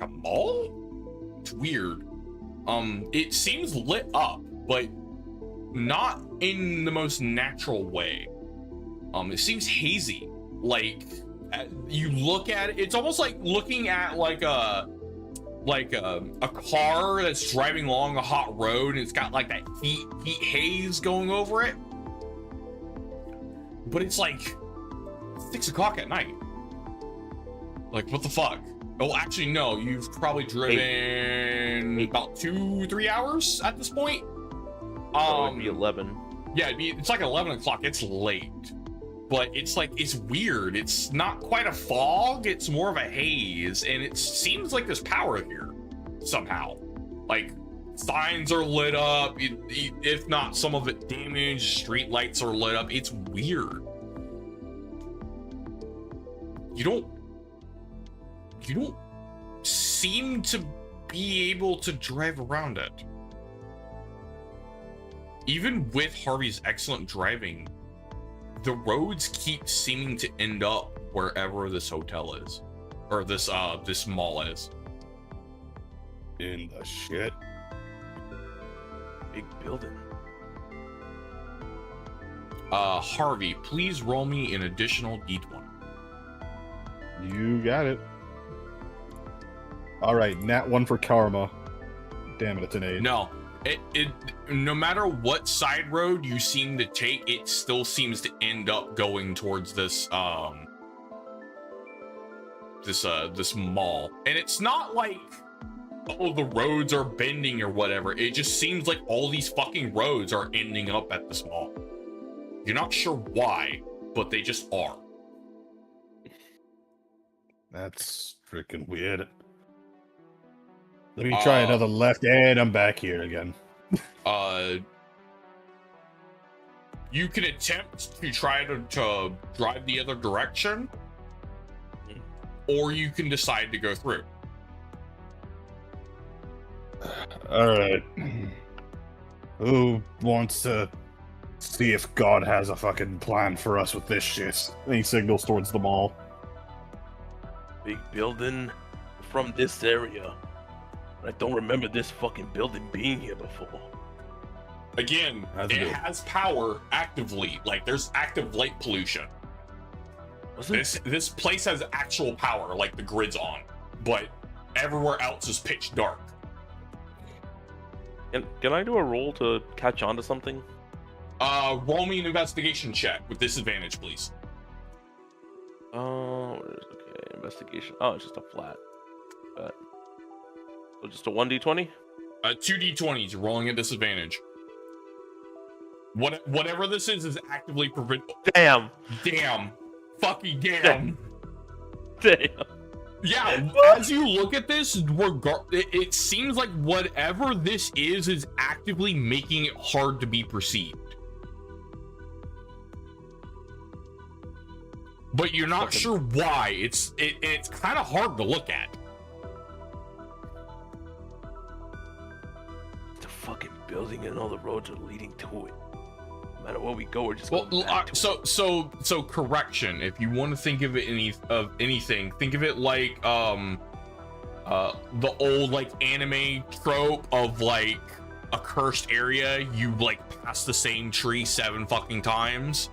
mall. It's weird. It seems lit up, but not in the most natural way. It seems hazy. Like you look at it, it's almost like looking at like a car that's driving along a hot road, and it's got like that heat haze going over it. But it's like 6 o'clock at night. Like, what the fuck? Oh, actually, no. You've probably driven about 2-3 hours at this point. It'd be 11. Yeah, it's like 11 o'clock. It's late. But it's like, it's weird. It's not quite a fog. It's more of a haze. And it seems like there's power here somehow. Like, signs are lit up. If not, some of it damaged. Street lights are lit up. It's weird. You don't seem to be able to drive around it. Even with Harvey's excellent driving, the roads keep seeming to end up wherever this hotel is, or this mall is. In the shit. Big building. Harvey, please roll me an additional d20. You got it. All right, nat 1 for karma. Damn it, it's an 8. No, it no matter what side road you seem to take, it still seems to end up going towards this this mall. And it's not like, oh, the roads are bending or whatever. It just seems like all these fucking roads are ending up at this mall. You're not sure why, but they just are. That's freaking weird. Let me try another left, and I'm back here again. You can attempt to try to drive the other direction, or you can decide to go through. Alright. Who wants to see if God has a fucking plan for us with this shit? And he signals towards the mall. Big building from this area. I don't remember this fucking building being here before. Again, it has power actively. Like, there's active light pollution. This place has actual power, like the grid's on, but everywhere else is pitch dark. Can I do a roll to catch on to something? Roll me an investigation check with disadvantage, please. Okay, investigation. Oh, it's just a flat. So just a 1d20? 2d20s, you're rolling at disadvantage. Whatever this is actively prevent. Damn. Fucking damn. Yeah, as you look at this, it seems like whatever this is actively making it hard to be perceived. But you're not sure why. It's kind of hard to look at. It's a fucking building and all the roads are leading to it. No matter where we go, we're just going back to it. So correction. If you want to think of it anything, think of it like the old like anime trope of like a cursed area, you like pass the same tree 7 fucking times.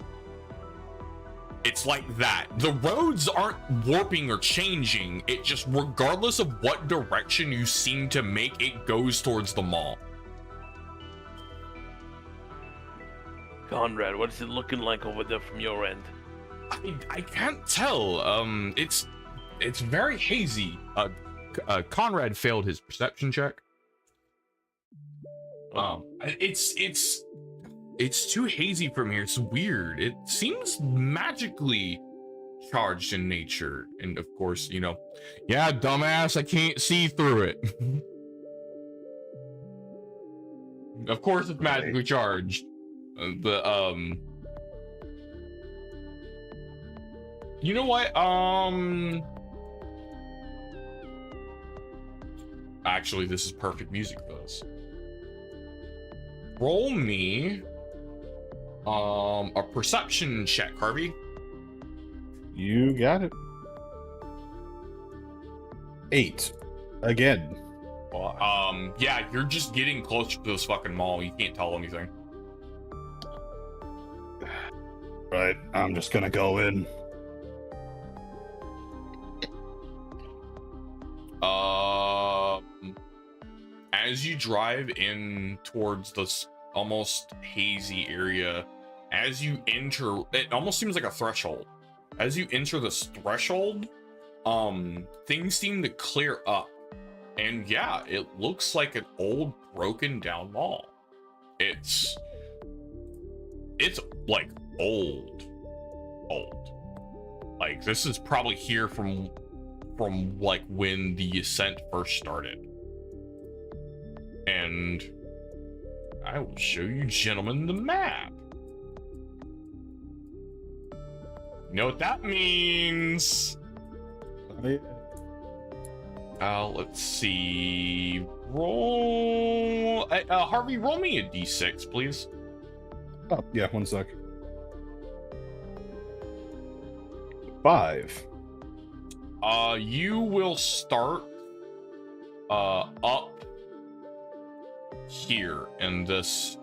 It's like that. The roads aren't warping or changing. It just, regardless of what direction you seem to make, it goes towards the mall. Conrad, what is it looking like over there from your end? I can't tell. It's very hazy. Conrad failed his perception check. It's too hazy from here. It's weird. It seems magically charged in nature. And of course, you know, yeah, dumbass, I can't see through it. Of course it's magically charged. You know what? Actually, this is perfect music for this. Roll me a perception check, Harvey. You got it. 8. Again. Yeah, you're just getting closer to this fucking mall. You can't tell anything. Right, I'm just gonna go in. As you drive in towards this almost hazy area, as you enter, it almost seems like a threshold. As you enter this threshold, things seem to clear up. And yeah, it looks like an old broken down mall. It's like old. Like this is probably here from like when the Ascent first started. And I will show you gentlemen the map. You know what that means? Let's see. Roll. Harvey, roll me a d6, please. Oh, yeah, 1 sec. 5. You will start up here in this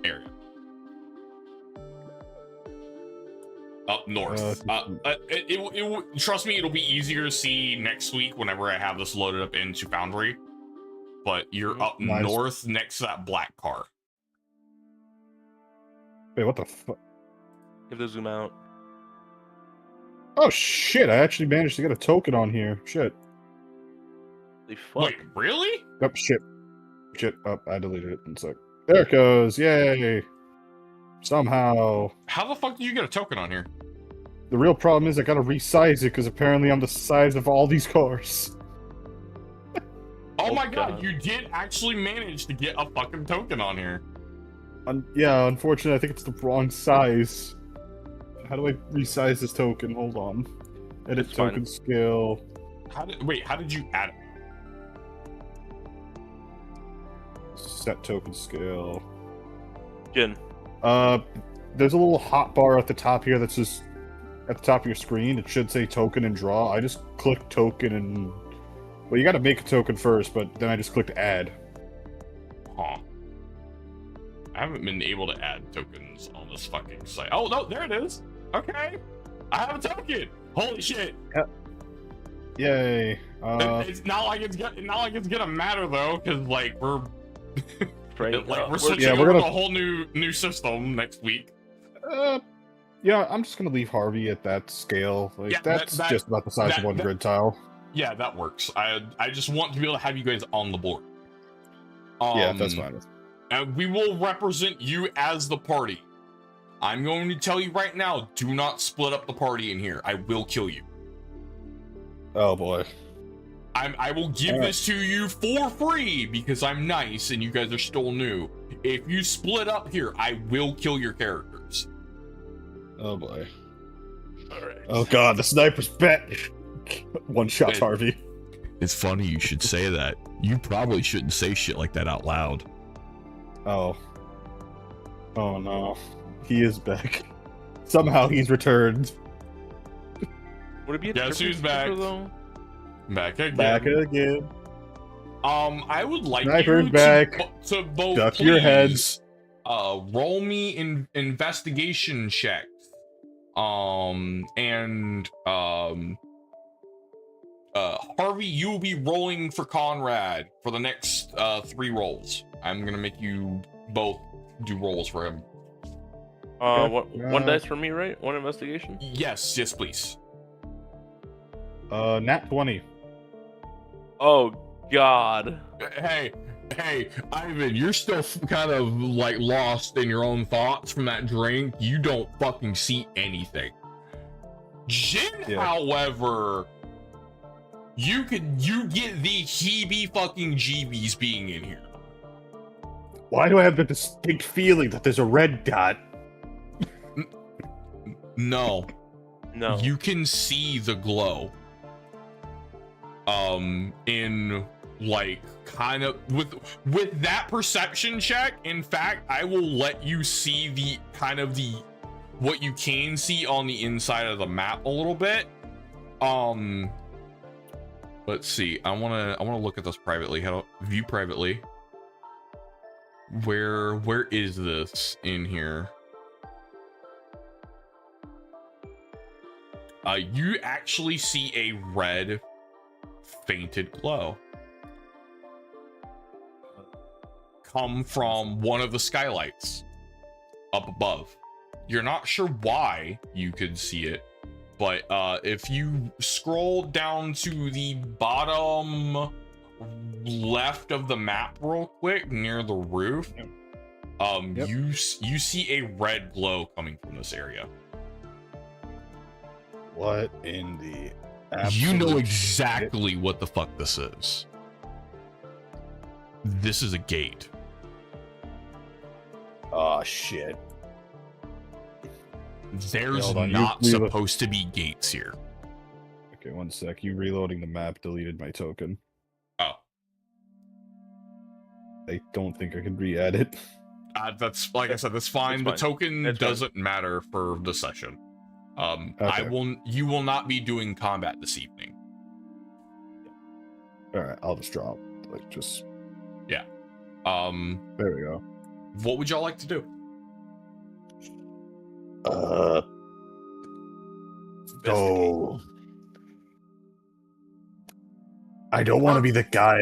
area. Up north. Trust me, it'll be easier to see next week whenever I have this loaded up into Foundry. But you're up north next to that black car. Wait, what the fuck? If they zoom out. Oh shit, I actually managed to get a token on here. Shit. Holy fuck. Wait, really? Oh, shit. Shit. Oh, I deleted it. 1 sec. There it goes. Yay. Somehow. How the fuck did you get a token on here? The real problem is I gotta resize it because apparently I'm the size of all these cars. Oh my god, you did actually manage to get a fucking token on here. Yeah, unfortunately, I think it's the wrong size. How do I resize this token? Hold on. Edit It's token fine. scale. How did you add it? Set token scale. Jin. There's a little hot bar at the top here that's just at the top of your screen. It should say token and draw. I just clicked token and... Well, you gotta make a token first, but then I just clicked add. Huh. I haven't been able to add tokens on this fucking site. Oh, no, there it is. Okay. I have a token. Holy shit. Yay. It's not like it's gonna matter though, because like we're We're switching yeah, over we're to a whole new system next week. Yeah, I'm just gonna leave Harvey at that scale. Like, Yeah, that's that- just about the size of one grid tile. Yeah, that works. I just want to be able to have you guys on the board. Yeah, that's fine. And we will represent you as the party. I'm going to tell you right now, do not split up the party in here. I will kill you. Oh boy. I will give this to you for free because I'm nice and you guys are still new. If you split up here, I will kill your characters. Oh boy. Alright. Oh god, the sniper's bet. One shot, Hey. Harvey. It's funny you should say that. You probably shouldn't say shit like that out loud. Oh. Oh no. He is back. Somehow he's returned. Would it be a Guess different who's back? sticker, though? Back again. Back again. I would like Sniper's you back. to both Duck please, your heads. roll me in investigation checks. Harvey, you will be rolling for Conrad for the next 3 rolls. I'm gonna make you both do rolls for him. One dice for me, right? One investigation. Yes, please. Nat 20. Oh God. Hey, Ivan, you're still kind of like lost in your own thoughts from that drink. You don't fucking see anything. Jin, Yeah. however, you get the heebie fucking jeebies being in here. Why do I have the distinct feeling that there's a red dot? No. No. You can see the glow. In like kind of with that perception check. In fact, I will let you see the kind of the what you can see on the inside of the map a little bit. Let's see. I wanna look at this privately. How to view privately. Where is this in here? You actually see a red fainted glow come from one of the skylights up above. You're not sure why you could see it, but if you scroll down to the bottom left of the map real quick near the roof, Yep. you see a red glow coming from this area. What in the You know absolute exactly what the fuck this is. This is a gate. Oh shit. There's Hold on, not you- supposed to be gates here. Okay, one sec. You reloading the map deleted my token. Oh, I don't think I can re-add it. that's like I said, that's fine. That's The fine. token That's fine. doesn't matter for the session. Okay. You will not be doing combat this evening. Alright, I'll just drop. Like, just... Um, There we go. what would y'all like to do? So... I don't want to be the guy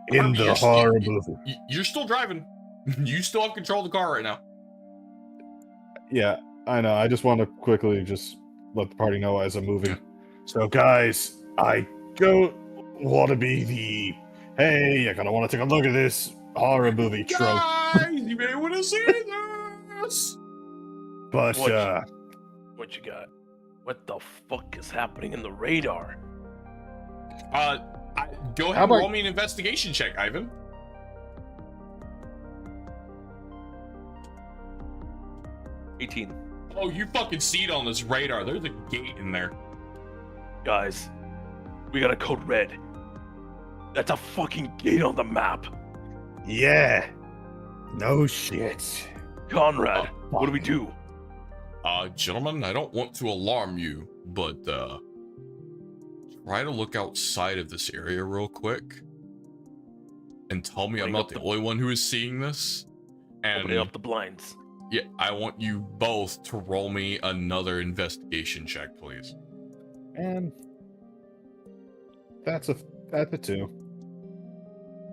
in Harvey, the you're still- horror movie. You're still driving. You still have control of the car right now. Yeah, I know. I just want to quickly just let the party know as I'm moving. So, guys, I don't want to be the... Hey, I kind of want to take a look at this horror movie trope. Guys, you may want to see this. But, What you got? What the fuck is happening in the radar? Go ahead How and about- roll me an investigation check, Ivan. 18. Oh, you fucking see it on this radar. There's a gate in there. Guys, we got a code red. That's a fucking gate on the map. yeah. No shit. Conrad, Oh, what do we do? Gentlemen, I don't want to alarm you, but try to look outside of this area real quick and tell me I'm Bring not up the the- only one who is seeing this. And Opening up the blinds. yeah, I want you both to roll me another investigation check, please. And that's a 2.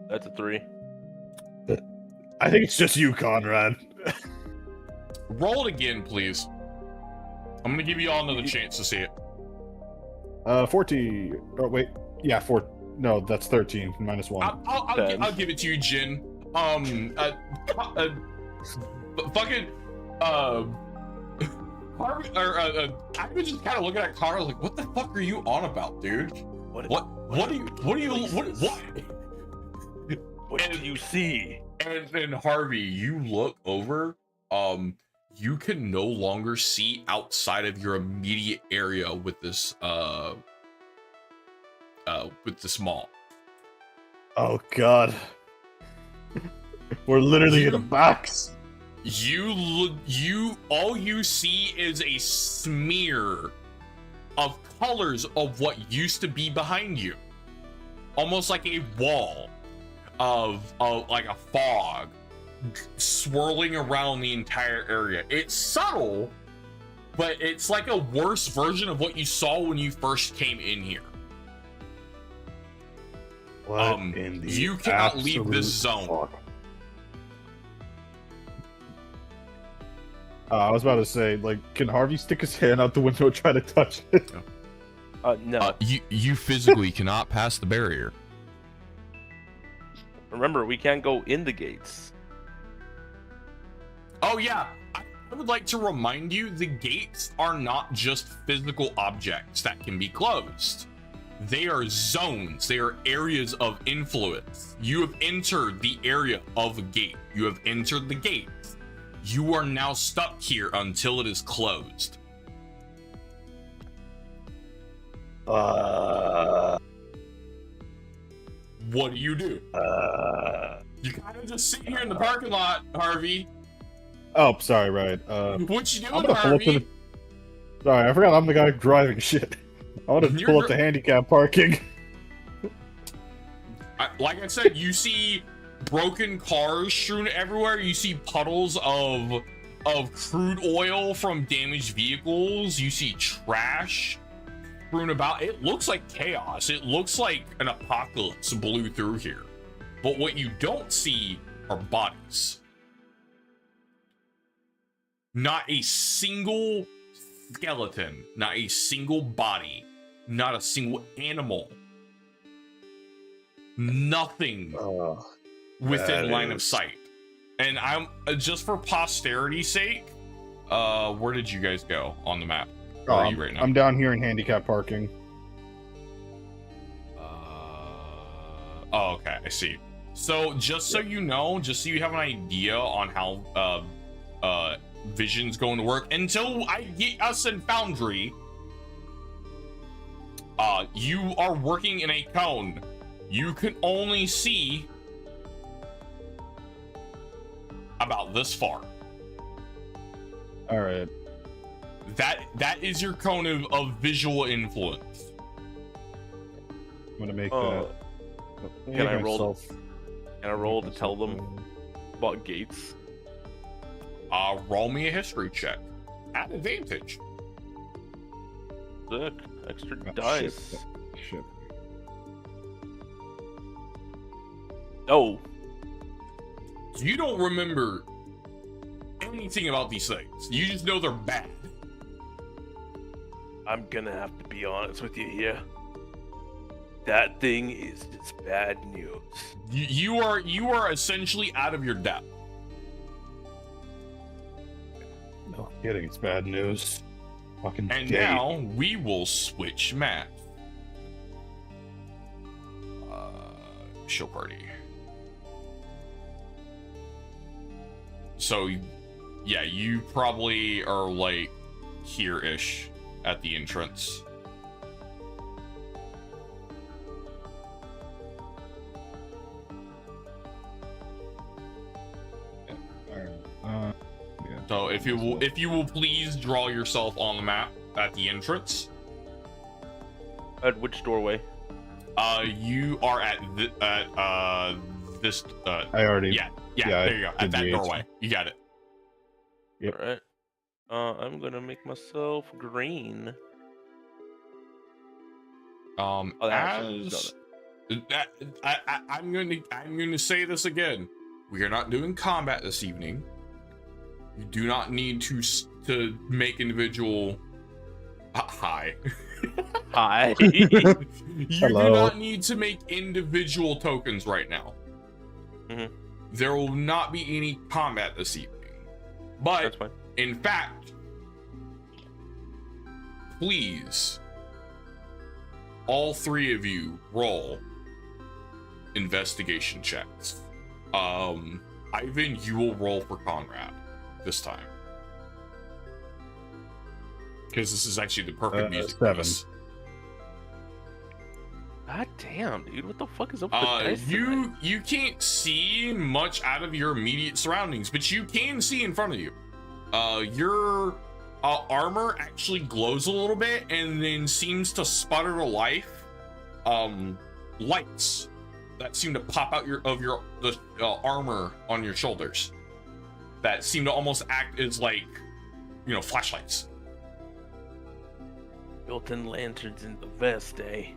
That's a 3. I think it's just you, Conrad. Roll it again, please. I'm gonna give you all another chance to see it. 40. Oh wait, yeah, 4. No, that's 13 minus 1. I'll give it to you, Jin. Fucking Harvey, I was just kind of looking at Connor like, what the fuck are you on about, dude? What do you see? And Harvey, you look over, you can no longer see outside of your immediate area with this mall. Oh god. We're literally in a box. All you see is a smear of colors of what used to be behind you. almost like a wall of like a fog swirling around the entire area. It's subtle, but it's like a worse version of what you saw when you first came in here. What in the You cannot leave this absolute zone. fuck? I was about to say, like, can Harvey stick his hand out the window and try to touch it? No. You physically cannot pass the barrier. Remember, we can't go in the gates. Oh yeah, I would like to remind you, the gates are not just physical objects that can be closed. They are zones. They are areas of influence. You have entered the area of a gate. You have entered the gate. You are now stuck here until it is closed. What do you do? You kind of just sit here in the parking lot, Harvey. Oh, sorry, right. What you I'm doing, gonna pull up to Harvey? the... Sorry, I forgot I'm the guy driving shit. I want to You're pull up the handicap parking. Like I said, you see broken cars strewn everywhere. You see puddles of crude oil from damaged vehicles. You see trash strewn about. It looks like chaos. It looks like an apocalypse blew through here. But what you don't see are bodies. Not a single skeleton, not a single body, not a single animal. Nothing within line of sight. And I'm just for posterity's sake, where did you guys go on the map? Where are you right now? I'm down here in handicap parking. Oh, okay, I see. So just so you know, just so you have an idea on how Vision's going to work, until I get us in Foundry, you are working in a cone. You can only see about this far. All right. That is your cone of visual influence. I'm gonna make Uh, that. can I roll? Can I roll to tell them about gates? Roll me a history check at advantage. Sick. Extra Oh, dice. Shit. Oh, You don't remember anything about these things. You just know they're bad. I'm gonna have to be honest with you here. That thing is just bad news. You are essentially out of your depth. No kidding, it's bad news. Fucking And gate. now we will switch maps. Show party. So, yeah, you probably are like here-ish at the entrance. Alright, yeah. So if you will please draw yourself on the map at the entrance. At which doorway? You are at this. I already. Yeah, yeah, there you go. I At that did the doorway, you got it. Yep. All right. I'm gonna make myself green. Oh, that actually does I'm going to say this again. We are not doing combat this evening. You do not need to make individual. Hi. Hi. You do Hello. not need to make individual tokens right now. Mhm. There will not be any combat this evening. But That's fine. in fact, please, all three of you roll investigation checks. Ivan, you will roll for Conrad this time. Because this is actually the perfect music. 7. piece. God damn, dude. What the fuck is up with the dice tonight? You can't see much out of your immediate surroundings, but you can see in front of you. Your armor actually glows a little bit and then seems to sputter to life lights that seem to pop out the armor on your shoulders that seem to almost act as like, you know, flashlights. Built-in lanterns in the vest, eh?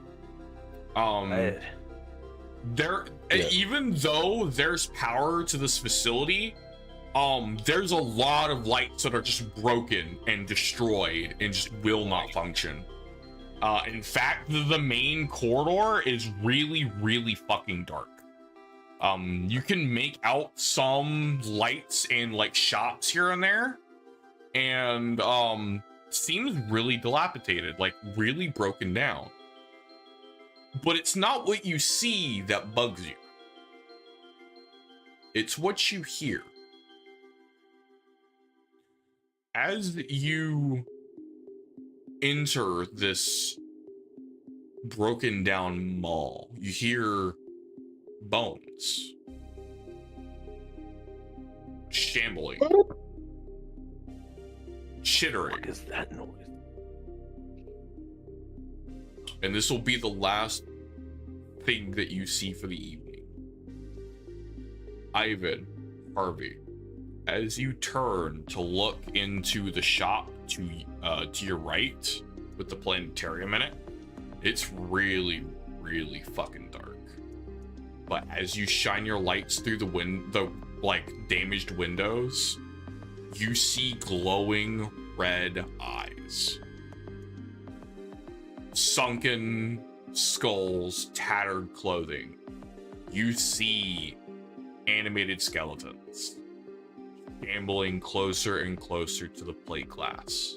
There, Yeah. even though there's power to this facility, there's a lot of lights that are just broken and destroyed and just will not function. In fact, the main corridor is really, really fucking dark. You can make out some lights and like shops here and there, and seems really dilapidated, like really broken down. But it's not what you see that bugs you. It's what you hear. As you enter this broken down mall, you hear bones shambling, chittering. What is that noise? And this will be the last thing that you see for the evening. Ivan, Harvey, as you turn to look into the shop to your right with the planetarium in it, it's really, really fucking dark. But as you shine your lights through the like damaged windows, you see glowing red eyes. Sunken skulls, tattered clothing. You see animated skeletons gambling closer and closer to the plate glass.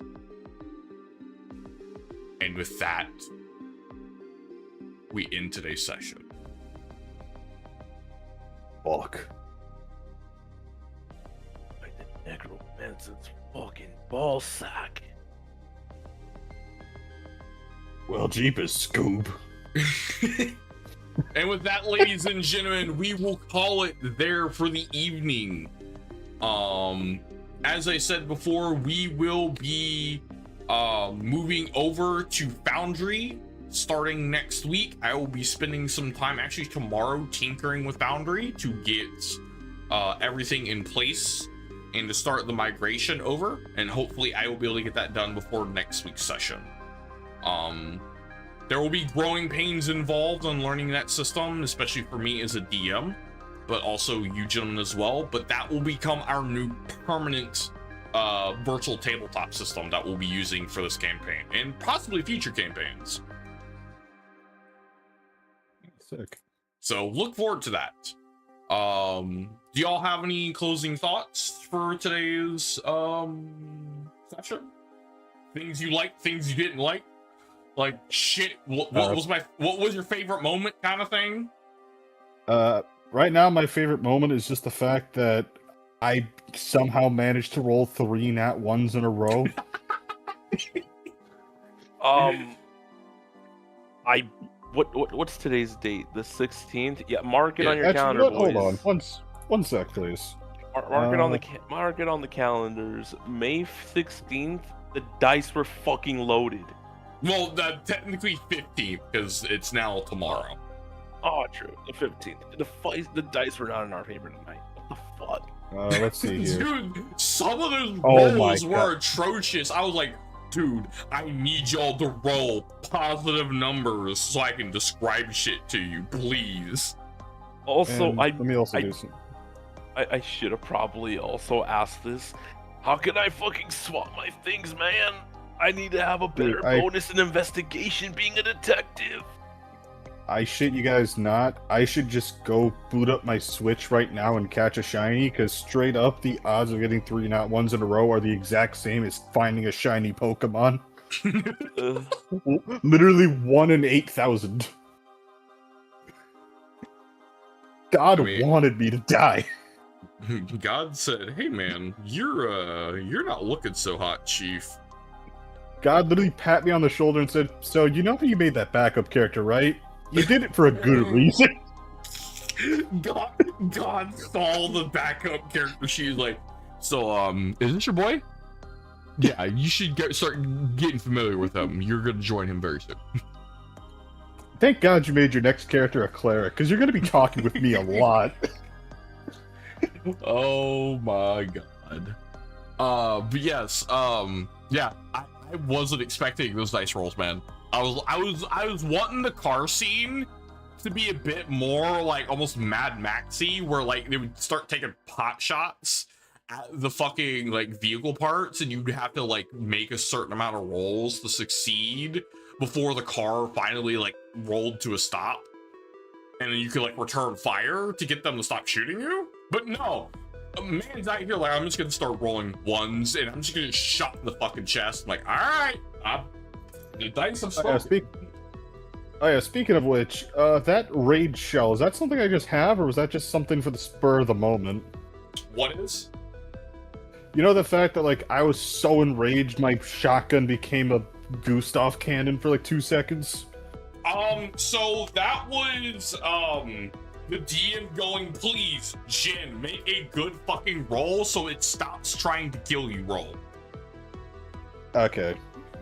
And with that, we end today's session. Fuck. Like the necromancer's fucking ballsack. Well, Jeepers, Scoob. And with that, ladies and gentlemen, we will call it there for the evening. As I said before, we will be moving over to Foundry starting next week. I will be spending some time, actually tomorrow, tinkering with Foundry to get everything in place and to start the migration over, and hopefully I will be able to get that done before next week's session. There will be growing pains involved on learning that system, especially for me as a DM, but also you gentlemen as well. But that will become our new permanent virtual tabletop system that we'll be using for this campaign and possibly future campaigns. Sick. So look forward to that. Do y'all have any closing thoughts for today's session? Things you liked, things you didn't like? Like shit, what was your favorite moment kind of thing? Right now, my favorite moment is just the fact that I somehow managed to roll 3 nat 1s in a row. What's today's date? The 16th? Yeah, mark it on your Actually, calendar, boys. hold on, one sec, please. Mark it on mark it on the calendars. May 16th. The dice were fucking loaded. Well, technically 15th because it's now tomorrow. Oh, true. The 15th. The dice were not in our favor tonight. What the fuck? Let's see here. Dude, some of those Oh my rolls were God. atrocious. I was like, dude, I need y'all to roll positive numbers so I can describe shit to you, please. Also, And let me also do some. I should have probably also asked this. How can I fucking swap my things, man? I need to have a better Dude, bonus in investigation being a detective. I shit you guys not. I should just go boot up my Switch right now and catch a shiny, because straight up, the odds of getting 3 nat 1s in a row are the exact same as finding a shiny Pokemon. Literally 1 in 8,000. God wanted me to die. God said, "Hey man, you're not looking so hot, Chief." God literally pat me on the shoulder and said, "So you know how you made that backup character, right? You did it for a good reason." God saw the backup character. She's like, "So, is this your boy?" Yeah, you should start getting familiar with him. You're gonna join him very soon. Thank God you made your next character a cleric, because you're going to be talking with me a lot. Oh my god. But yes, yeah, I wasn't expecting those dice rolls, man. I was wanting the car scene to be a bit more like almost Mad Maxy, where like they would start taking pot shots at the fucking like vehicle parts, and you'd have to like make a certain amount of rolls to succeed before the car finally like rolled to a stop, and then you could like return fire to get them to stop shooting you. But no, a man's out here like, I'm just gonna start rolling ones, and I'm just gonna shot in the fucking chest. I'm like, all right, the dice have spoken. Speaking of which, that rage shell, is that something I just have, or was that just something for the spur of the moment? What is? You know, the fact that, like, I was so enraged my shotgun became a Gustav cannon for, like, 2 seconds? So that was, the DM going, please, Jin, make a good fucking roll so it stops trying to kill you roll. Okay.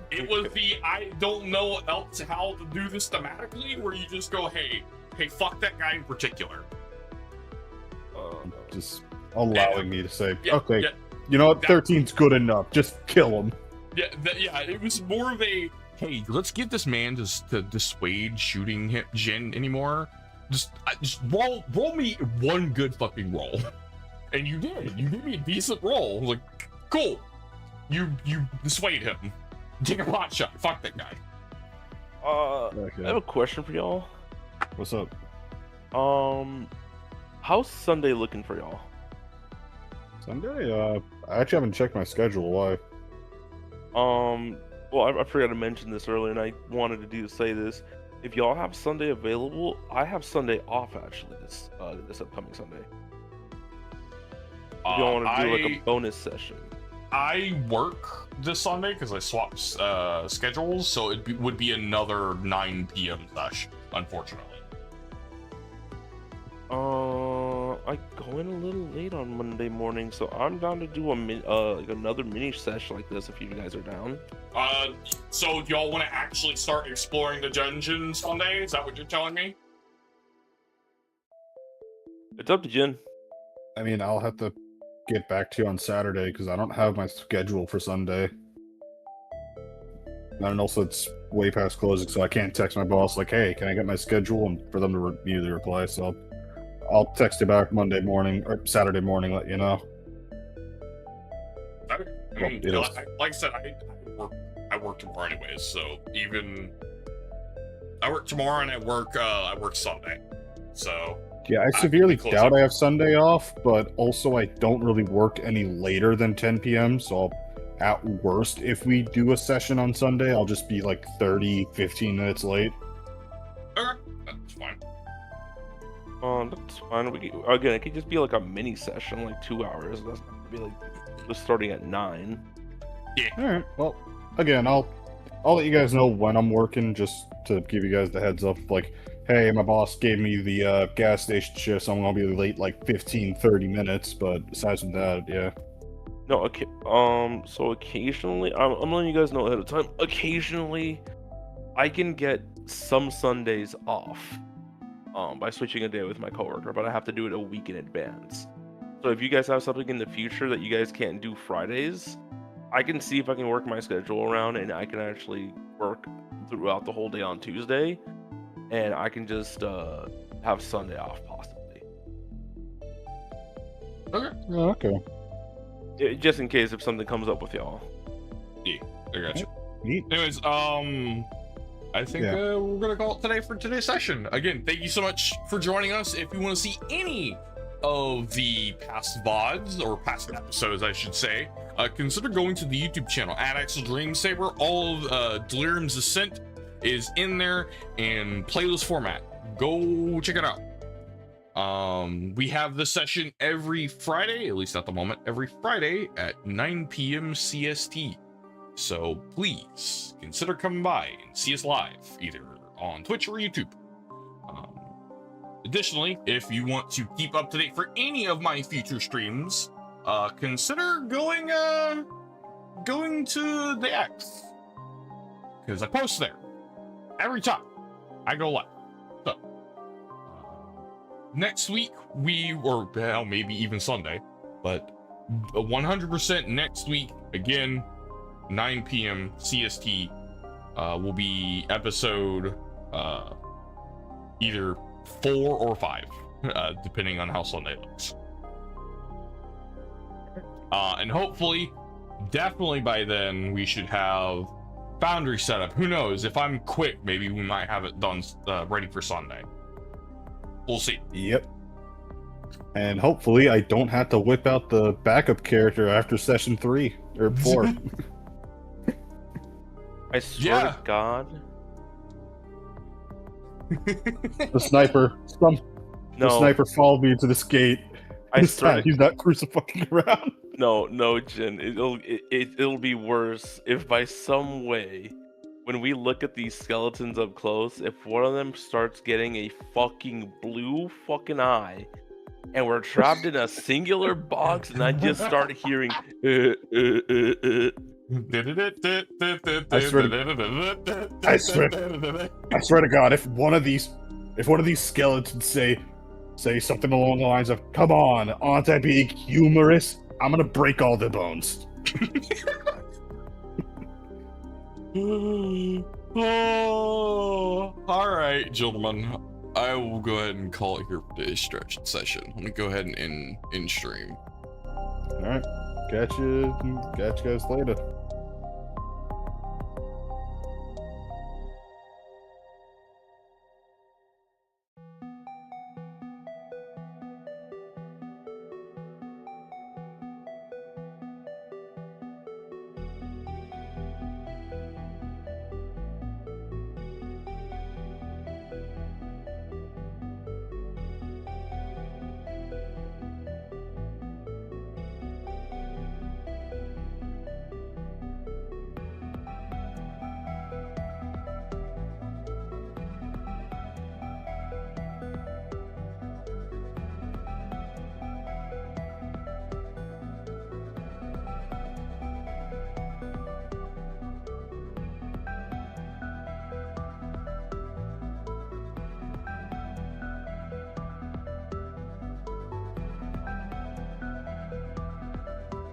It was the, I don't know else how to do this thematically, where you just go, hey, fuck that guy in particular. Just allowing me to say, yeah, okay, yeah, you know what, 13's good enough, just kill him. Yeah, it was more of a, hey, let's get this man to dissuade shooting him, Jin anymore. Just roll me one good fucking roll. And you did. You gave me a decent roll. I was like, cool. You dissuade him. Take a pot shot. Fuck that guy. Okay. I have a question for y'all. What's up? How's Sunday looking for y'all? Sunday? I actually haven't checked my schedule. Why? Well, I forgot to mention this earlier, and I wanted to say this. If y'all have Sunday available, I have Sunday off actually this upcoming Sunday. If y'all want to do like a bonus session. I work this Sunday because I swapped schedules, so it would be another 9 p.m. session, unfortunately. I go in a little late on Monday morning, so I'm down to do like another mini session like this if you guys are down. So y'all want to actually start exploring the dungeon Sunday? Is that what you're telling me? It's up to Jin. I mean, I'll have to get back to you on Saturday because I don't have my schedule for Sunday. And also, it's way past closing, so I can't text my boss like, "Hey, can I get my schedule?" and for them to immediately reply. So I'll text you back Monday morning or Saturday morning, let you know. I mean, like I said, I work tomorrow anyways, so even I work tomorrow and I work Sunday, so. Yeah, I severely doubt I have Sunday off, but also I don't really work any later than 10 p.m., so at worst, if we do a session on Sunday, I'll just be like 15 minutes late. Okay, that's fine. That's fine. Again, it could just be like a mini session, like 2 hours. That's not gonna be like just starting at 9. Yeah. Alright, well, again, I'll let you guys know when I'm working, just to give you guys the heads up, like, hey, my boss gave me the gas station shift, so I'm gonna be late like 15-30 minutes, but aside from that, yeah. No, okay. So occasionally, I'm letting you guys know ahead of time. Occasionally, I can get some Sundays off, by switching a day with my coworker, but I have to do it a week in advance. So if you guys have something in the future that you guys can't do Fridays, I can see if I can work my schedule around, and I can actually work throughout the whole day on Tuesday, and I can just have Sunday off possibly. Okay. Just in case if something comes up with y'all. Yeah, I got you. Neat. Anyways, I think we're gonna call it today for today's session. Again, thank you so much for joining us. If you want to see any of the past VODs, or past episodes, I should say, consider going to the YouTube channel at Axel Dreamsaber. All of Delirium's Ascent is in there in playlist format. Go check it out. We have this session every Friday, at least at the moment, every Friday at 9 p.m. CST. So please consider coming by and see us live, either on Twitch or YouTube. Additionally, if you want to keep up to date for any of my future streams, consider going to the X, because I post there every time. I go live. So next week or hell, maybe even Sunday, but 100% next week again, 9 p.m. CST will be episode either 4 or 5, depending on how Sunday looks. And hopefully, definitely by then, we should have Foundry set up. Who knows? If I'm quick, maybe we might have it done ready for Sunday. We'll see. Yep. And hopefully I don't have to whip out the backup character after session 3 or 4. I swear to God. The sniper. The No, sniper followed me to this gate. I This swear. time he's not crucifying around. No, Jin. It'll be worse if by some way, when we look at these skeletons up close, if one of them starts getting a fucking blue fucking eye, and we're trapped in a singular box, and I just start hearing. I swear to God, if one of these skeletons say something along the lines of "Come on, aren't I being humorous?" I'm gonna break all the bones. Oh, all right, gentlemen. I will go ahead and call it here for today's stretch session. Let me go ahead and end stream. All right, catch you guys later.